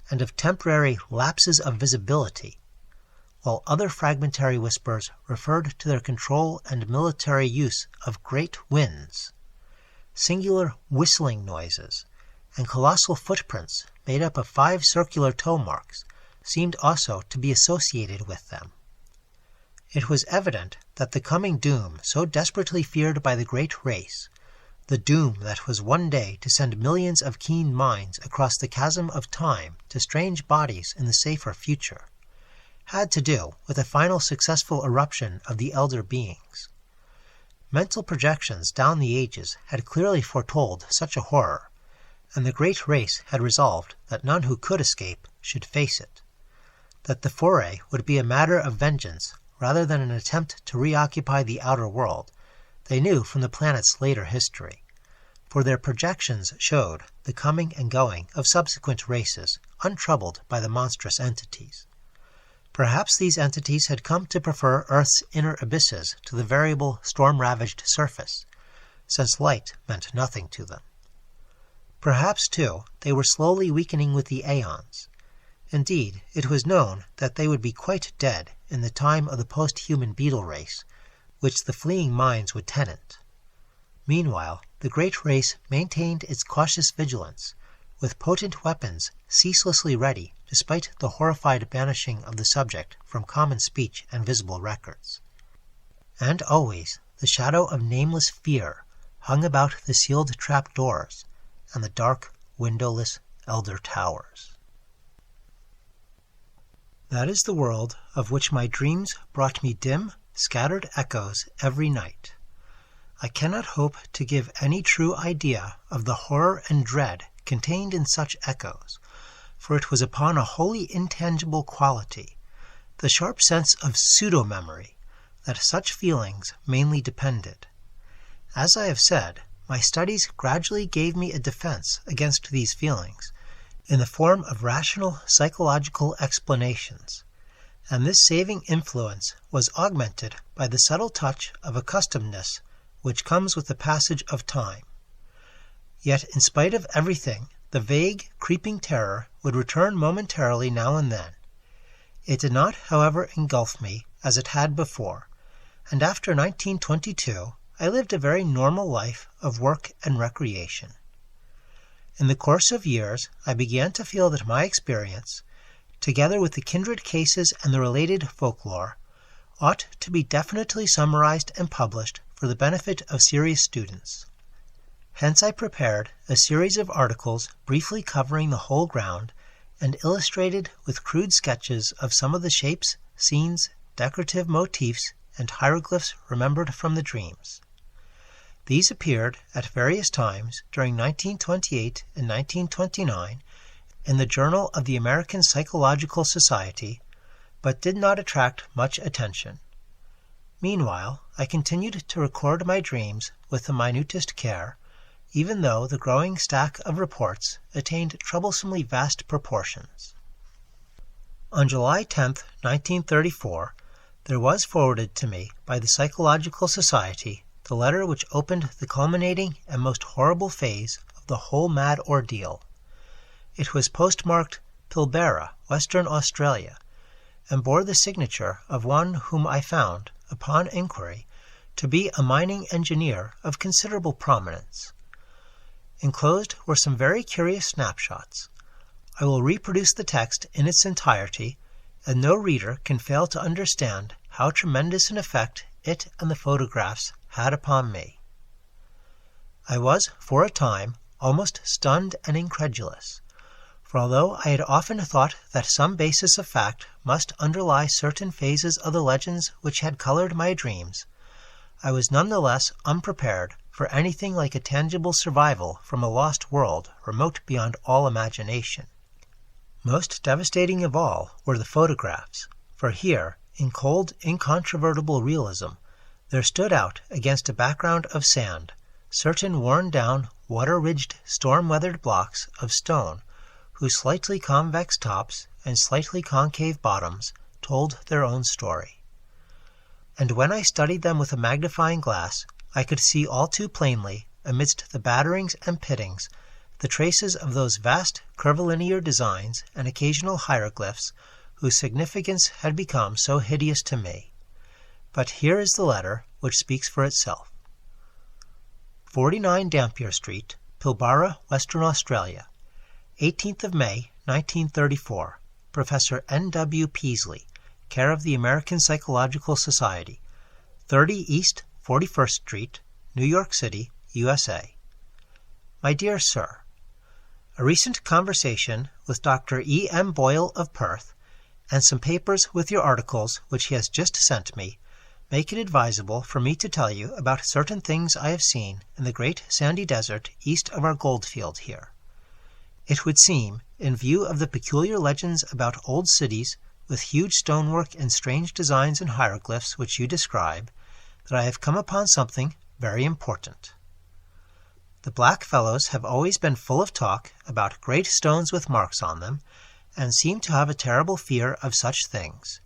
and of temporary lapses of visibility, while other fragmentary whispers referred to their control and military use of great winds. Singular whistling noises and colossal footprints made up of 5 circular toe marks seemed also to be associated with them. It was evident that the coming doom so desperately feared by the great race, the doom that was one day to send millions of keen minds across the chasm of time to strange bodies in the safer future, had to do with a final successful eruption of the elder beings. Mental projections down the ages had clearly foretold such a horror, and the great race had resolved that none who could escape should face it, that the foray would be a matter of vengeance rather than an attempt to reoccupy the outer world. They knew from the planet's later history, for their projections showed the coming and going of subsequent races untroubled by the monstrous entities. Perhaps these entities had come to prefer Earth's inner abysses to the variable, storm-ravaged surface, since light meant nothing to them. Perhaps, too, they were slowly weakening with the aeons. Indeed, it was known that they would be quite dead in the time of the post-human beetle race, which the fleeing minds would tenant. Meanwhile, the great race maintained its cautious vigilance, with potent weapons ceaselessly ready despite the horrified banishing of the subject from common speech and visible records. And always the shadow of nameless fear hung about the sealed trap-doors and the dark, windowless elder towers. That is the world of which my dreams brought me dim, scattered echoes every night. I cannot hope to give any true idea of the horror and dread contained in such echoes, for it was upon a wholly intangible quality, the sharp sense of pseudo-memory, that such feelings mainly depended. As I have said, my studies gradually gave me a defense against these feelings, in the form of rational psychological explanations, and this saving influence was augmented by the subtle touch of accustomedness which comes with the passage of time. Yet in spite of everything, the vague, creeping terror would return momentarily now and then. It did not, however, engulf me as it had before, and after 1922 I lived a very normal life of work and recreation. In the course of years, I began to feel that my experience, together with the kindred cases and the related folklore, ought to be definitely summarized and published for the benefit of serious students. Hence I prepared a series of articles briefly covering the whole ground and illustrated with crude sketches of some of the shapes, scenes, decorative motifs, and hieroglyphs remembered from the dreams. These appeared at various times during 1928 and 1929 in the Journal of the American Psychological Society, but did not attract much attention. Meanwhile, I continued to record my dreams with the minutest care, even though the growing stack of reports attained troublesomely vast proportions. On July 10, 1934, there was forwarded to me by the Psychological Society the letter which opened the culminating and most horrible phase of the whole mad ordeal. It was postmarked Pilbara, Western Australia, and bore the signature of one whom I found, upon inquiry, to be a mining engineer of considerable prominence. Enclosed were some very curious snapshots. I will reproduce the text in its entirety, and no reader can fail to understand how tremendous an effect it and the photographs had upon me. I was, for a time, almost stunned and incredulous, for although I had often thought that some basis of fact must underlie certain phases of the legends which had colored my dreams, I was none the less unprepared for anything like a tangible survival from a lost world remote beyond all imagination. Most devastating of all were the photographs, for here, in cold, incontrovertible realism, there stood out against a background of sand certain worn-down, water-ridged, storm-weathered blocks of stone whose slightly convex tops and slightly concave bottoms told their own story. and when I studied them with a magnifying glass, I could see all too plainly, amidst the batterings and pittings, the traces of those vast curvilinear designs and occasional hieroglyphs whose significance had become so hideous to me. But here is the letter, which speaks for itself. 49 Dampier Street, Pilbara, Western Australia, 18th of May, 1934. Professor N.W. Peasley, care of the American Psychological Society, 30 East 41st Street, New York City, USA. My dear Sir, a recent conversation with Dr. E. M. Boyle of Perth, and some papers with your articles which he has just sent me, make it advisable for me to tell you about certain things I have seen in the great sandy desert east of our goldfield here. It would seem, in view of the peculiar legends about old cities with huge stonework and strange designs and hieroglyphs which you describe, that I have come upon something very important. The black fellows have always been full of talk about great stones with marks on them, and seem to have a terrible fear of such things.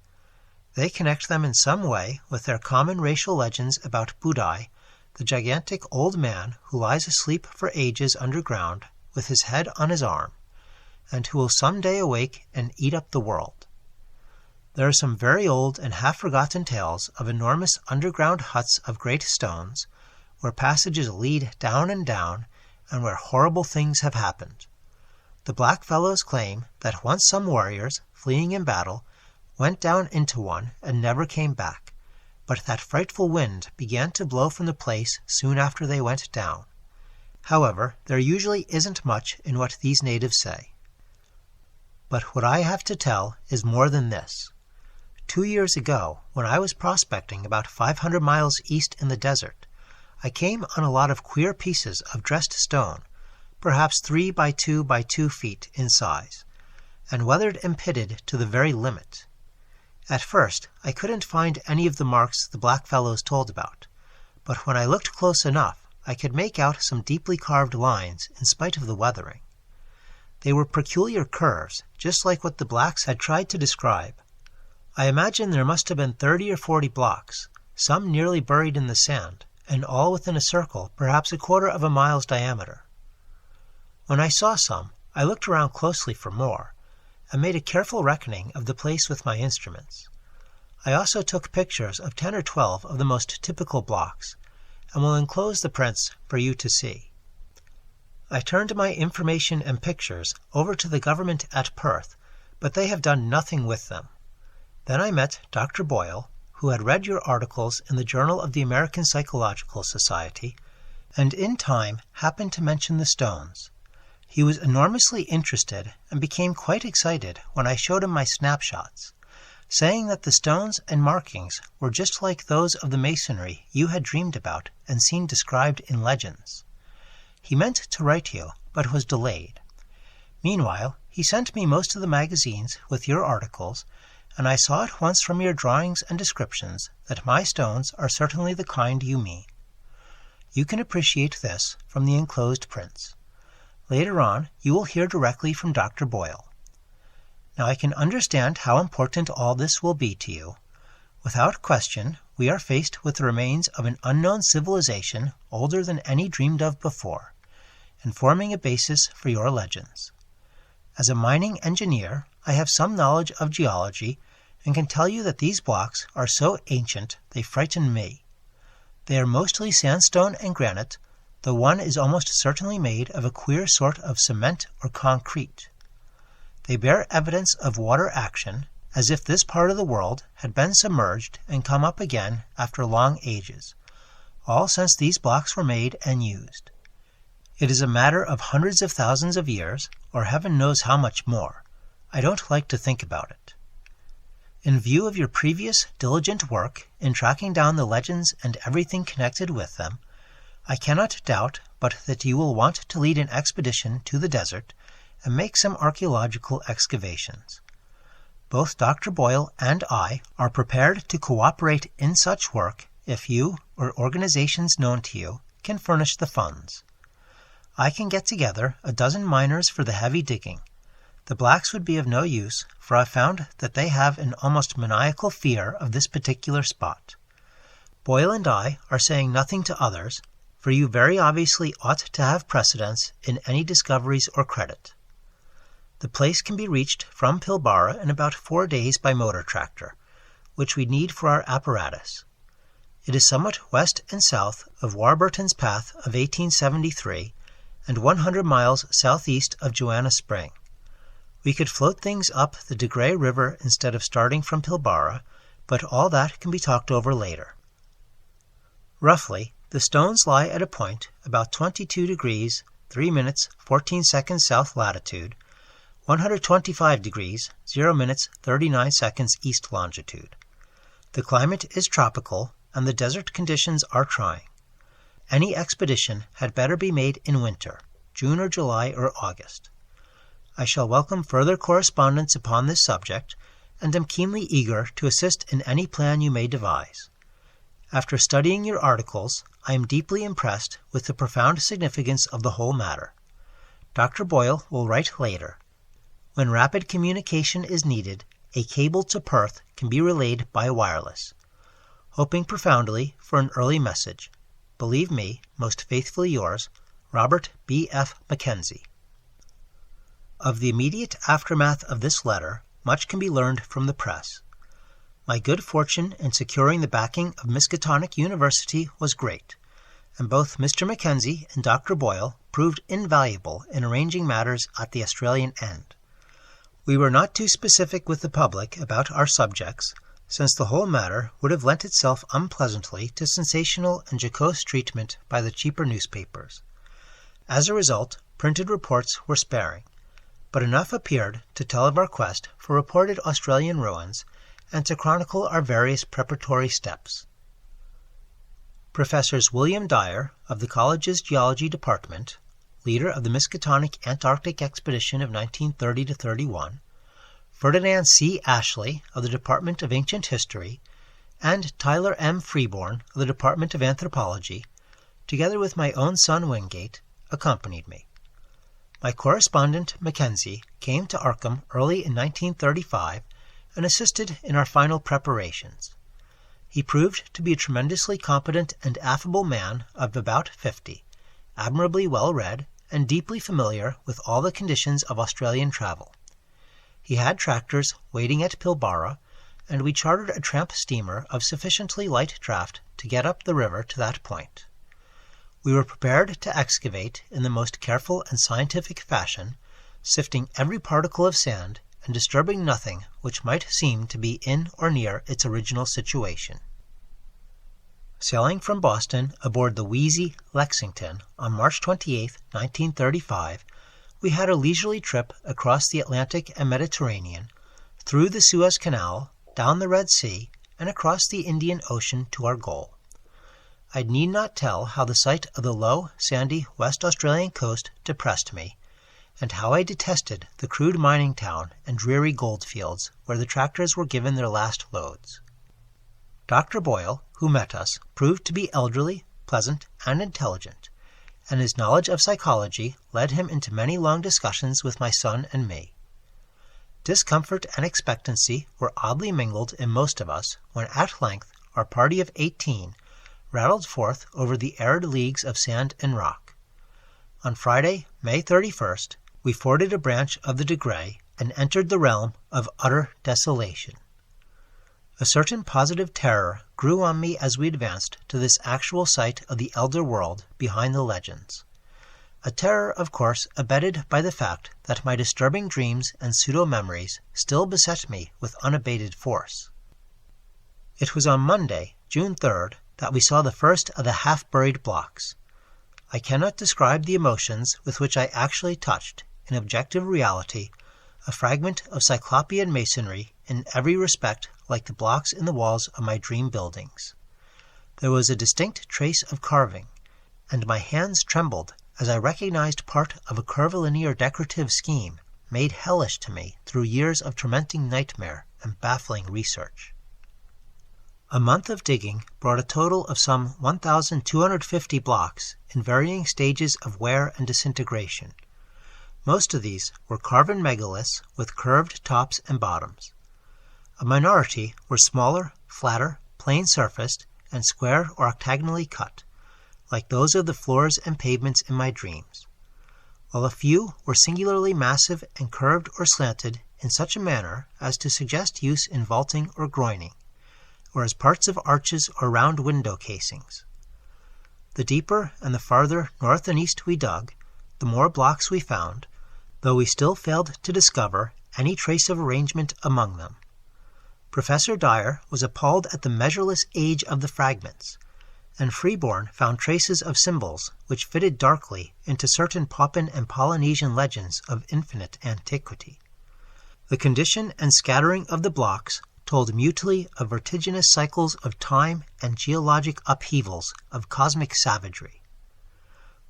They connect them in some way with their common racial legends about Budai, the gigantic old man who lies asleep for ages underground with his head on his arm, and who will some day awake and eat up the world. There are some very old and half-forgotten tales of enormous underground huts of great stones, where passages lead down and down, and where horrible things have happened. The black fellows claim that once some warriors, fleeing in battle, went down into one and never came back, but that frightful wind began to blow from the place soon after they went down. However, there usually isn't much in what these natives say. But what I have to tell is more than this. 2 years ago, when I was prospecting about 500 miles east in the desert, I came on a lot of queer pieces of dressed stone, perhaps 3 by 2 by 2 feet in size, and weathered and pitted to the very limit. At first, I couldn't find any of the marks the black fellows told about, but when I looked close enough, I could make out some deeply carved lines in spite of the weathering. They were peculiar curves, just like what the blacks had tried to describe. I imagine there must have been 30 or 40 blocks, some nearly buried in the sand, and all within a circle perhaps 1/4 of a mile's diameter. When I saw some, I looked around closely for more, and made a careful reckoning of the place with my instruments. I also took pictures of 10 or 12 of the most typical blocks, and will enclose the prints for you to see. I turned my information and pictures over to the government at Perth, but they have done nothing with them. Then I met Dr. Boyle, who had read your articles in the Journal of the American Psychological Society, and in time happened to mention the stones. He was enormously interested and became quite excited when I showed him my snapshots, saying that the stones and markings were just like those of the masonry you had dreamed about and seen described in legends. He meant to write you, but was delayed. Meanwhile, he sent me most of the magazines with your articles, and I saw at once from your drawings and descriptions that my stones are certainly the kind you mean. You can appreciate this from the enclosed prints. Later on, you will hear directly from Dr. Boyle. Now I can understand how important all this will be to you. Without question, we are faced with the remains of an unknown civilization older than any dreamed of before, and forming a basis for your legends. As a mining engineer, I have some knowledge of geology and can tell you that these blocks are so ancient they frighten me. They are mostly sandstone and granite, though one is almost certainly made of a queer sort of cement or concrete. They bear evidence of water action, as if this part of the world had been submerged and come up again after long ages, all since these blocks were made and used. It is a matter of hundreds of thousands of years, or heaven knows how much more. I don't like to think about it. In view of your previous diligent work in tracking down the legends and everything connected with them, I cannot doubt but that you will want to lead an expedition to the desert and make some archaeological excavations. Both Dr. Boyle and I are prepared to cooperate in such work if you, or organizations known to you, can furnish the funds. I can get together a dozen miners for the heavy digging. The blacks would be of no use, for I found that they have an almost maniacal fear of this particular spot. Boyle and I are saying nothing to others, for you very obviously ought to have precedence in any discoveries or credit. The place can be reached from Pilbara in about 4 days by motor tractor, which we need for our apparatus. It is somewhat west and south of Warburton's Path of 1873 and 100 miles southeast of Joanna Spring. We could float things up the De Grey River instead of starting from Pilbara, but all that can be talked over later. Roughly, the stones lie at a point about 22 degrees, 3 minutes, 14 seconds south latitude, 125 degrees, 0 minutes, 39 seconds east longitude. The climate is tropical, and the desert conditions are trying. Any expedition had better be made in winter, June or July or August. I shall welcome further correspondence upon this subject, and am keenly eager to assist in any plan you may devise. After studying your articles, I am deeply impressed with the profound significance of the whole matter. Dr. Boyle will write later. When rapid communication is needed, a cable to Perth can be relayed by wireless. Hoping profoundly for an early message. Believe me, most faithfully yours, Robert B. F. Mackenzie. Of the immediate aftermath of this letter, much can be learned from the press. My good fortune in securing the backing of Miskatonic University was great, and both Mr. Mackenzie and Dr. Boyle proved invaluable in arranging matters at the Australian end. We were not too specific with the public about our subjects, since the whole matter would have lent itself unpleasantly to sensational and jocose treatment by the cheaper newspapers. As a result, printed reports were sparing, but enough appeared to tell of our quest for reported Australian ruins and to chronicle our various preparatory steps. Professors William Dyer, of the college's Geology Department, leader of the Miskatonic Antarctic Expedition of 1930-31, Ferdinand C. Ashley, of the Department of Ancient History, and Tyler M. Freeborn, of the Department of Anthropology, together with my own son Wingate, accompanied me. My correspondent, Mackenzie, came to Arkham early in 1935 and assisted in our final preparations. He proved to be a tremendously competent and affable man of about 50, admirably well read, and deeply familiar with all the conditions of Australian travel. He had tractors waiting at Pilbara, and we chartered a tramp steamer of sufficiently light draught to get up the river to that point. We were prepared to excavate in the most careful and scientific fashion, sifting every particle of sand and disturbing nothing which might seem to be in or near its original situation. Sailing from Boston aboard the wheezy Lexington on March 28, 1935, we had a leisurely trip across the Atlantic and Mediterranean, through the Suez Canal, down the Red Sea, and across the Indian Ocean to our goal. I need not tell how the sight of the low, sandy West Australian coast depressed me, and how I detested the crude mining town and dreary goldfields where the tractors were given their last loads. Dr. Boyle, who met us, proved to be elderly, pleasant, and intelligent, and his knowledge of psychology led him into many long discussions with my son and me. Discomfort and expectancy were oddly mingled in most of us when at length our party of 18 rattled forth over the arid leagues of sand and rock. On Friday, May 31st, we forded a branch of the De Grey and entered the realm of utter desolation. A certain positive terror grew on me as we advanced to this actual sight of the elder world behind the legends. A terror, of course, abetted by the fact that my disturbing dreams and pseudo-memories still beset me with unabated force. It was on Monday, June 3rd, that we saw the first of the half-buried blocks. I cannot describe the emotions with which I actually touched, in objective reality, a fragment of cyclopean masonry in every respect like the blocks in the walls of my dream buildings. There was a distinct trace of carving, and my hands trembled as I recognized part of a curvilinear decorative scheme made hellish to me through years of tormenting nightmare and baffling research. A month of digging brought a total of some 1,250 blocks in varying stages of wear and disintegration. Most of these were carven megaliths with curved tops and bottoms. A minority were smaller, flatter, plain-surfaced, and square or octagonally cut, like those of the floors and pavements in my dreams, while a few were singularly massive and curved or slanted in such a manner as to suggest use in vaulting or groining, or as parts of arches or round window casings. The deeper and the farther north and east we dug, the more blocks we found, though we still failed to discover any trace of arrangement among them. Professor Dyer was appalled at the measureless age of the fragments, and Freeborn found traces of symbols which fitted darkly into certain Papuan and Polynesian legends of infinite antiquity. The condition and scattering of the blocks told mutely of vertiginous cycles of time and geologic upheavals of cosmic savagery.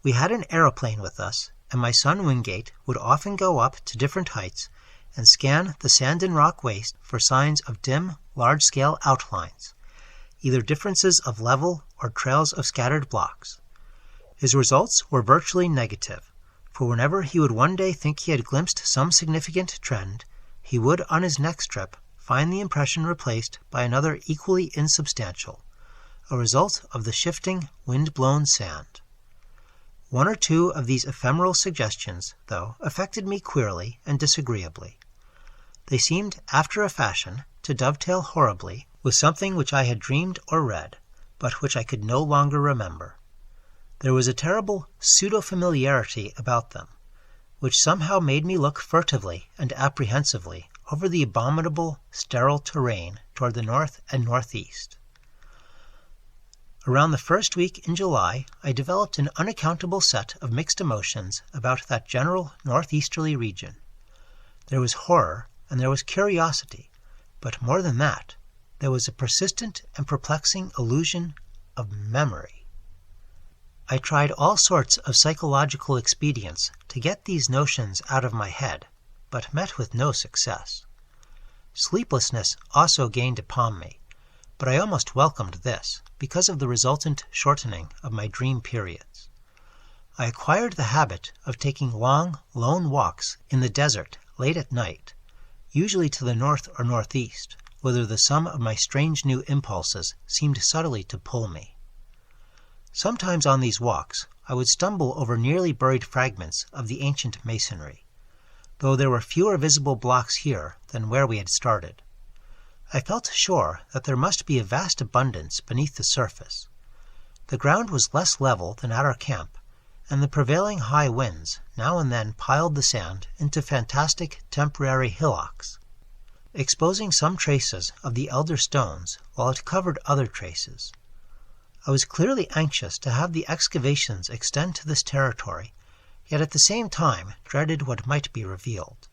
We had an aeroplane with us, and my son Wingate would often go up to different heights and scan the sand and rock waste for signs of dim, large-scale outlines, either differences of level or trails of scattered blocks. His results were virtually negative, for whenever he would one day think he had glimpsed some significant trend, he would on his next trip find the impression replaced by another equally insubstantial, a result of the shifting, wind-blown sand. One or two of these ephemeral suggestions, though, affected me queerly and disagreeably. They seemed, after a fashion, to dovetail horribly with something which I had dreamed or read, but which I could no longer remember. There was a terrible pseudo-familiarity about them, which somehow made me look furtively and apprehensively over the abominable, sterile terrain toward the north and northeast. Around the first week in July, I developed an unaccountable set of mixed emotions about that general northeasterly region. There was horror and there was curiosity, but more than that, there was a persistent and perplexing illusion of memory. I tried all sorts of psychological expedients to get these notions out of my head, but met with no success. Sleeplessness also gained upon me, but I almost welcomed this because of the resultant shortening of my dream periods. I acquired the habit of taking long, lone walks in the desert late at night, usually to the north or northeast, whither the sum of my strange new impulses seemed subtly to pull me. Sometimes on these walks I would stumble over nearly buried fragments of the ancient masonry, though there were fewer visible blocks here than where we had started. I felt sure that there must be a vast abundance beneath the surface. The ground was less level than at our camp, and the prevailing high winds now and then piled the sand into fantastic temporary hillocks, exposing some traces of the elder stones while it covered other traces. I was clearly anxious to have the excavations extend to this territory, yet at the same time dreaded what might be revealed.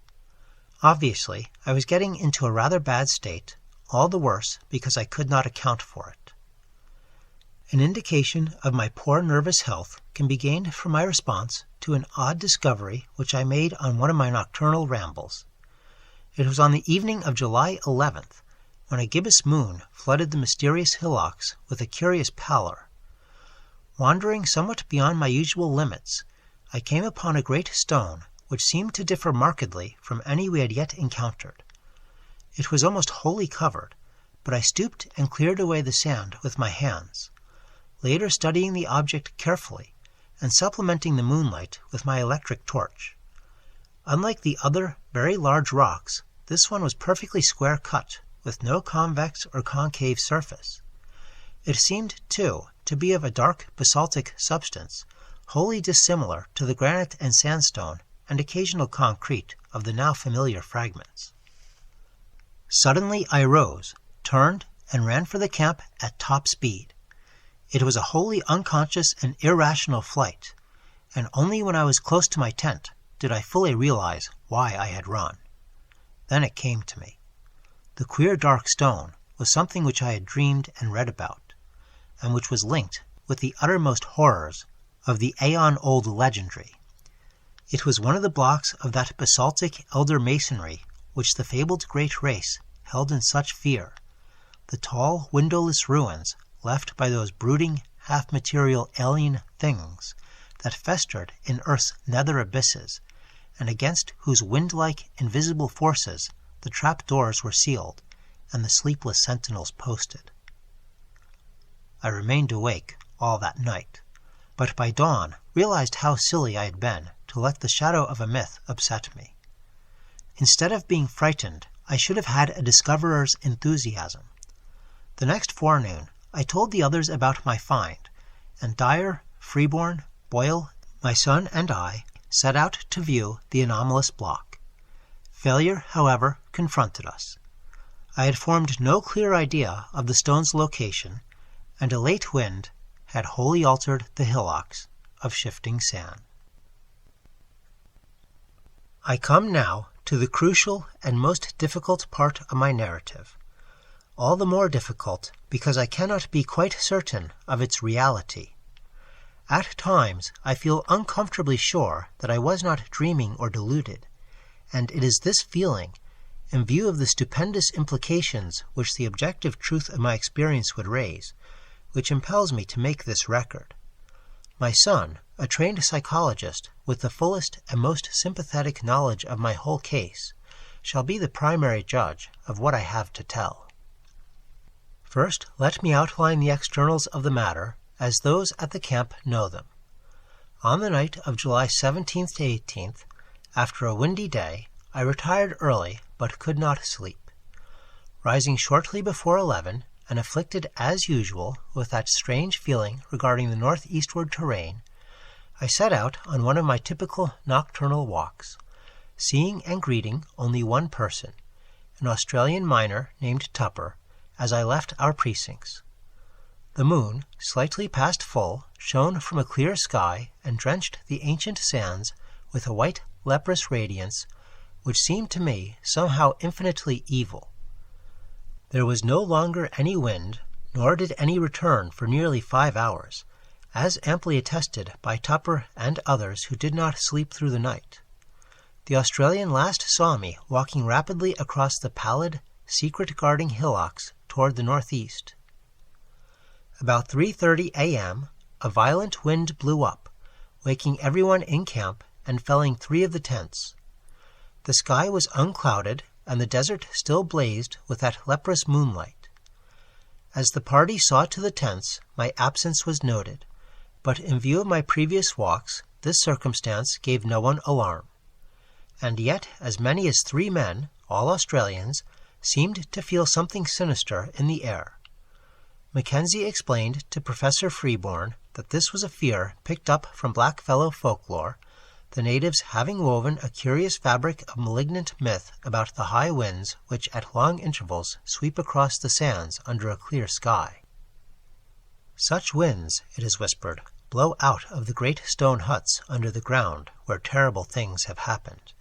Obviously, I was getting into a rather bad state, all the worse because I could not account for it. An indication of my poor nervous health can be gained from my response to an odd discovery which I made on one of my nocturnal rambles. It was on the evening of July 11th, when a gibbous moon flooded the mysterious hillocks with a curious pallor. Wandering somewhat beyond my usual limits, I came upon a great stone which seemed to differ markedly from any we had yet encountered. It was almost wholly covered, but I stooped and cleared away the sand with my hands, later studying the object carefully and supplementing the moonlight with my electric torch. Unlike the other very large rocks, this one was perfectly square-cut, with no convex or concave surface. It seemed, too, to be of a dark basaltic substance, wholly dissimilar to the granite and sandstone and occasional concrete of the now familiar fragments. Suddenly I rose, turned, and ran for the camp at top speed. It was a wholly unconscious and irrational flight, and only when I was close to my tent did I fully realize why I had run. Then it came to me. The queer dark stone was something which I had dreamed and read about, and which was linked with the uttermost horrors of the aeon-old legendary. It was one of the blocks of that basaltic elder masonry which the fabled great race held in such fear, the tall, windowless ruins left by those brooding, half-material alien things that festered in earth's nether abysses, and against whose wind-like, invisible forces the trap-doors were sealed and the sleepless sentinels posted. I remained awake all that night, but by dawn realized how silly I had been to let the shadow of a myth upset me. Instead of being frightened, I should have had a discoverer's enthusiasm. The next forenoon I told the others about my find, and Dyer, Freeborn, Boyle, my son, and I set out to view the anomalous block. Failure, however, confronted us. I had formed no clear idea of the stone's location, and a late wind had wholly altered the hillocks of shifting sand. I come now to the crucial and most difficult part of my narrative, all the more difficult because I cannot be quite certain of its reality. At times I feel uncomfortably sure that I was not dreaming or deluded, and it is this feeling, in view of the stupendous implications which the objective truth of my experience would raise, which impels me to make this record. My son, a trained psychologist with the fullest and most sympathetic knowledge of my whole case, shall be the primary judge of what I have to tell. First, let me outline the externals of the matter as those at the camp know them. On the night of July 17th to 18th, after a windy day, I retired early but could not sleep. Rising shortly before 11, and afflicted as usual with that strange feeling regarding the northeastward terrain, I set out on one of my typical nocturnal walks, seeing and greeting only one person, an Australian miner named Tupper, as I left our precincts. The moon, slightly past full, shone from a clear sky and drenched the ancient sands with a white leprous radiance which seemed to me somehow infinitely evil. There was no longer any wind, nor did any return for nearly 5 hours, as amply attested by Tupper and others who did not sleep through the night. The Australian last saw me walking rapidly across the pallid, secret-guarding hillocks toward the northeast. About 3:30 a.m., a violent wind blew up, waking everyone in camp and felling 3 of the tents. The sky was unclouded, and the desert still blazed with that leprous moonlight. As the party saw to the tents, my absence was noted, but in view of my previous walks, this circumstance gave no one alarm. And yet as many as 3 men, all Australians, seemed to feel something sinister in the air. Mackenzie explained to Professor Freeborn that this was a fear picked up from blackfellow folklore, the natives having woven a curious fabric of malignant myth about the high winds which at long intervals sweep across the sands under a clear sky. Such winds, it is whispered, blow out of the great stone huts under the ground where terrible things have happened,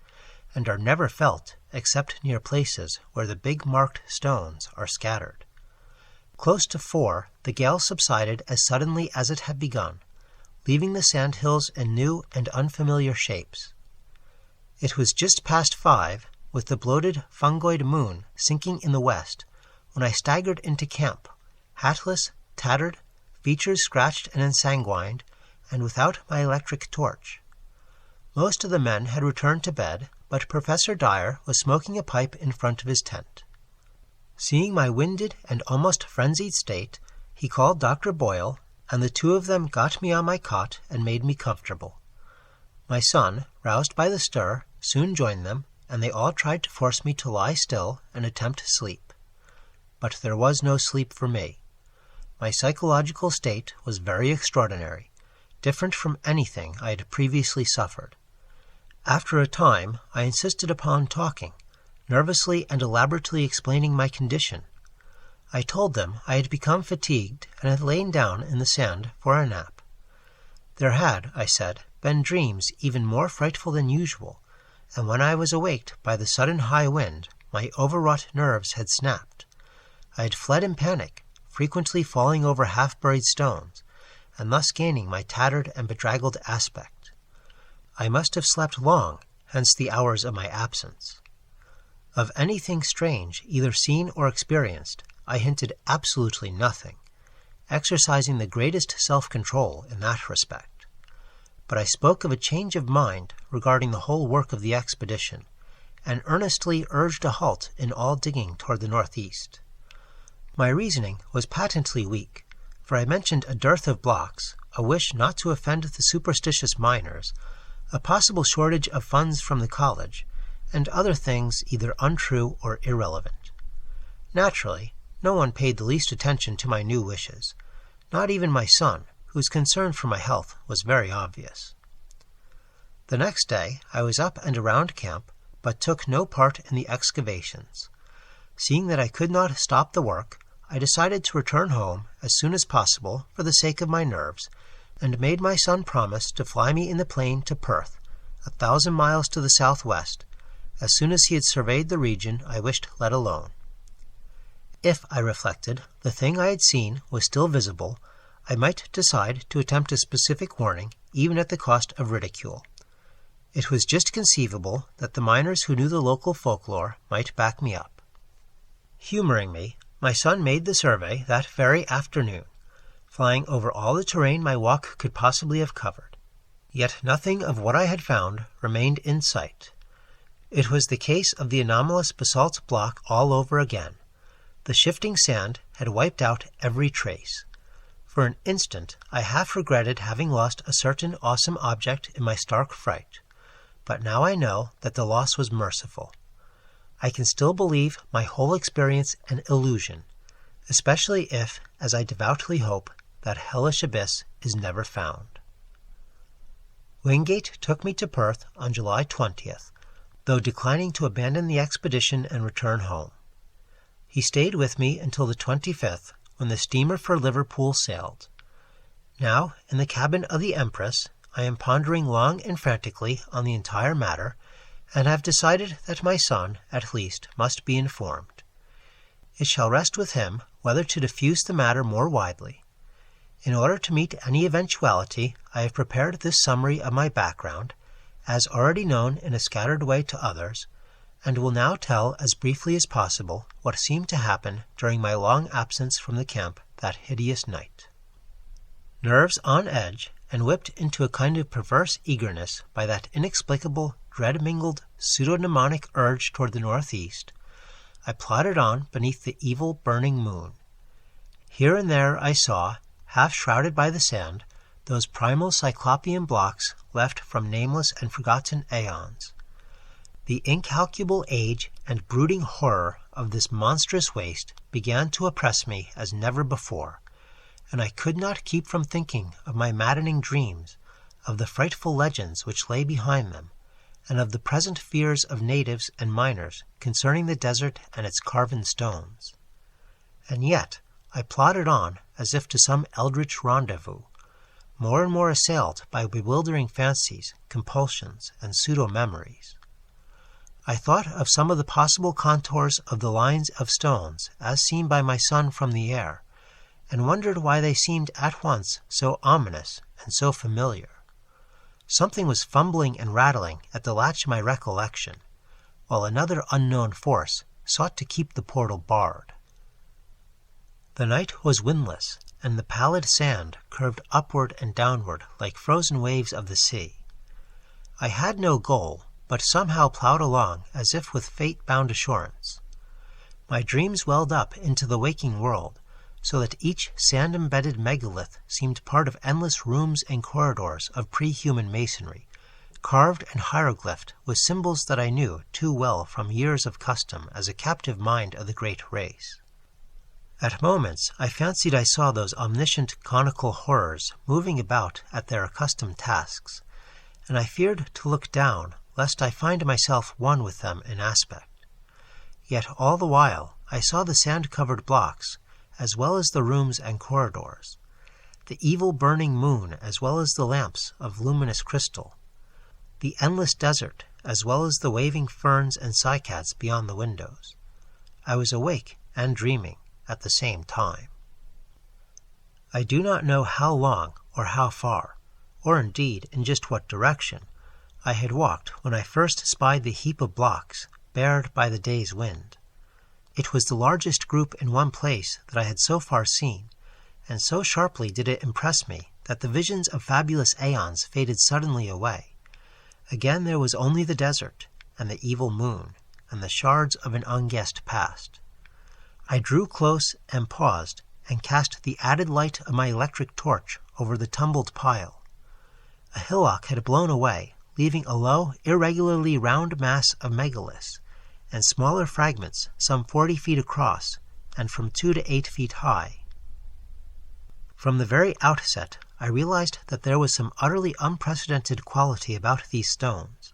and are never felt except near places where the big marked stones are scattered. Close to 4, the gale subsided as suddenly as it had begun, leaving the sandhills in new and unfamiliar shapes. It was just past 5, with the bloated fungoid moon sinking in the west, when I staggered into camp, hatless, tattered, features scratched and ensanguined, and without my electric torch. Most of the men had returned to bed, but Professor Dyer was smoking a pipe in front of his tent. Seeing my winded and almost frenzied state, he called Dr. Boyle, and the 2 of them got me on my cot and made me comfortable. My son, roused by the stir, soon joined them, and they all tried to force me to lie still and attempt sleep. But there was no sleep for me. My psychological state was very extraordinary, different from anything I had previously suffered. After a time, I insisted upon talking, nervously and elaborately explaining my condition. I told them I had become fatigued and had lain down in the sand for a nap. There had, I said, been dreams even more frightful than usual, and when I was awaked by the sudden high wind, my overwrought nerves had snapped. I had fled in panic, frequently falling over half-buried stones, and thus gaining my tattered and bedraggled aspect. I must have slept long, hence the hours of my absence. Of anything strange, either seen or experienced, I hinted absolutely nothing, exercising the greatest self-control in that respect. But I spoke of a change of mind regarding the whole work of the expedition, and earnestly urged a halt in all digging toward the northeast. My reasoning was patently weak, for I mentioned a dearth of blocks, a wish not to offend the superstitious miners, a possible shortage of funds from the college, and other things either untrue or irrelevant. Naturally, no one paid the least attention to my new wishes, not even my son, whose concern for my health was very obvious. The next day I was up and around camp, but took no part in the excavations. Seeing that I could not stop the work, I decided to return home as soon as possible for the sake of my nerves, and made my son promise to fly me in the plane to Perth, 1,000 miles to the southwest, as soon as he had surveyed the region I wished let alone. If, I reflected, the thing I had seen was still visible, I might decide to attempt a specific warning, even at the cost of ridicule. It was just conceivable that the miners who knew the local folklore might back me up. Humoring me, my son made the survey that very afternoon, flying over all the terrain my walk could possibly have covered. Yet nothing of what I had found remained in sight. It was the case of the anomalous basalt block all over again. The shifting sand had wiped out every trace. For an instant I half regretted having lost a certain awesome object in my stark fright, but now I know that the loss was merciful. I can still believe my whole experience an illusion, especially if, as I devoutly hope, that hellish abyss is never found. Wingate took me to Perth on July 20th, though declining to abandon the expedition and return home. He stayed with me until the 25th, when the steamer for Liverpool sailed. Now, in the cabin of the Empress, I am pondering long and frantically on the entire matter, and have decided that my son, at least, must be informed. It shall rest with him whether to diffuse the matter more widely. In order to meet any eventuality, I have prepared this summary of my background, as already known in a scattered way to others, and will now tell as briefly as possible what seemed to happen during my long absence from the camp that hideous night. Nerves on edge, and whipped into a kind of perverse eagerness by that inexplicable, dread-mingled, pseudo-mnemonic urge toward the northeast, I plodded on beneath the evil burning moon. Here and there I saw, half shrouded by the sand, those primal cyclopean blocks left from nameless and forgotten aeons. The incalculable age and brooding horror of this monstrous waste began to oppress me as never before, and I could not keep from thinking of my maddening dreams, of the frightful legends which lay behind them, and of the present fears of natives and miners concerning the desert and its carven stones. And yet I plodded on as if to some eldritch rendezvous, more and more assailed by bewildering fancies, compulsions, and pseudo-memories. I thought of some of the possible contours of the lines of stones as seen by my son from the air, and wondered why they seemed at once so ominous and so familiar. Something was fumbling and rattling at the latch of my recollection, while another unknown force sought to keep the portal barred. The night was windless, and the pallid sand curved upward and downward like frozen waves of the sea. I had no goal, but somehow plowed along as if with fate-bound assurance. My dreams welled up into the waking world, so that each sand-embedded megalith seemed part of endless rooms and corridors of pre-human masonry, carved and hieroglyphed with symbols that I knew too well from years of custom as a captive mind of the great race. At moments I fancied I saw those omniscient conical horrors moving about at their accustomed tasks, and I feared to look down lest I find myself one with them in aspect. Yet all the while I saw the sand-covered blocks, as well as the rooms and corridors, the evil burning moon as well as the lamps of luminous crystal, the endless desert as well as the waving ferns and cycads beyond the windows. I was awake and dreaming at the same time. I do not know how long or how far, or indeed in just what direction, I had walked when I first spied the heap of blocks, bared by the day's wind. It was the largest group in one place that I had so far seen, and so sharply did it impress me that the visions of fabulous aeons faded suddenly away. Again there was only the desert, and the evil moon, and the shards of an unguessed past. I drew close and paused, and cast the added light of my electric torch over the tumbled pile. A hillock had blown away, leaving a low, irregularly round mass of megaliths, and smaller fragments some 40 feet across and from 2 to 8 feet high. From the very outset, I realized that there was some utterly unprecedented quality about these stones.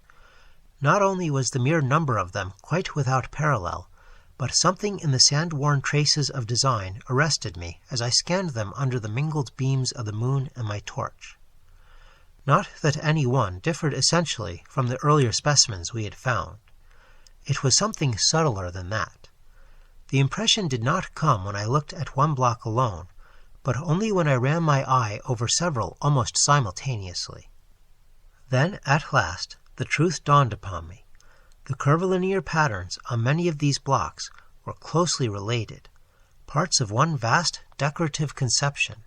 Not only was the mere number of them quite without parallel, but something in the sand-worn traces of design arrested me as I scanned them under the mingled beams of the moon and my torch. Not that any one differed essentially from the earlier specimens we had found. It was something subtler than that. The impression did not come when I looked at one block alone, but only when I ran my eye over several almost simultaneously. Then, at last, the truth dawned upon me. The curvilinear patterns on many of these blocks were closely related, parts of one vast decorative conception.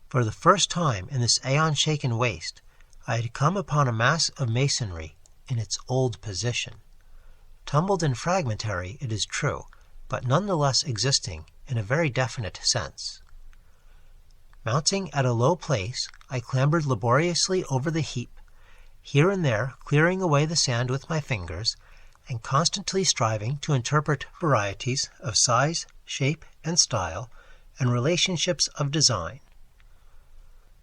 For the first time in this aeon-shaken waste, I had come upon a mass of masonry in its old position. Tumbled and fragmentary, it is true, but nonetheless existing in a very definite sense. Mounting at a low place, I clambered laboriously over the heap, here and there clearing away the sand with my fingers, and constantly striving to interpret varieties of size, shape, and style, and relationships of design.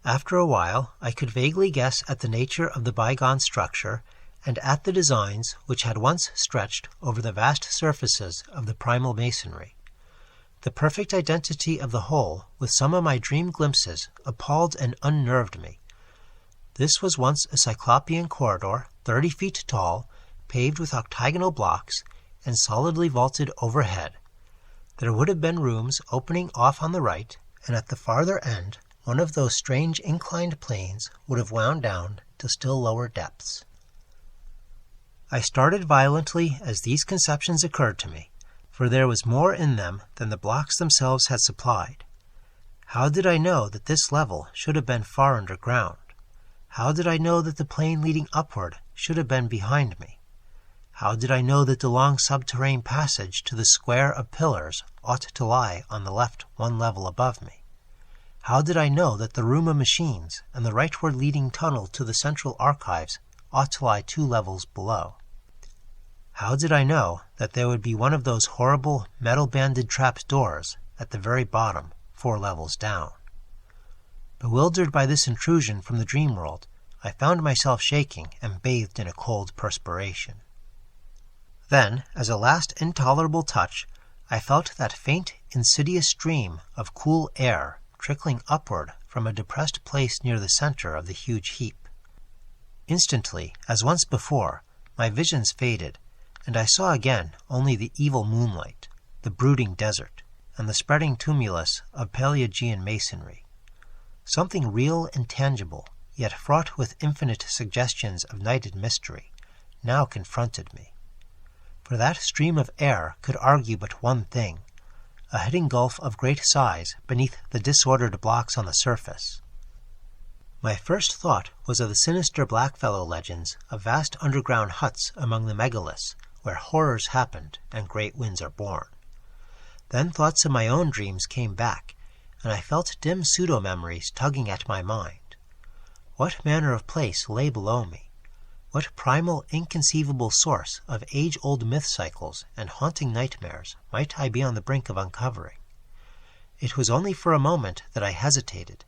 After a while, I could vaguely guess at the nature of the bygone structure, and at the designs which had once stretched over the vast surfaces of the primal masonry. The perfect identity of the whole, with some of my dream glimpses, appalled and unnerved me. This was once a cyclopean corridor, 30 feet tall, paved with octagonal blocks, and solidly vaulted overhead. There would have been rooms opening off on the right, and at the farther end, one of those strange inclined planes would have wound down to still lower depths. I started violently as these conceptions occurred to me, for there was more in them than the blocks themselves had supplied. How did I know that this level should have been far underground? How did I know that the plane leading upward should have been behind me? How did I know that the long subterranean passage to the square of pillars ought to lie on the left one level above me? How did I know that the room of machines and the rightward leading tunnel to the central archives ought to lie 2 levels below? How did I know that there would be one of those horrible metal-banded trap doors at the very bottom, 4 levels down? Bewildered by this intrusion from the dream world, I found myself shaking and bathed in a cold perspiration. Then, as a last intolerable touch, I felt that faint, insidious stream of cool air trickling upward from a depressed place near the center of the huge heap. Instantly, as once before, my visions faded, and I saw again only the evil moonlight, the brooding desert, and the spreading tumulus of Paleogean masonry. Something real and tangible, yet fraught with infinite suggestions of nighted mystery, now confronted me. For that stream of air could argue but one thing, a hidden gulf of great size beneath the disordered blocks on the surface. My first thought was of the sinister blackfellow legends of vast underground huts among the megaliths, where horrors happened and great winds are born. Then thoughts of my own dreams came back, and I felt dim pseudo-memories tugging at my mind. What manner of place lay below me? What primal, inconceivable source of age-old myth cycles and haunting nightmares might I be on the brink of uncovering? It was only for a moment that I hesitated,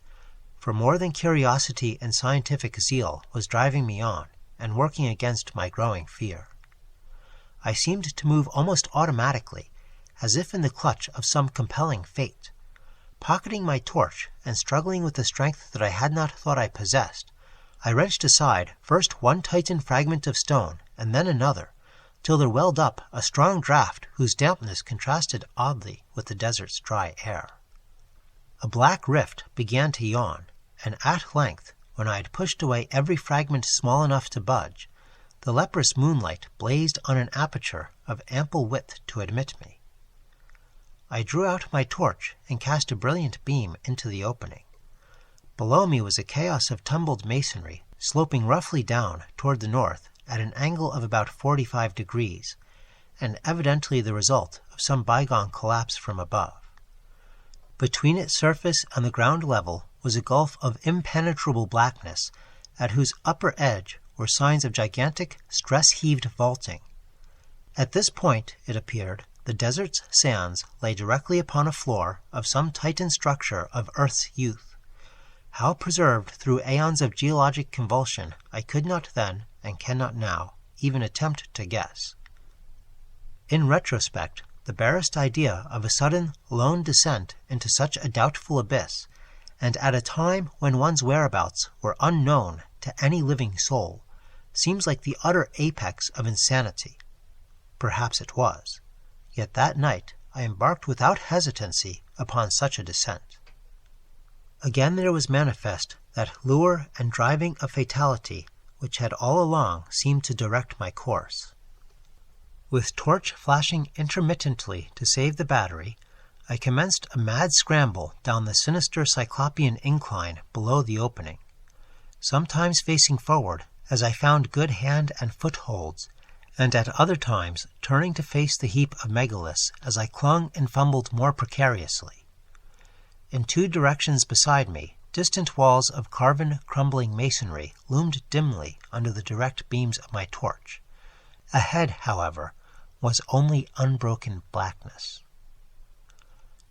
for more than curiosity and scientific zeal was driving me on and working against my growing fear. I seemed to move almost automatically, as if in the clutch of some compelling fate. Pocketing my torch and struggling with the strength that I had not thought I possessed, I wrenched aside first one tightened fragment of stone and then another, till there welled up a strong draught whose dampness contrasted oddly with the desert's dry air. A black rift began to yawn, and at length, when I had pushed away every fragment small enough to budge, the leprous moonlight blazed on an aperture of ample width to admit me. I drew out my torch and cast a brilliant beam into the opening. Below me was a chaos of tumbled masonry, sloping roughly down toward the north at an angle of about 45 degrees, and evidently the result of some bygone collapse from above. Between its surface and the ground level was a gulf of impenetrable blackness, at whose upper edge were signs of gigantic, stress-heaved vaulting. At this point, it appeared, the desert's sands lay directly upon a floor of some Titan structure of Earth's youth. How preserved through aeons of geologic convulsion, I could not then, and cannot now, even attempt to guess. In retrospect, the barest idea of a sudden, lone descent into such a doubtful abyss, and at a time when one's whereabouts were unknown to any living soul, seems like the utter apex of insanity. Perhaps it was. Yet that night I embarked without hesitancy upon such a descent. Again there was manifest that lure and driving of fatality which had all along seemed to direct my course. With torch flashing intermittently to save the battery, I commenced a mad scramble down the sinister cyclopean incline below the opening, sometimes facing forward as I found good hand and footholds, and at other times turning to face the heap of megaliths as I clung and fumbled more precariously. In two directions beside me, distant walls of carven, crumbling masonry loomed dimly under the direct beams of my torch. Ahead, however, was only unbroken blackness.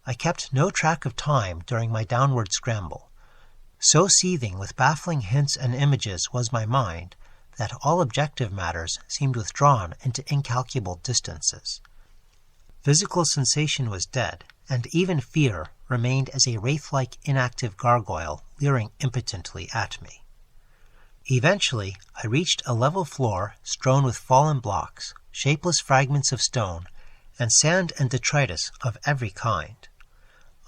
I kept no track of time during my downward scramble. So seething with baffling hints and images was my mind that all objective matters seemed withdrawn into incalculable distances. Physical sensation was dead, and even fear remained as a wraith-like inactive gargoyle leering impotently at me. Eventually, I reached a level floor strewn with fallen blocks, shapeless fragments of stone, and sand and detritus of every kind.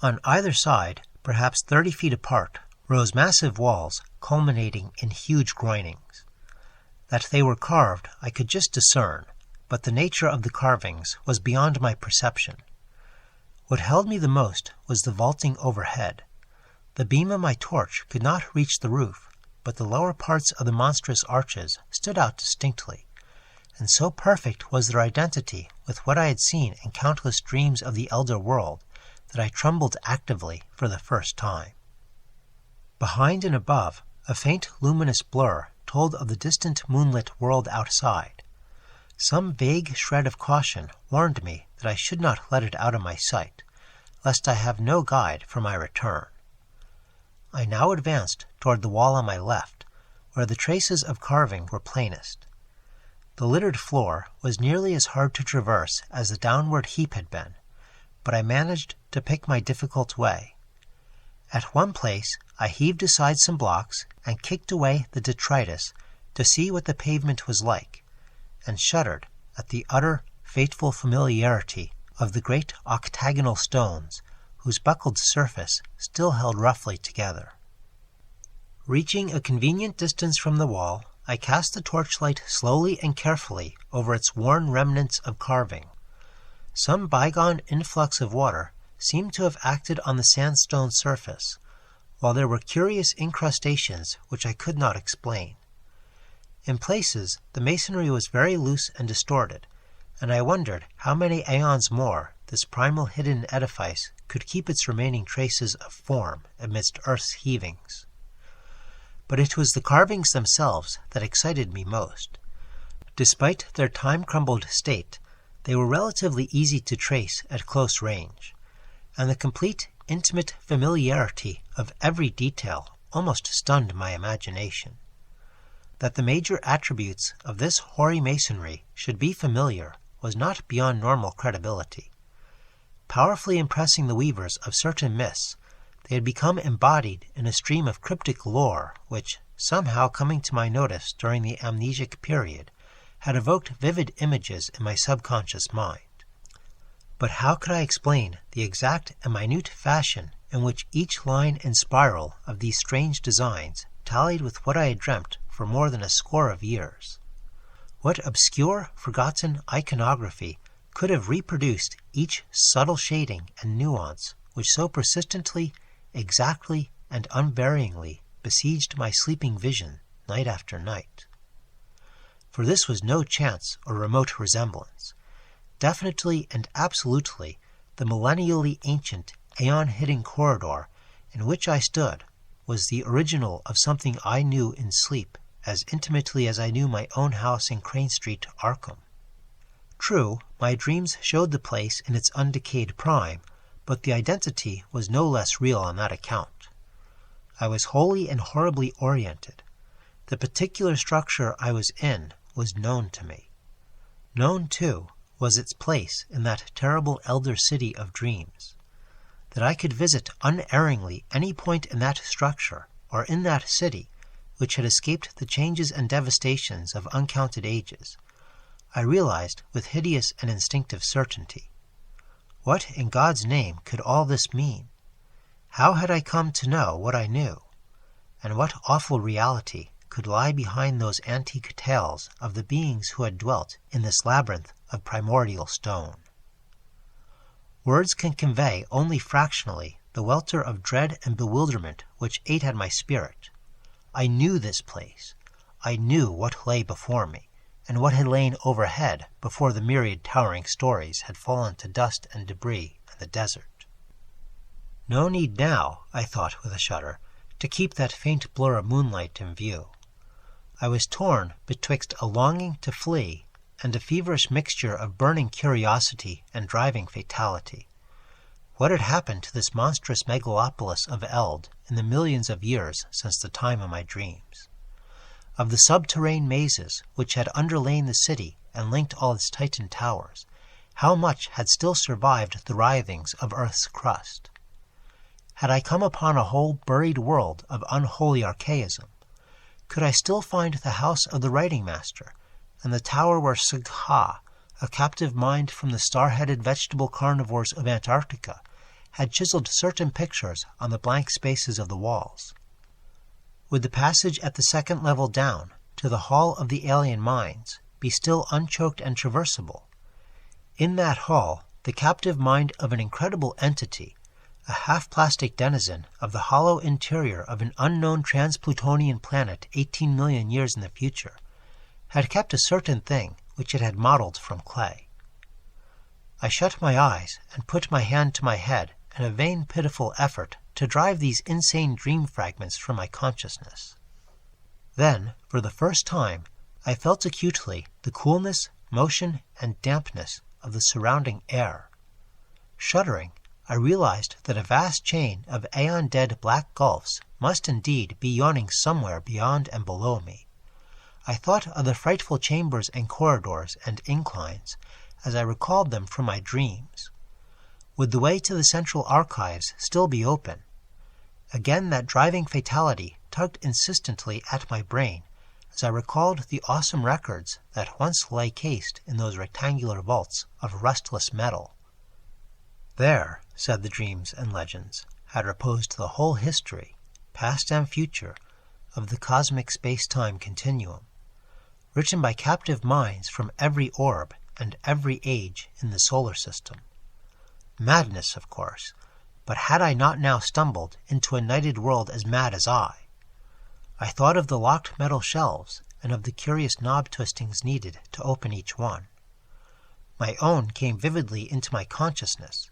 On either side, perhaps 30 feet apart, rose massive walls culminating in huge groinings. That they were carved I could just discern, but the nature of the carvings was beyond my perception. What held me the most was the vaulting overhead. The beam of my torch could not reach the roof, but the lower parts of the monstrous arches stood out distinctly, and so perfect was their identity with what I had seen in countless dreams of the elder world that I trembled actively for the first time. Behind and above, a faint luminous blur told of the distant moonlit world outside. Some vague shred of caution warned me that I should not let it out of my sight, lest I have no guide for my return. I now advanced toward the wall on my left, where the traces of carving were plainest. The littered floor was nearly as hard to traverse as the downward heap had been, but I managed to pick my difficult way. At one place I heaved aside some blocks and kicked away the detritus to see what the pavement was like, and shuddered at the utter, fateful familiarity of the great octagonal stones whose buckled surface still held roughly together. Reaching a convenient distance from the wall, I cast the torchlight slowly and carefully over its worn remnants of carving. Some bygone influx of water seemed to have acted on the sandstone surface, while there were curious incrustations which I could not explain. In places, the masonry was very loose and distorted, and I wondered how many aeons more this primal hidden edifice could keep its remaining traces of form amidst Earth's heavings. But it was the carvings themselves that excited me most. Despite their time-crumbled state, they were relatively easy to trace at close range, and the complete, intimate familiarity of every detail almost stunned my imagination. That the major attributes of this hoary masonry should be familiar was not beyond normal credibility. Powerfully impressing the weavers of certain myths, they had become embodied in a stream of cryptic lore which, somehow coming to my notice during the amnesic period, had evoked vivid images in my subconscious mind. But how could I explain the exact and minute fashion in which each line and spiral of these strange designs tallied with what I had dreamt for more than a score of years? What obscure, forgotten iconography could have reproduced each subtle shading and nuance which so persistently, exactly, and unvaryingly besieged my sleeping vision night after night? For this was no chance or remote resemblance. Definitely and absolutely, the millennially ancient aeon-hidden corridor in which I stood was the original of something I knew in sleep as intimately as I knew my own house in Crane Street, Arkham. True, my dreams showed the place in its undecayed prime, but the identity was no less real on that account. I was wholly and horribly oriented. The particular structure I was in was known to me. Known, too, was its place in that terrible elder city of dreams. That I could visit unerringly any point in that structure or in that city which had escaped the changes and devastations of uncounted ages, I realized with hideous and instinctive certainty. What in God's name could all this mean? How had I come to know what I knew? And what awful reality could lie behind those antique tales of the beings who had dwelt in this labyrinth of primordial stone? Words can convey only fractionally the welter of dread and bewilderment which ate at my spirit. I knew this place. I knew what lay before me, and what had lain overhead before the myriad towering stories had fallen to dust and debris in the desert. No need now, I thought with a shudder, to keep that faint blur of moonlight in view. I was torn betwixt a longing to flee and a feverish mixture of burning curiosity and driving fatality. What had happened to this monstrous megalopolis of Eld in the millions of years since the time of my dreams? Of the subterranean mazes which had underlain the city and linked all its Titan towers, how much had still survived the writhings of Earth's crust? Had I come upon a whole buried world of unholy archaism? Could I still find the house of the writing master, and the tower where Sigha, a captive mind from the star-headed vegetable carnivores of Antarctica, had chiseled certain pictures on the blank spaces of the walls? Would the passage at the second level down, to the hall of the alien minds, be still unchoked and traversable? In that hall, the captive mind of an incredible entity, a half-plastic denizen of the hollow interior of an unknown trans-Plutonian planet 18 million years in the future, had kept a certain thing which it had modeled from clay. I shut my eyes and put my hand to my head in a vain, pitiful effort to drive these insane dream fragments from my consciousness. Then, for the first time, I felt acutely the coolness, motion, and dampness of the surrounding air. Shuddering, I realized that a vast chain of aeon-dead black gulfs must indeed be yawning somewhere beyond and below me. I thought of the frightful chambers and corridors and inclines as I recalled them from my dreams. Would the way to the central archives still be open? Again that driving fatality tugged insistently at my brain as I recalled the awesome records that once lay cased in those rectangular vaults of rustless metal. There, said the dreams and legends, had reposed the whole history, past and future, of the cosmic space-time continuum, written by captive minds from every orb and every age in the solar system. Madness, of course, but had I not now stumbled into a nighted world as mad as I? I thought of the locked metal shelves and of the curious knob twistings needed to open each one. My own came vividly into my consciousness.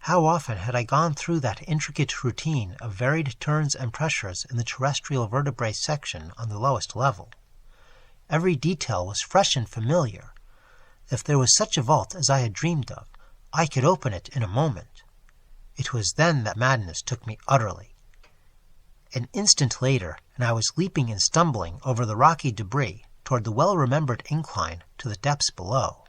How often had I gone through that intricate routine of varied turns and pressures in the terrestrial vertebrae section on the lowest level? Every detail was fresh and familiar. If there was such a vault as I had dreamed of, I could open it in a moment. It was then that madness took me utterly. An instant later, and I was leaping and stumbling over the rocky debris toward the well-remembered incline to the depths below.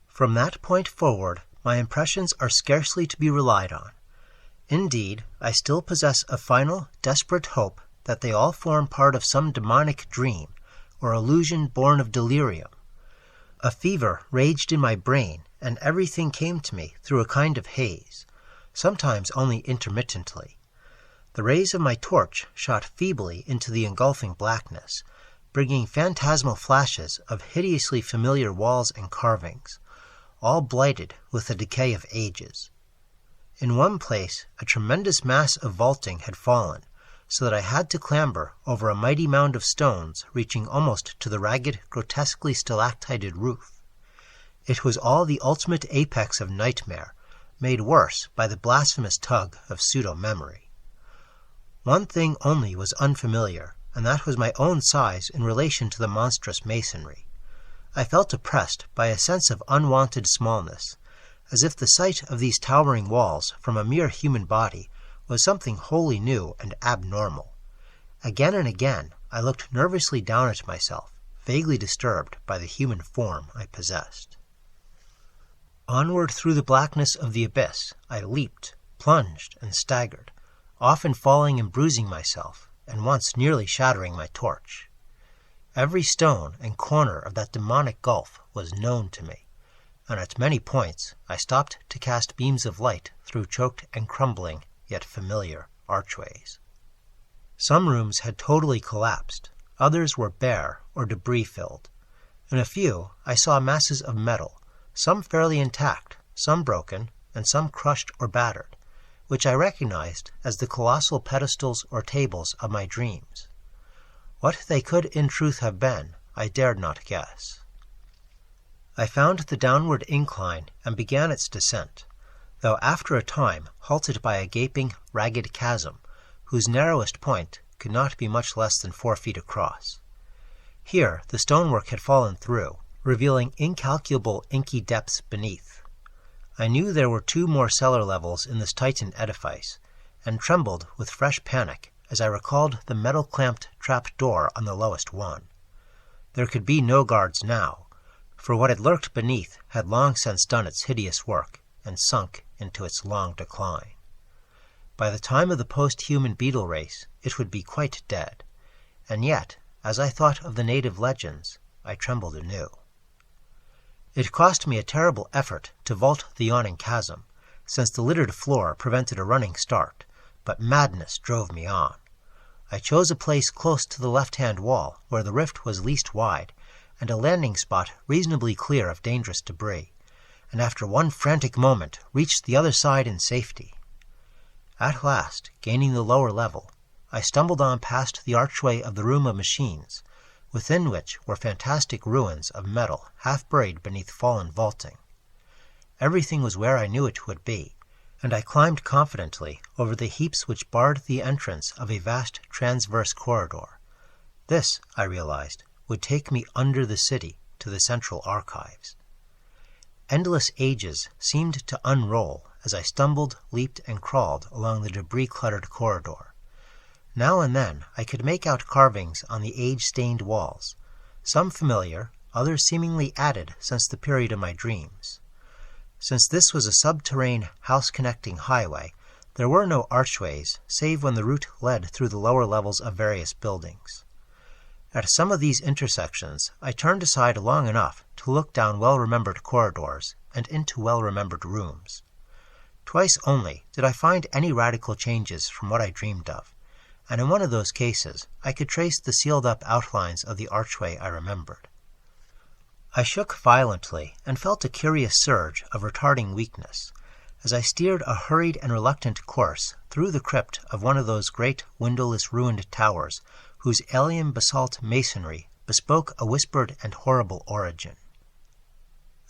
From that point forward, my impressions are scarcely to be relied on. Indeed, I still possess a final, desperate hope that they all form part of some demonic dream, or illusion born of delirium. A fever raged in my brain, and everything came to me through a kind of haze, sometimes only intermittently. The rays of my torch shot feebly into the engulfing blackness, bringing phantasmal flashes of hideously familiar walls and carvings, all blighted with the decay of ages. In one place, a tremendous mass of vaulting had fallen, so that I had to clamber over a mighty mound of stones reaching almost to the ragged, grotesquely stalactited roof. It was all the ultimate apex of nightmare, made worse by the blasphemous tug of pseudo-memory. One thing only was unfamiliar, and that was my own size in relation to the monstrous masonry. I felt oppressed by a sense of unwanted smallness, as if the sight of these towering walls from a mere human body was something wholly new and abnormal. Again and again I looked nervously down at myself, vaguely disturbed by the human form I possessed. Onward through the blackness of the abyss I leaped, plunged, and staggered, often falling and bruising myself, and once nearly shattering my torch. Every stone and corner of that demonic gulf was known to me, and at many points I stopped to cast beams of light through choked and crumbling, yet familiar, archways. Some rooms had totally collapsed, others were bare or debris-filled. In a few I saw masses of metal, some fairly intact, some broken, and some crushed or battered, which I recognized as the colossal pedestals or tables of my dreams. What they could in truth have been, I dared not guess. I found the downward incline and began its descent, though after a time halted by a gaping, ragged chasm, whose narrowest point could not be much less than 4 feet across. Here the stonework had fallen through, revealing incalculable inky depths beneath. I knew there were 2 more cellar levels in this Titan edifice, and trembled with fresh panic as I recalled the metal-clamped trap door on the lowest one. There could be no guards now, for what had lurked beneath had long since done its hideous work and sunk into its long decline. By the time of the post-human beetle race, it would be quite dead, and yet, as I thought of the native legends, I trembled anew. It cost me a terrible effort to vault the yawning chasm, since the littered floor prevented a running start, but madness drove me on. I chose a place close to the left-hand wall, where the rift was least wide, and a landing spot reasonably clear of dangerous debris, and after one frantic moment reached the other side in safety. At last, gaining the lower level, I stumbled on past the archway of the room of machines, within which were fantastic ruins of metal half buried beneath fallen vaulting. Everything was where I knew it would be, and I climbed confidently over the heaps which barred the entrance of a vast transverse corridor. This, I realized, would take me under the city to the central archives. Endless ages seemed to unroll as I stumbled, leaped, and crawled along the debris-cluttered corridor. Now and then I could make out carvings on the age-stained walls, some familiar, others seemingly added since the period of my dreams. Since this was a subterranean house-connecting highway, there were no archways, save when the route led through the lower levels of various buildings. At some of these intersections, I turned aside long enough to look down well-remembered corridors and into well-remembered rooms. Twice only did I find any radical changes from what I dreamed of, and in one of those cases I could trace the sealed-up outlines of the archway I remembered. I shook violently and felt a curious surge of retarding weakness as I steered a hurried and reluctant course through the crypt of one of those great windowless ruined towers whose alien basalt masonry bespoke a whispered and horrible origin.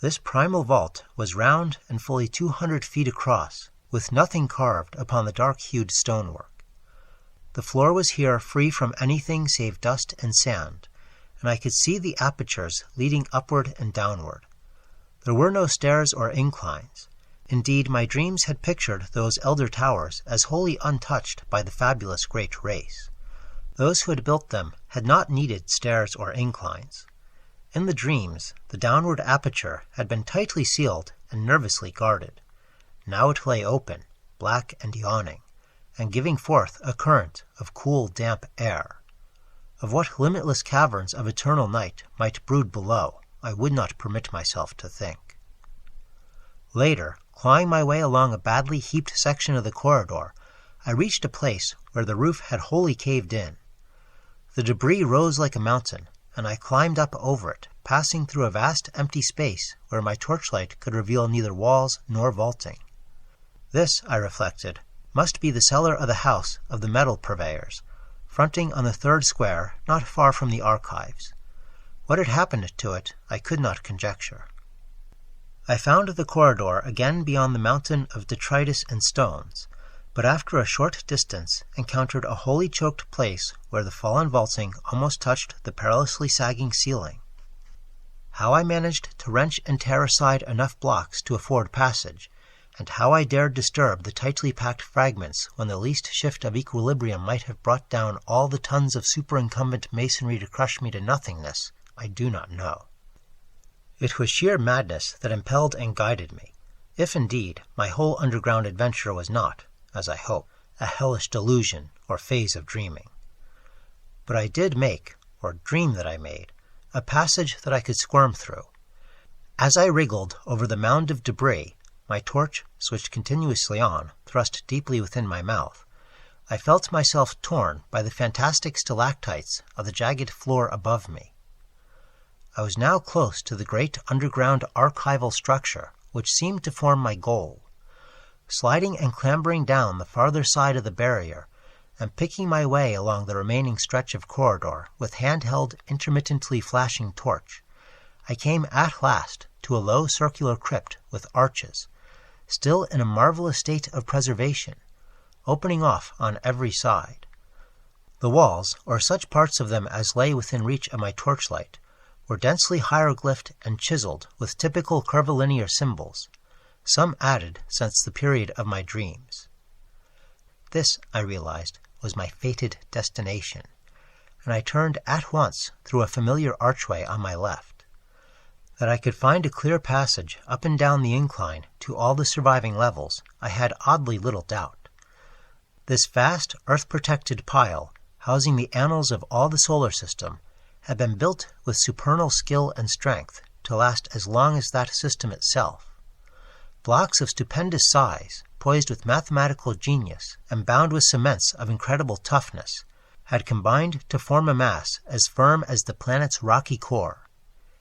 This primal vault was round and fully 200 feet across, with nothing carved upon the dark-hued stonework. The floor was here free from anything save dust and sand, and I could see the apertures leading upward and downward. There were no stairs or inclines. Indeed, my dreams had pictured those elder towers as wholly untouched by the fabulous great race. Those who had built them had not needed stairs or inclines. In the dreams, the downward aperture had been tightly sealed and nervously guarded. Now it lay open, black and yawning, and giving forth a current of cool, damp air. Of what limitless caverns of eternal night might brood below, I would not permit myself to think. Later, clawing my way along a badly heaped section of the corridor, I reached a place where the roof had wholly caved in. The debris rose like a mountain, and I climbed up over it, passing through a vast empty space where my torchlight could reveal neither walls nor vaulting. This, I reflected, must be the cellar of the house of the metal purveyors, fronting on the third square not far from the archives. What had happened to it I could not conjecture. I found the corridor again beyond the mountain of detritus and stones, but after a short distance encountered a wholly choked place where the fallen vaulting almost touched the perilously sagging ceiling. How I managed to wrench and tear aside enough blocks to afford passage, and how I dared disturb the tightly packed fragments when the least shift of equilibrium might have brought down all the tons of superincumbent masonry to crush me to nothingness, I do not know. It was sheer madness that impelled and guided me, if indeed my whole underground adventure was not, as I hope, a hellish delusion or phase of dreaming. But I did make, or dream that I made, a passage that I could squirm through. As I wriggled over the mound of debris, my torch, switched continuously on, thrust deeply within my mouth, I felt myself torn by the fantastic stalactites of the jagged floor above me. I was now close to the great underground archival structure which seemed to form my goal. Sliding and clambering down the farther side of the barrier, and picking my way along the remaining stretch of corridor with handheld, intermittently flashing torch, I came at last to a low circular crypt with arches, still in a marvelous state of preservation, opening off on every side. The walls, or such parts of them as lay within reach of my torchlight, were densely hieroglyphed and chiseled with typical curvilinear symbols, some added since the period of my dreams. This, I realized, was my fated destination, and I turned at once through a familiar archway on my left. That I could find a clear passage up and down the incline to all the surviving levels, I had oddly little doubt. This vast, earth-protected pile, housing the annals of all the solar system, had been built with supernal skill and strength to last as long as that system itself. Blocks of stupendous size, poised with mathematical genius and bound with cements of incredible toughness, had combined to form a mass as firm as the planet's rocky core.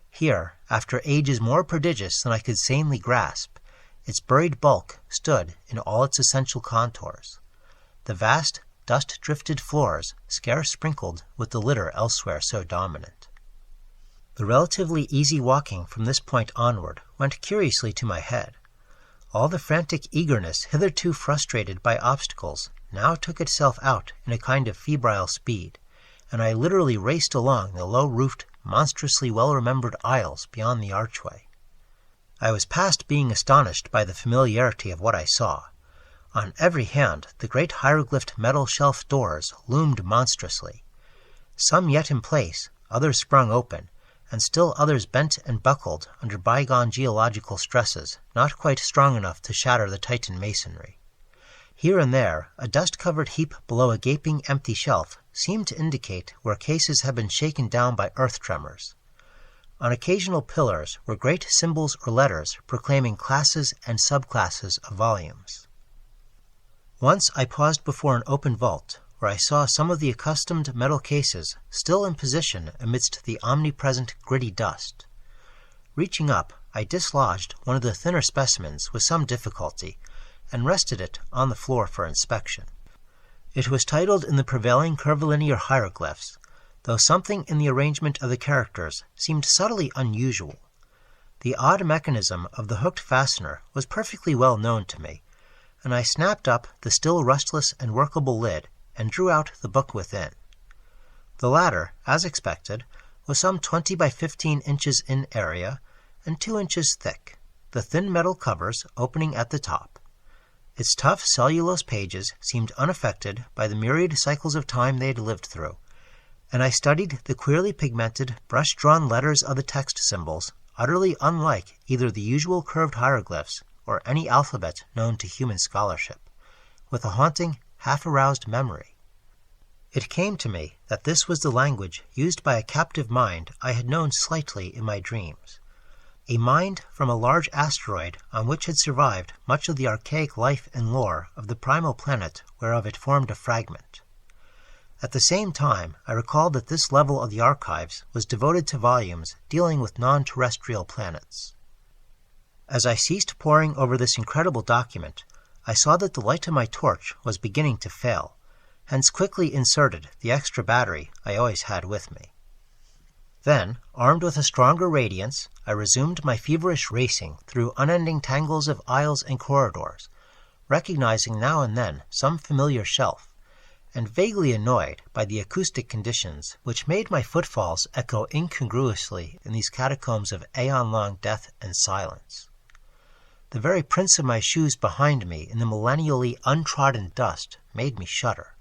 Here, after ages more prodigious than I could sanely grasp, its buried bulk stood in all its essential contours. The vast, dust-drifted floors scarce sprinkled with the litter elsewhere so dominant. The relatively easy walking from this point onward went curiously to my head. All the frantic eagerness hitherto frustrated by obstacles now took itself out in a kind of febrile speed, and I literally raced along the low-roofed, monstrously well-remembered aisles beyond the archway. I was past being astonished by the familiarity of what I saw. On every hand the great hieroglyphed metal shelf doors loomed monstrously. Some yet in place, others sprung open, and still others bent and buckled under bygone geological stresses not quite strong enough to shatter the Titan masonry. Here and there, a dust-covered heap below a gaping empty shelf seemed to indicate where cases had been shaken down by earth tremors. On occasional pillars were great symbols or letters proclaiming classes and subclasses of volumes. Once I paused before an open vault, where I saw some of the accustomed metal cases still in position amidst the omnipresent gritty dust. Reaching up, I dislodged one of the thinner specimens with some difficulty, and rested it on the floor for inspection. It was titled in the prevailing curvilinear hieroglyphs, though something in the arrangement of the characters seemed subtly unusual. The odd mechanism of the hooked fastener was perfectly well known to me, and I snapped up the still rustless and workable lid and drew out the book within. The latter, as expected, was some 20 by 15 inches in area and 2 inches thick, the thin metal covers opening at the top. Its tough cellulose pages seemed unaffected by the myriad cycles of time they had lived through, and I studied the queerly pigmented, brush-drawn letters of the text symbols, utterly unlike either the usual curved hieroglyphs or any alphabet known to human scholarship, with a haunting, half-aroused memory. It came to me that this was the language used by a captive mind I had known slightly in my dreams, a mind from a large asteroid on which had survived much of the archaic life and lore of the primal planet whereof it formed a fragment. At the same time, I recalled that this level of the archives was devoted to volumes dealing with non-terrestrial planets. As I ceased poring over this incredible document, I saw that the light of my torch was beginning to fail, hence quickly inserted the extra battery I always had with me. Then, armed with a stronger radiance, I resumed my feverish racing through unending tangles of aisles and corridors, recognizing now and then some familiar shelf, and vaguely annoyed by the acoustic conditions which made my footfalls echo incongruously in these catacombs of aeon-long death and silence. The very prints of my shoes behind me in the millennially untrodden dust made me shudder.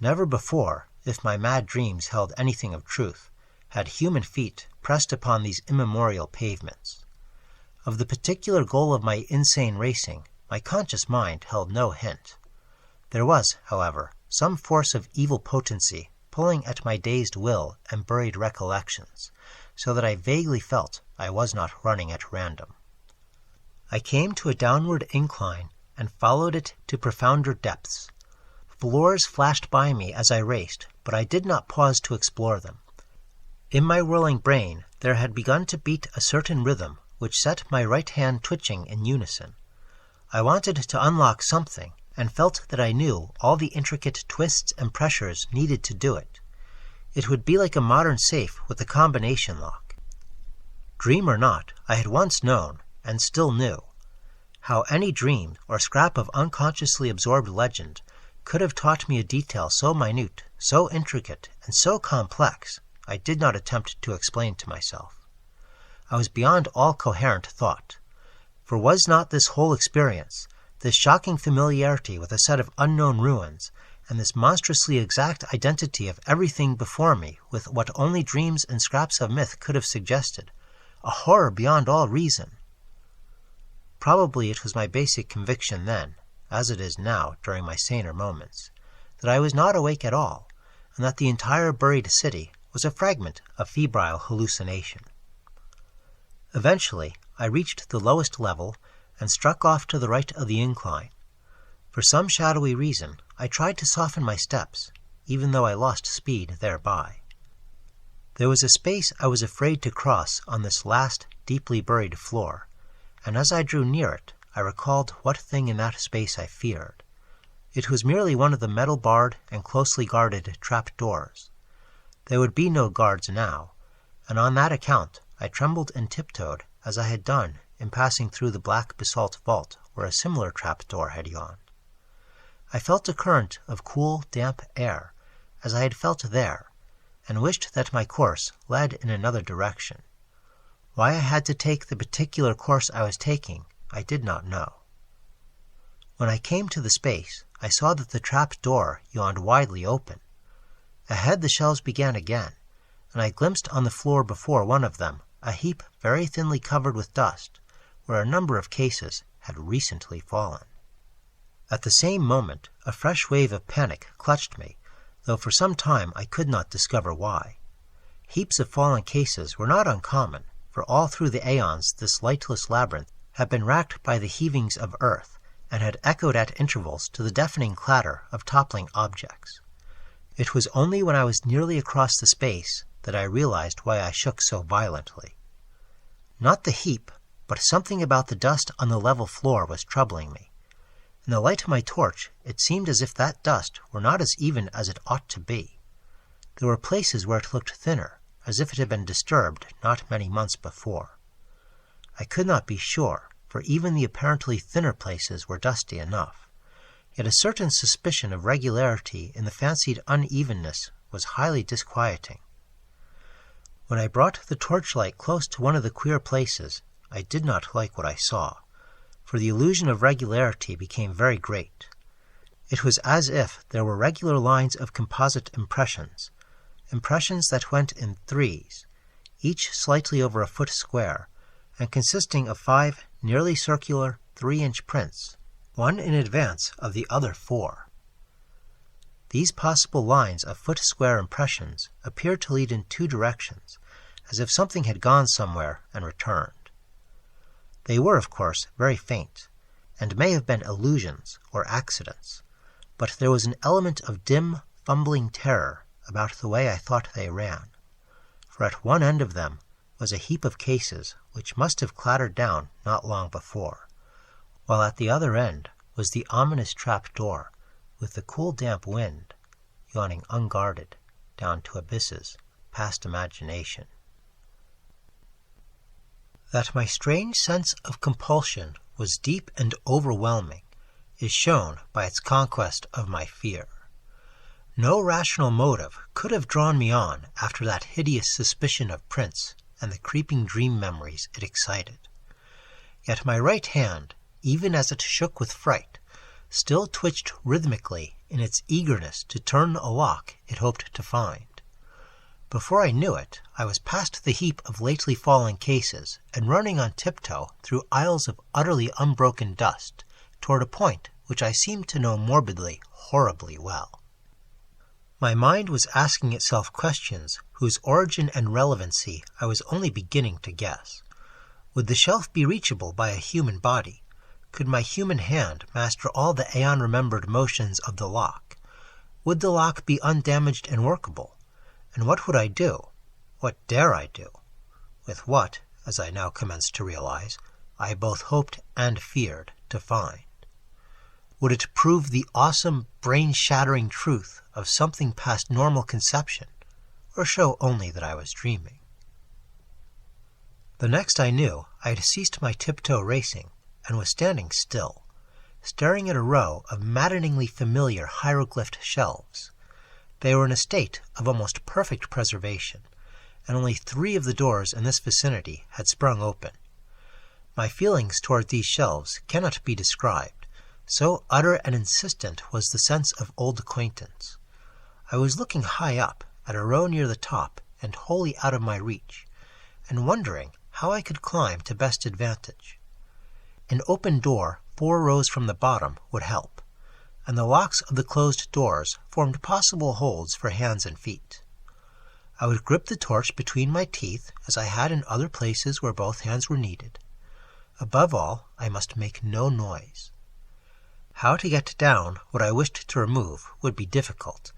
Never before, if my mad dreams held anything of truth, had human feet pressed upon these immemorial pavements. Of the particular goal of my insane racing, my conscious mind held no hint. There was, however, some force of evil potency pulling at my dazed will and buried recollections, so that I vaguely felt I was not running at random. I came to a downward incline and followed it to profounder depths. Floors flashed by me as I raced, but I did not pause to explore them. In my whirling brain there had begun to beat a certain rhythm which set my right hand twitching in unison. I wanted to unlock something, and felt that I knew all the intricate twists and pressures needed to do it. It would be like a modern safe with a combination lock. Dream or not, I had once known, and still knew, how any dream or scrap of unconsciously absorbed legend could have taught me a detail so minute, so intricate, and so complex I did not attempt to explain to myself. I was beyond all coherent thought, for was not this whole experience, this shocking familiarity with a set of unknown ruins, and this monstrously exact identity of everything before me with what only dreams and scraps of myth could have suggested, a horror beyond all reason? Probably it was my basic conviction then, as it is now during my saner moments, that I was not awake at all, and that the entire buried city was a fragment of febrile hallucination. Eventually, I reached the lowest level and struck off to the right of the incline. For some shadowy reason, I tried to soften my steps, even though I lost speed thereby. There was a space I was afraid to cross on this last, deeply buried floor, and as I drew near it, I recalled what thing in that space I feared. It was merely one of the metal-barred and closely guarded trap-doors. There would be no guards now, and on that account I trembled and tiptoed as I had done in passing through the black basalt vault where a similar trap-door had yawned. I felt a current of cool, damp air, as I had felt there, and wished that my course led in another direction. Why I had to take the particular course I was taking, I did not know. When I came to the space, I saw that the trap-door yawned widely open. Ahead the shelves began again, and I glimpsed on the floor before one of them a heap very thinly covered with dust, where a number of cases had recently fallen. At the same moment, a fresh wave of panic clutched me, though for some time I could not discover why. Heaps of fallen cases were not uncommon, for all through the aeons this lightless labyrinth had been racked by the heavings of earth, and had echoed at intervals to the deafening clatter of toppling objects. It was only when I was nearly across the space that I realized why I shook so violently. Not the heap, but something about the dust on the level floor was troubling me. In the light of my torch, it seemed as if that dust were not as even as it ought to be. There were places where it looked thinner, as if it had been disturbed not many months before. I could not be sure, for even the apparently thinner places were dusty enough. Yet a certain suspicion of regularity in the fancied unevenness was highly disquieting. When I brought the torchlight close to one of the queer places, I did not like what I saw, for the illusion of regularity became very great. It was as if there were regular lines of composite impressions that went in threes, each slightly over a foot square, and consisting of 5 nearly circular 3-inch prints, one in advance of the other 4. These possible lines of foot-square impressions appeared to lead in 2 directions, as if something had gone somewhere and returned. They were, of course, very faint, and may have been illusions or accidents, but there was an element of dim, fumbling terror about the way I thought they ran, for at one end of them was a heap of cases which must have clattered down not long before, while at the other end was the ominous trap-door, with the cool damp wind, yawning unguarded, down to abysses past imagination. That my strange sense of compulsion was deep and overwhelming is shown by its conquest of my fear. No rational motive could have drawn me on after that hideous suspicion of Prince and the creeping dream memories it excited. Yet my right hand, even as it shook with fright, still twitched rhythmically in its eagerness to turn a lock it hoped to find. Before I knew it, I was past the heap of lately fallen cases and running on tiptoe through aisles of utterly unbroken dust toward a point which I seemed to know morbidly, horribly well. My mind was asking itself questions whose origin and relevancy I was only beginning to guess. Would the shelf be reachable by a human body? Could my human hand master all the aeon-remembered motions of the lock? Would the lock be undamaged and workable? And what would I do? What dare I do? With what, as I now commenced to realize, I both hoped and feared to find. Would it prove the awesome, brain-shattering truth of something past normal conception, or show only that I was dreaming? The next I knew, I had ceased my tiptoe racing and was standing still, staring at a row of maddeningly familiar hieroglyphed shelves. They were in a state of almost perfect preservation, and only 3 of the doors in this vicinity had sprung open. My feelings toward these shelves cannot be described, so utter and insistent was the sense of old acquaintance. I was looking high up at a row near the top and wholly out of my reach, and wondering how I could climb to best advantage. An open door 4 rows from the bottom would help, and the locks of the closed doors formed possible holds for hands and feet. I would grip the torch between my teeth as I had in other places where both hands were needed. Above all, I must make no noise. How to get down what I wished to remove would be difficult,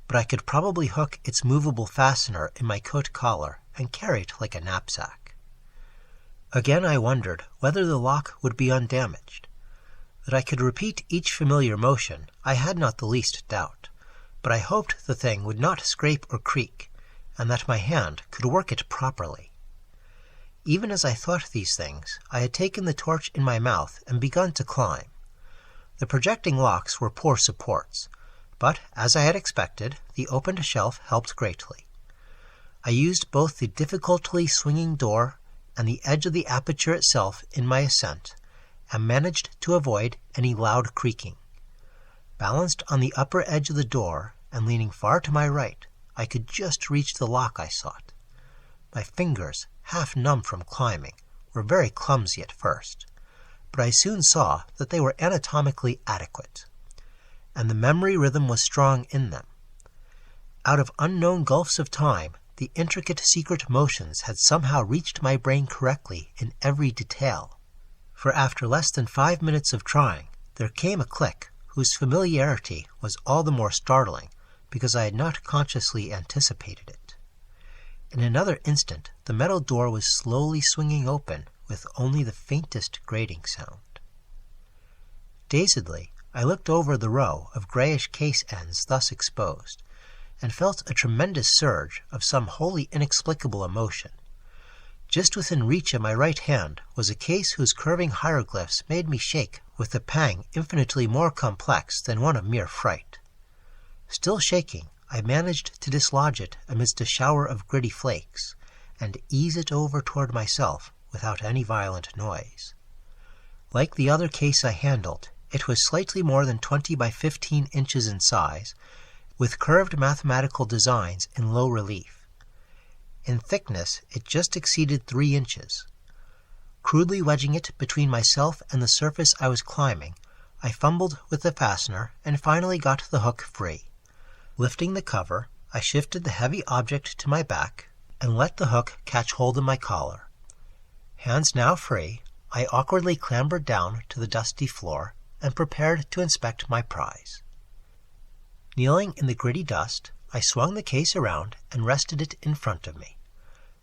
but I could probably hook its movable fastener in my coat collar and carry it like a knapsack. Again I wondered whether the lock would be undamaged. That I could repeat each familiar motion I had not the least doubt, but I hoped the thing would not scrape or creak, and that my hand could work it properly. Even as I thought these things, I had taken the torch in my mouth and begun to climb. The projecting locks were poor supports, but, as I had expected, the opened shelf helped greatly. I used both the difficultly swinging door and the edge of the aperture itself in my ascent, and managed to avoid any loud creaking. Balanced on the upper edge of the door, and leaning far to my right, I could just reach the lock I sought. My fingers, half numb from climbing, were very clumsy at first, but I soon saw that they were anatomically adequate, and the memory rhythm was strong in them. Out of unknown gulfs of time, the intricate secret motions had somehow reached my brain correctly in every detail, for after less than 5 minutes of trying, there came a click whose familiarity was all the more startling because I had not consciously anticipated it. In another instant, the metal door was slowly swinging open with only the faintest grating sound. Dazedly, I looked over the row of grayish case ends thus exposed, and felt a tremendous surge of some wholly inexplicable emotion. Just within reach of my right hand was a case whose curving hieroglyphs made me shake with a pang infinitely more complex than one of mere fright. Still shaking, I managed to dislodge it amidst a shower of gritty flakes, and ease it over toward myself without any violent noise. Like the other case I handled, it was slightly more than 20 by 15 inches in size, with curved mathematical designs in low relief. In thickness, it just exceeded 3 inches. Crudely wedging it between myself and the surface I was climbing, I fumbled with the fastener and finally got the hook free. Lifting the cover, I shifted the heavy object to my back and let the hook catch hold of my collar. Hands now free, I awkwardly clambered down to the dusty floor and prepared to inspect my prize. Kneeling in the gritty dust, I swung the case around and rested it in front of me.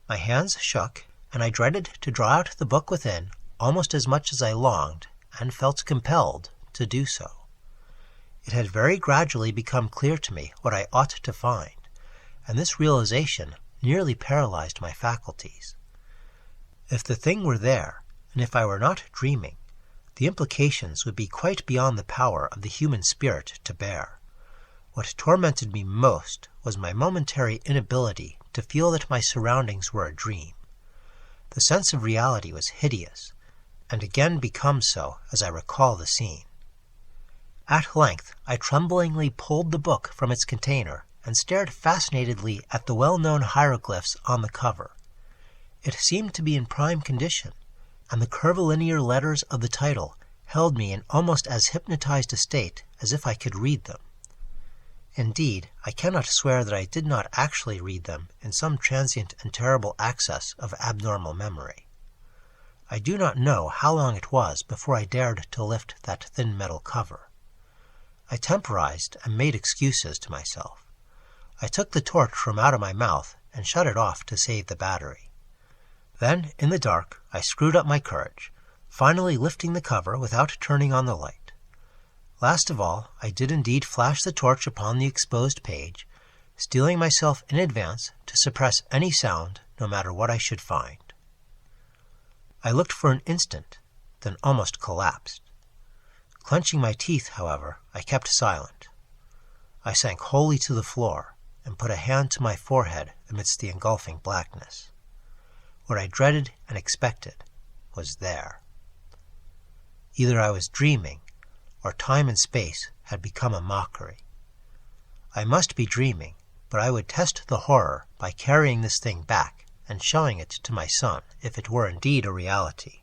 My hands shook, and I dreaded to draw out the book within almost as much as I longed and felt compelled to do so. It had very gradually become clear to me what I ought to find, and this realization nearly paralyzed my faculties. If the thing were there, and if I were not dreaming, the implications would be quite beyond the power of the human spirit to bear. What tormented me most was my momentary inability to feel that my surroundings were a dream. The sense of reality was hideous, and again becomes so as I recall the scene. At length I tremblingly pulled the book from its container and stared fascinatedly at the well-known hieroglyphs on the cover. It seemed to be in prime condition, and the curvilinear letters of the title held me in almost as hypnotized a state as if I could read them. Indeed, I cannot swear that I did not actually read them in some transient and terrible access of abnormal memory. I do not know how long it was before I dared to lift that thin metal cover. I temporized and made excuses to myself. I took the torch from out of my mouth and shut it off to save the battery. Then, in the dark, I screwed up my courage, finally lifting the cover without turning on the light. Last of all, I did indeed flash the torch upon the exposed page, steeling myself in advance to suppress any sound, no matter what I should find. I looked for an instant, then almost collapsed. Clenching my teeth, however, I kept silent. I sank wholly to the floor and put a hand to my forehead amidst the engulfing blackness. What I dreaded and expected was there. Either I was dreaming, or time and space had become a mockery. I must be dreaming, but I would test the horror by carrying this thing back and showing it to my son if it were indeed a reality.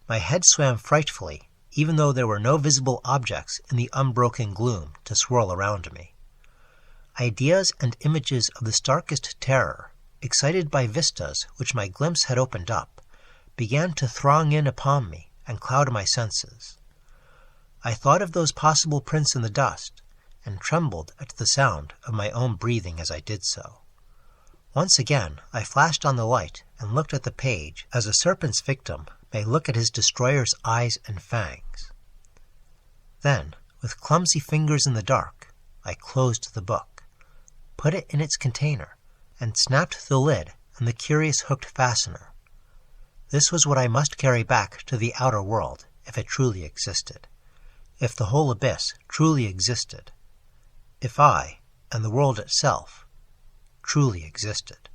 My head swam frightfully, even though there were no visible objects in the unbroken gloom to swirl around me. Ideas and images of the starkest terror, excited by vistas which my glimpse had opened up, began to throng in upon me and cloud my senses. I thought of those possible prints in the dust, and trembled at the sound of my own breathing as I did so. Once again I flashed on the light and looked at the page as a serpent's victim may look at his destroyer's eyes and fangs. Then, with clumsy fingers in the dark, I closed the book, put it in its container, and snapped the lid and the curious hooked fastener. This was what I must carry back to the outer world if it truly existed. If the whole abyss truly existed, if I, and the world itself, truly existed.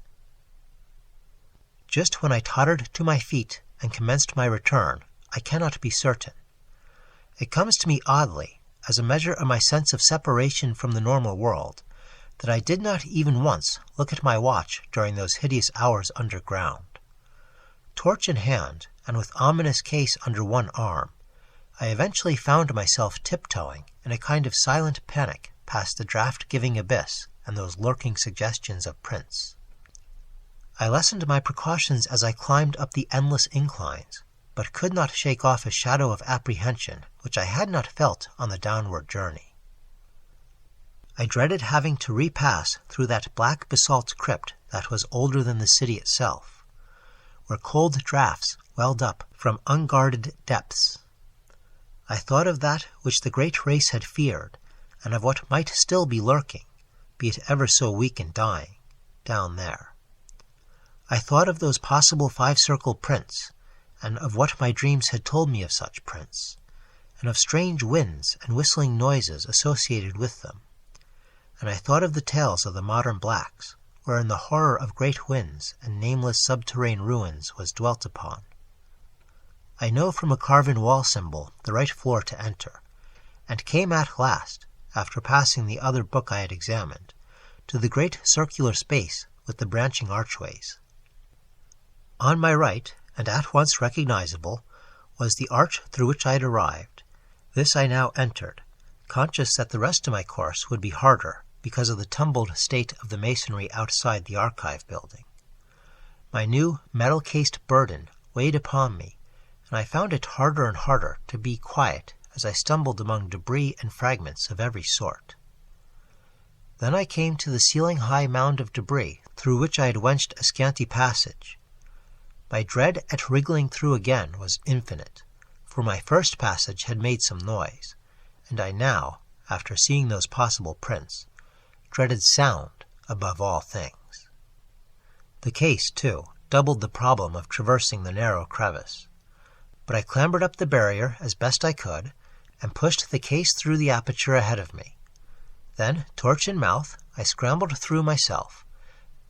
Just when I tottered to my feet and commenced my return, I cannot be certain. It comes to me oddly, as a measure of my sense of separation from the normal world, that I did not even once look at my watch during those hideous hours underground. Torch in hand, and with ominous case under one arm, I eventually found myself tiptoeing in a kind of silent panic past the draft-giving abyss and those lurking suggestions of prints. I lessened my precautions as I climbed up the endless inclines, but could not shake off a shadow of apprehension which I had not felt on the downward journey. I dreaded having to repass through that black basalt crypt that was older than the city itself, where cold draughts welled up from unguarded depths. I thought of that which the great race had feared, and of what might still be lurking, be it ever so weak and dying, down there. I thought of those possible five-circle prints, and of what my dreams had told me of such prints, and of strange winds and whistling noises associated with them. And I thought of the tales of the modern blacks, wherein the horror of great winds and nameless subterranean ruins was dwelt upon. I know from a carven wall symbol the right floor to enter, and came at last, after passing the other book I had examined, to the great circular space with the branching archways. On my right, and at once recognizable, was the arch through which I had arrived. This I now entered, conscious that the rest of my course would be harder because of the tumbled state of the masonry outside the archive building. My new metal-cased burden weighed upon me, and I found it harder and harder to be quiet as I stumbled among debris and fragments of every sort. Then I came to the ceiling-high mound of debris through which I had wenched a scanty passage. My dread at wriggling through again was infinite, for my first passage had made some noise, and I now, after seeing those possible prints, dreaded sound above all things. The case, too, doubled the problem of traversing the narrow crevice. But I clambered up the barrier as best I could, and pushed the case through the aperture ahead of me. Then, torch in mouth, I scrambled through myself,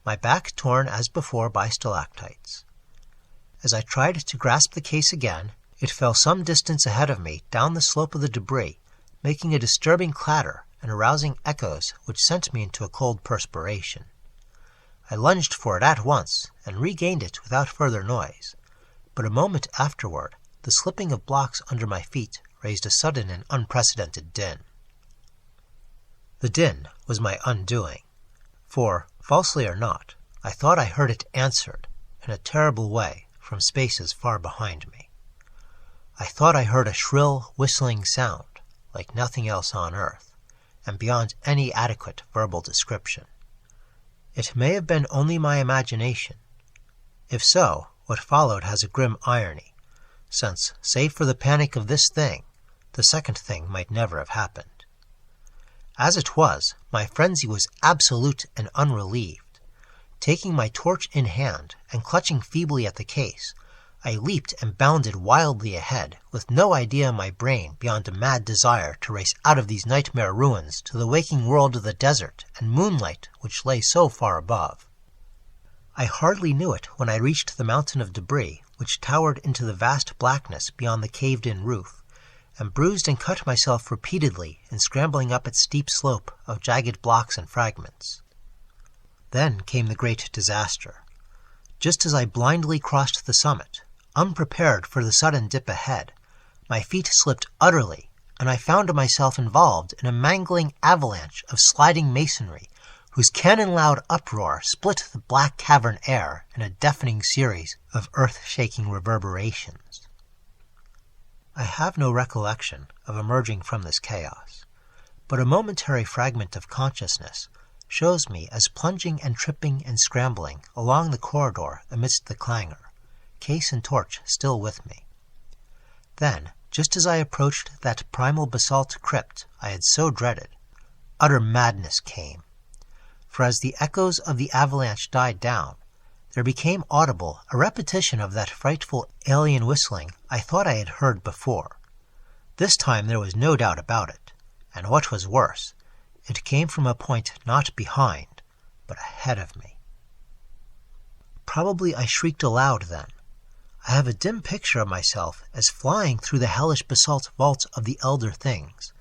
my back torn as before by stalactites. As I tried to grasp the case again, it fell some distance ahead of me down the slope of the debris, making a disturbing clatter and arousing echoes which sent me into a cold perspiration. I lunged for it at once and regained it without further noise, but a moment afterward the slipping of blocks under my feet raised a sudden and unprecedented din. The din was my undoing, for, falsely or not, I thought I heard it answered, in a terrible way, from spaces far behind me. I thought I heard a shrill, whistling sound, like nothing else on earth, and beyond any adequate verbal description. It may have been only my imagination. If so, what followed has a grim irony, since, save for the panic of this thing, the second thing might never have happened. As it was, my frenzy was absolute and unrelieved. Taking my torch in hand and clutching feebly at the case, I leaped and bounded wildly ahead, with no idea in my brain beyond a mad desire to race out of these nightmare ruins to the waking world of the desert and moonlight which lay so far above. I hardly knew it when I reached the mountain of debris which towered into the vast blackness beyond the caved-in roof, and bruised and cut myself repeatedly in scrambling up its steep slope of jagged blocks and fragments. Then came the great disaster. Just as I blindly crossed the summit, unprepared for the sudden dip ahead, my feet slipped utterly, and I found myself involved in a mangling avalanche of sliding masonry whose cannon-loud uproar split the black cavern air in a deafening series of earth-shaking reverberations. I have no recollection of emerging from this chaos, but a momentary fragment of consciousness shows me as plunging and tripping and scrambling along the corridor amidst the clangor, case and torch still with me. Then, just as I approached that primal basalt crypt I had so dreaded, utter madness came. For as the echoes of the avalanche died down, there became audible a repetition of that frightful alien whistling I thought I had heard before. This time there was no doubt about it, and what was worse, it came from a point not behind, but ahead of me. Probably I shrieked aloud then. I have a dim picture of myself as flying through the hellish basalt vaults of the elder things,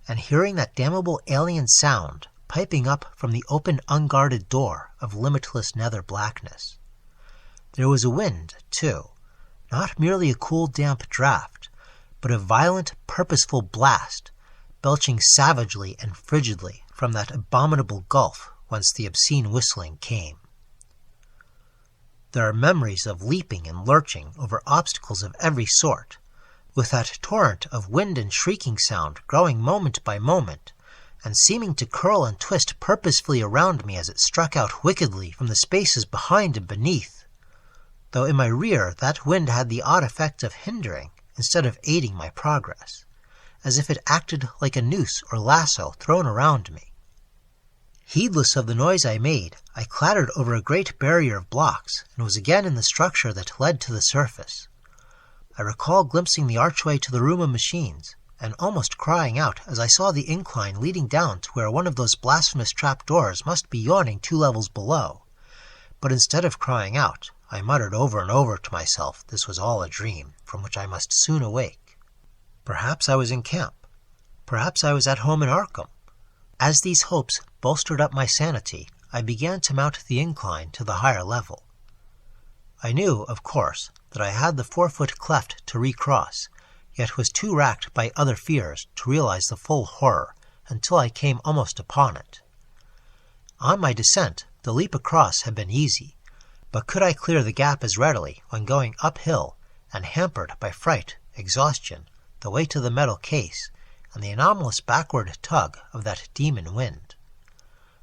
and hearing that damnable alien sound piping up from the open unguarded door of limitless nether blackness. There was a wind, too, not merely a cool damp draught, but a violent, purposeful blast, belching savagely and frigidly from that abominable gulf whence the obscene whistling came. There are memories of leaping and lurching over obstacles of every sort, with that torrent of wind and shrieking sound growing moment by moment, and seeming to curl and twist purposefully around me as it struck out wickedly from the spaces behind and beneath, though in my rear that wind had the odd effect of hindering instead of aiding my progress, as if it acted like a noose or lasso thrown around me. Heedless of the noise I made, I clattered over a great barrier of blocks and was again in the structure that led to the surface. I recall glimpsing the archway to the room of machines, and almost crying out as I saw the incline leading down to where one of those blasphemous trap-doors must be yawning 2 levels below. But instead of crying out, I muttered over and over to myself this was all a dream, from which I must soon awake. Perhaps I was in camp. Perhaps I was at home in Arkham. As these hopes bolstered up my sanity, I began to mount the incline to the higher level. I knew, of course, that I had the 4-foot cleft to recross, yet was too racked by other fears to realize the full horror until I came almost upon it. On my descent, the leap across had been easy, but could I clear the gap as readily when going uphill and hampered by fright, exhaustion, the weight of the metal case, and the anomalous backward tug of that demon wind?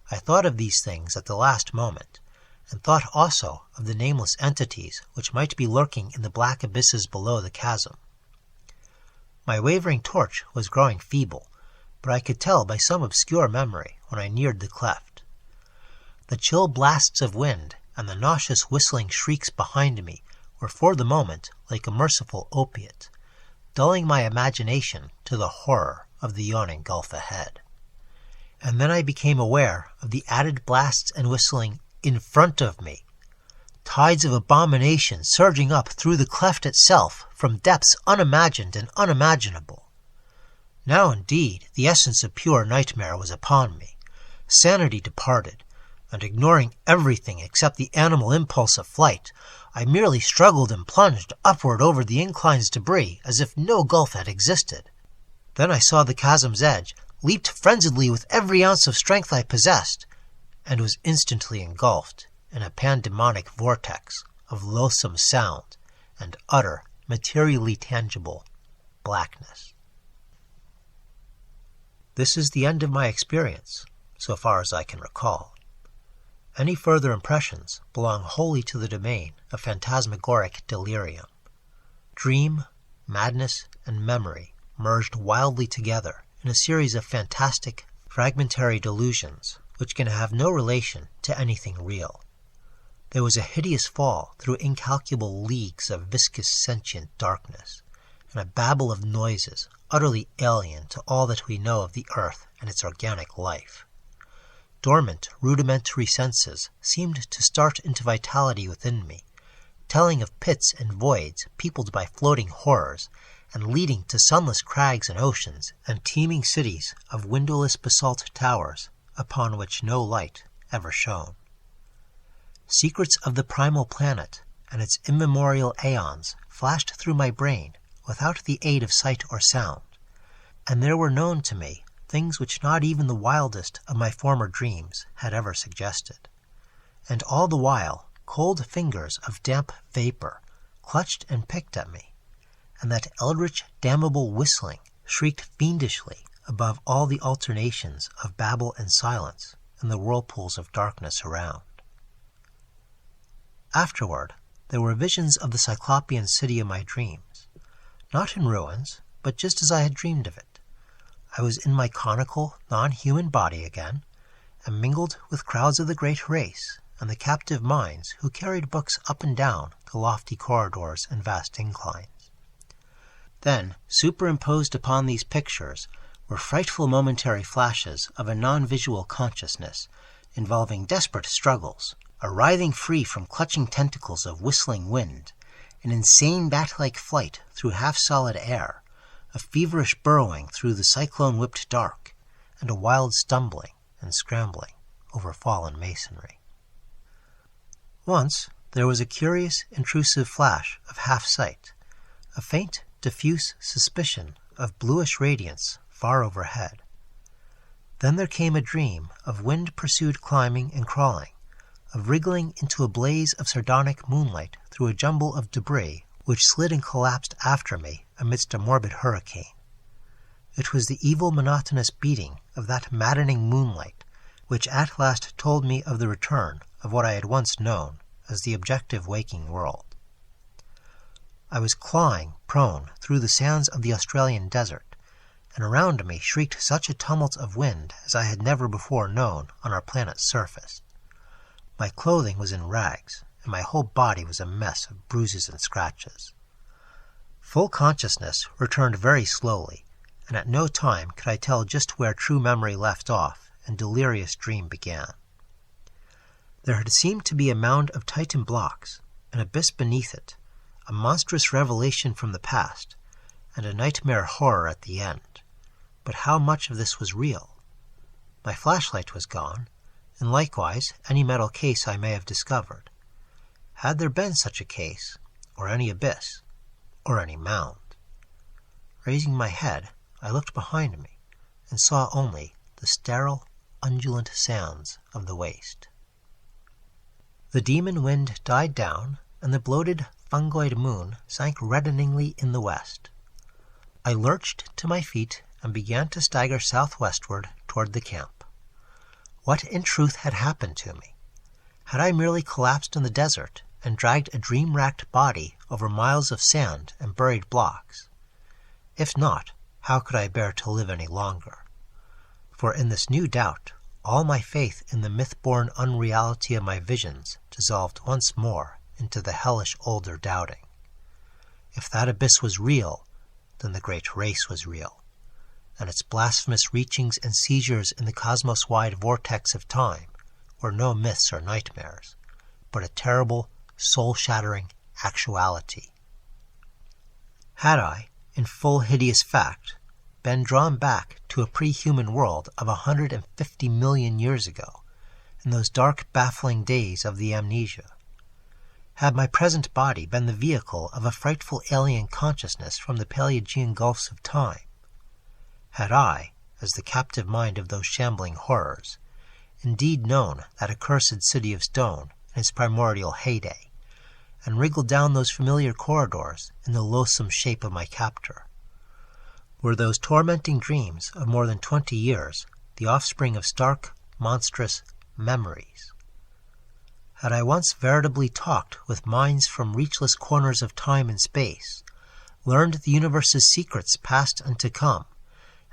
I thought of these things at the last moment, and thought also of the nameless entities which might be lurking in the black abysses below the chasm. My wavering torch was growing feeble, but I could tell by some obscure memory when I neared the cleft. The chill blasts of wind and the nauseous whistling shrieks behind me were for the moment like a merciful opiate, dulling my imagination to the horror of the yawning gulf ahead. And then I became aware of the added blasts and whistling in front of me, tides of abomination surging up through the cleft itself from depths unimagined and unimaginable. Now indeed the essence of pure nightmare was upon me. Sanity departed, and ignoring everything except the animal impulse of flight, I merely struggled and plunged upward over the incline's debris as if no gulf had existed. Then I saw the chasm's edge, leaped frenziedly with every ounce of strength I possessed, and was instantly engulfed in a pandemonic vortex of loathsome sound and utter, materially tangible blackness. This is the end of my experience, so far as I can recall. Any further impressions belong wholly to the domain of phantasmagoric delirium. Dream, madness, and memory merged wildly together in a series of fantastic, fragmentary delusions which can have no relation to anything real. There was a hideous fall through incalculable leagues of viscous sentient darkness, and a babble of noises utterly alien to all that we know of the earth and its organic life. Dormant, rudimentary senses seemed to start into vitality within me, telling of pits and voids peopled by floating horrors, and leading to sunless crags and oceans, and teeming cities of windowless basalt towers upon which no light ever shone. Secrets of the primal planet and its immemorial aeons flashed through my brain without the aid of sight or sound, and there were known to me things which not even the wildest of my former dreams had ever suggested. And all the while cold fingers of damp vapor clutched and picked at me, and that eldritch damnable whistling shrieked fiendishly above all the alternations of babble and silence in the whirlpools of darkness around. Afterward, there were visions of the Cyclopean city of my dreams, not in ruins, but just as I had dreamed of it. I was in my conical, non-human body again, and mingled with crowds of the great race and the captive minds who carried books up and down the lofty corridors and vast inclines. Then, superimposed upon these pictures, were frightful momentary flashes of a non-visual consciousness involving desperate struggles, a writhing free from clutching tentacles of whistling wind, an insane bat-like flight through half-solid air, a feverish burrowing through the cyclone-whipped dark, and a wild stumbling and scrambling over fallen masonry. Once there was a curious, intrusive flash of half-sight, a faint, diffuse suspicion of bluish radiance far overhead. Then there came a dream of wind-pursued climbing and crawling, of wriggling into a blaze of sardonic moonlight through a jumble of debris which slid and collapsed after me amidst a morbid hurricane. It was the evil monotonous beating of that maddening moonlight which at last told me of the return of what I had once known as the objective waking world. I was clawing prone through the sands of the Australian desert, and around me shrieked such a tumult of wind as I had never before known on our planet's surface. My clothing was in rags, and my whole body was a mess of bruises and scratches. Full consciousness returned very slowly, and at no time could I tell just where true memory left off and delirious dream began. There had seemed to be a mound of Titan blocks, an abyss beneath it, a monstrous revelation from the past, and a nightmare horror at the end. But how much of this was real? My flashlight was gone, and likewise any metal case I may have discovered. Had there been such a case, or any abyss, or any mound? Raising my head, I looked behind me, and saw only the sterile, undulant sands of the waste. The demon wind died down, and the bloated, fungoid moon sank reddeningly in the west. I lurched to my feet and began to stagger southwestward toward the camp. What in truth had happened to me? Had I merely collapsed in the desert and dragged a dream-racked body over miles of sand and buried blocks? If not, how could I bear to live any longer? For in this new doubt, all my faith in the myth-born unreality of my visions dissolved once more into the hellish older doubting. If that abyss was real, then the great race was real, and its blasphemous reachings and seizures in the cosmos-wide vortex of time were no myths or nightmares, but a terrible, soul-shattering actuality. Had I, in full hideous fact, been drawn back to a pre-human world of 150 million years ago, in those dark, baffling days of the amnesia? Had my present body been the vehicle of a frightful alien consciousness from the Paleogean gulfs of time? Had I, as the captive mind of those shambling horrors, indeed known that accursed city of stone in its primordial heyday, and wriggled down those familiar corridors in the loathsome shape of my captor? Were those tormenting dreams of more than 20 years the offspring of stark, monstrous memories? Had I once veritably talked with minds from reachless corners of time and space, learned the universe's secrets past and to come,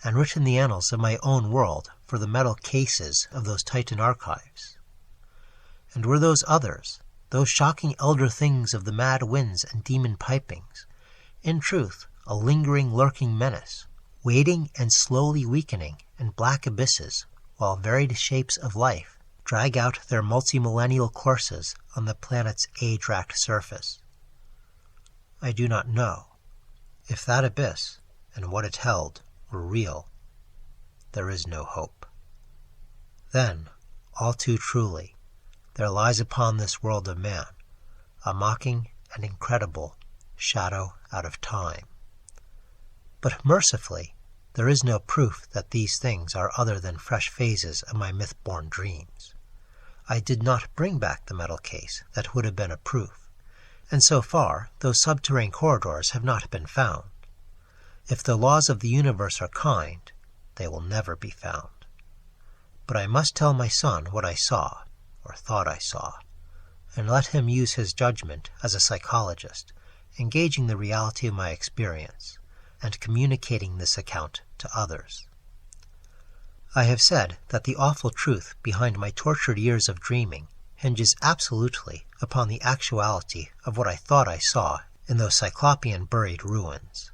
and written the annals of my own world for the metal cases of those Titan archives? And were those others, those shocking elder things of the mad winds and demon pipings, in truth a lingering, lurking menace, waiting and slowly weakening in black abysses while varied shapes of life drag out their multi-millennial courses on the planet's age-racked surface? I do not know. If that abyss and what it held were real, there is no hope. Then, all too truly, there lies upon this world of man a mocking and incredible shadow out of time. But mercifully, there is no proof that these things are other than fresh phases of my myth-born dreams. I did not bring back the metal case that would have been a proof, and so far those subterranean corridors have not been found. If the laws of the universe are kind, they will never be found. But I must tell my son what I saw, or thought I saw, and let him use his judgment as a psychologist, engaging the reality of my experience, and communicating this account to others. I have said that the awful truth behind my tortured years of dreaming hinges absolutely upon the actuality of what I thought I saw in those cyclopean buried ruins.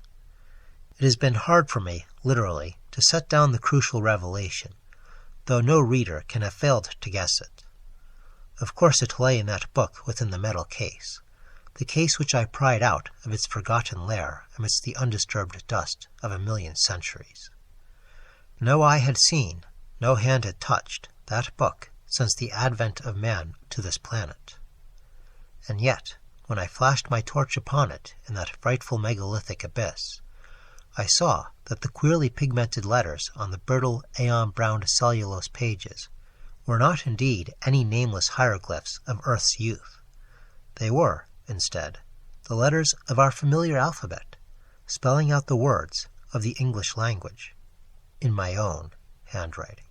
It has been hard for me, literally, to set down the crucial revelation, though no reader can have failed to guess it. Of course it lay in that book within the metal case, the case which I pried out of its forgotten lair amidst the undisturbed dust of a million centuries. No eye had seen, no hand had touched that book since the advent of man to this planet. And yet, when I flashed my torch upon it in that frightful megalithic abyss, I saw that the queerly pigmented letters on the brittle, aeon-browned cellulose pages were not indeed any nameless hieroglyphs of Earth's youth. They were, instead, the letters of our familiar alphabet, spelling out the words of the English language, in my own handwriting.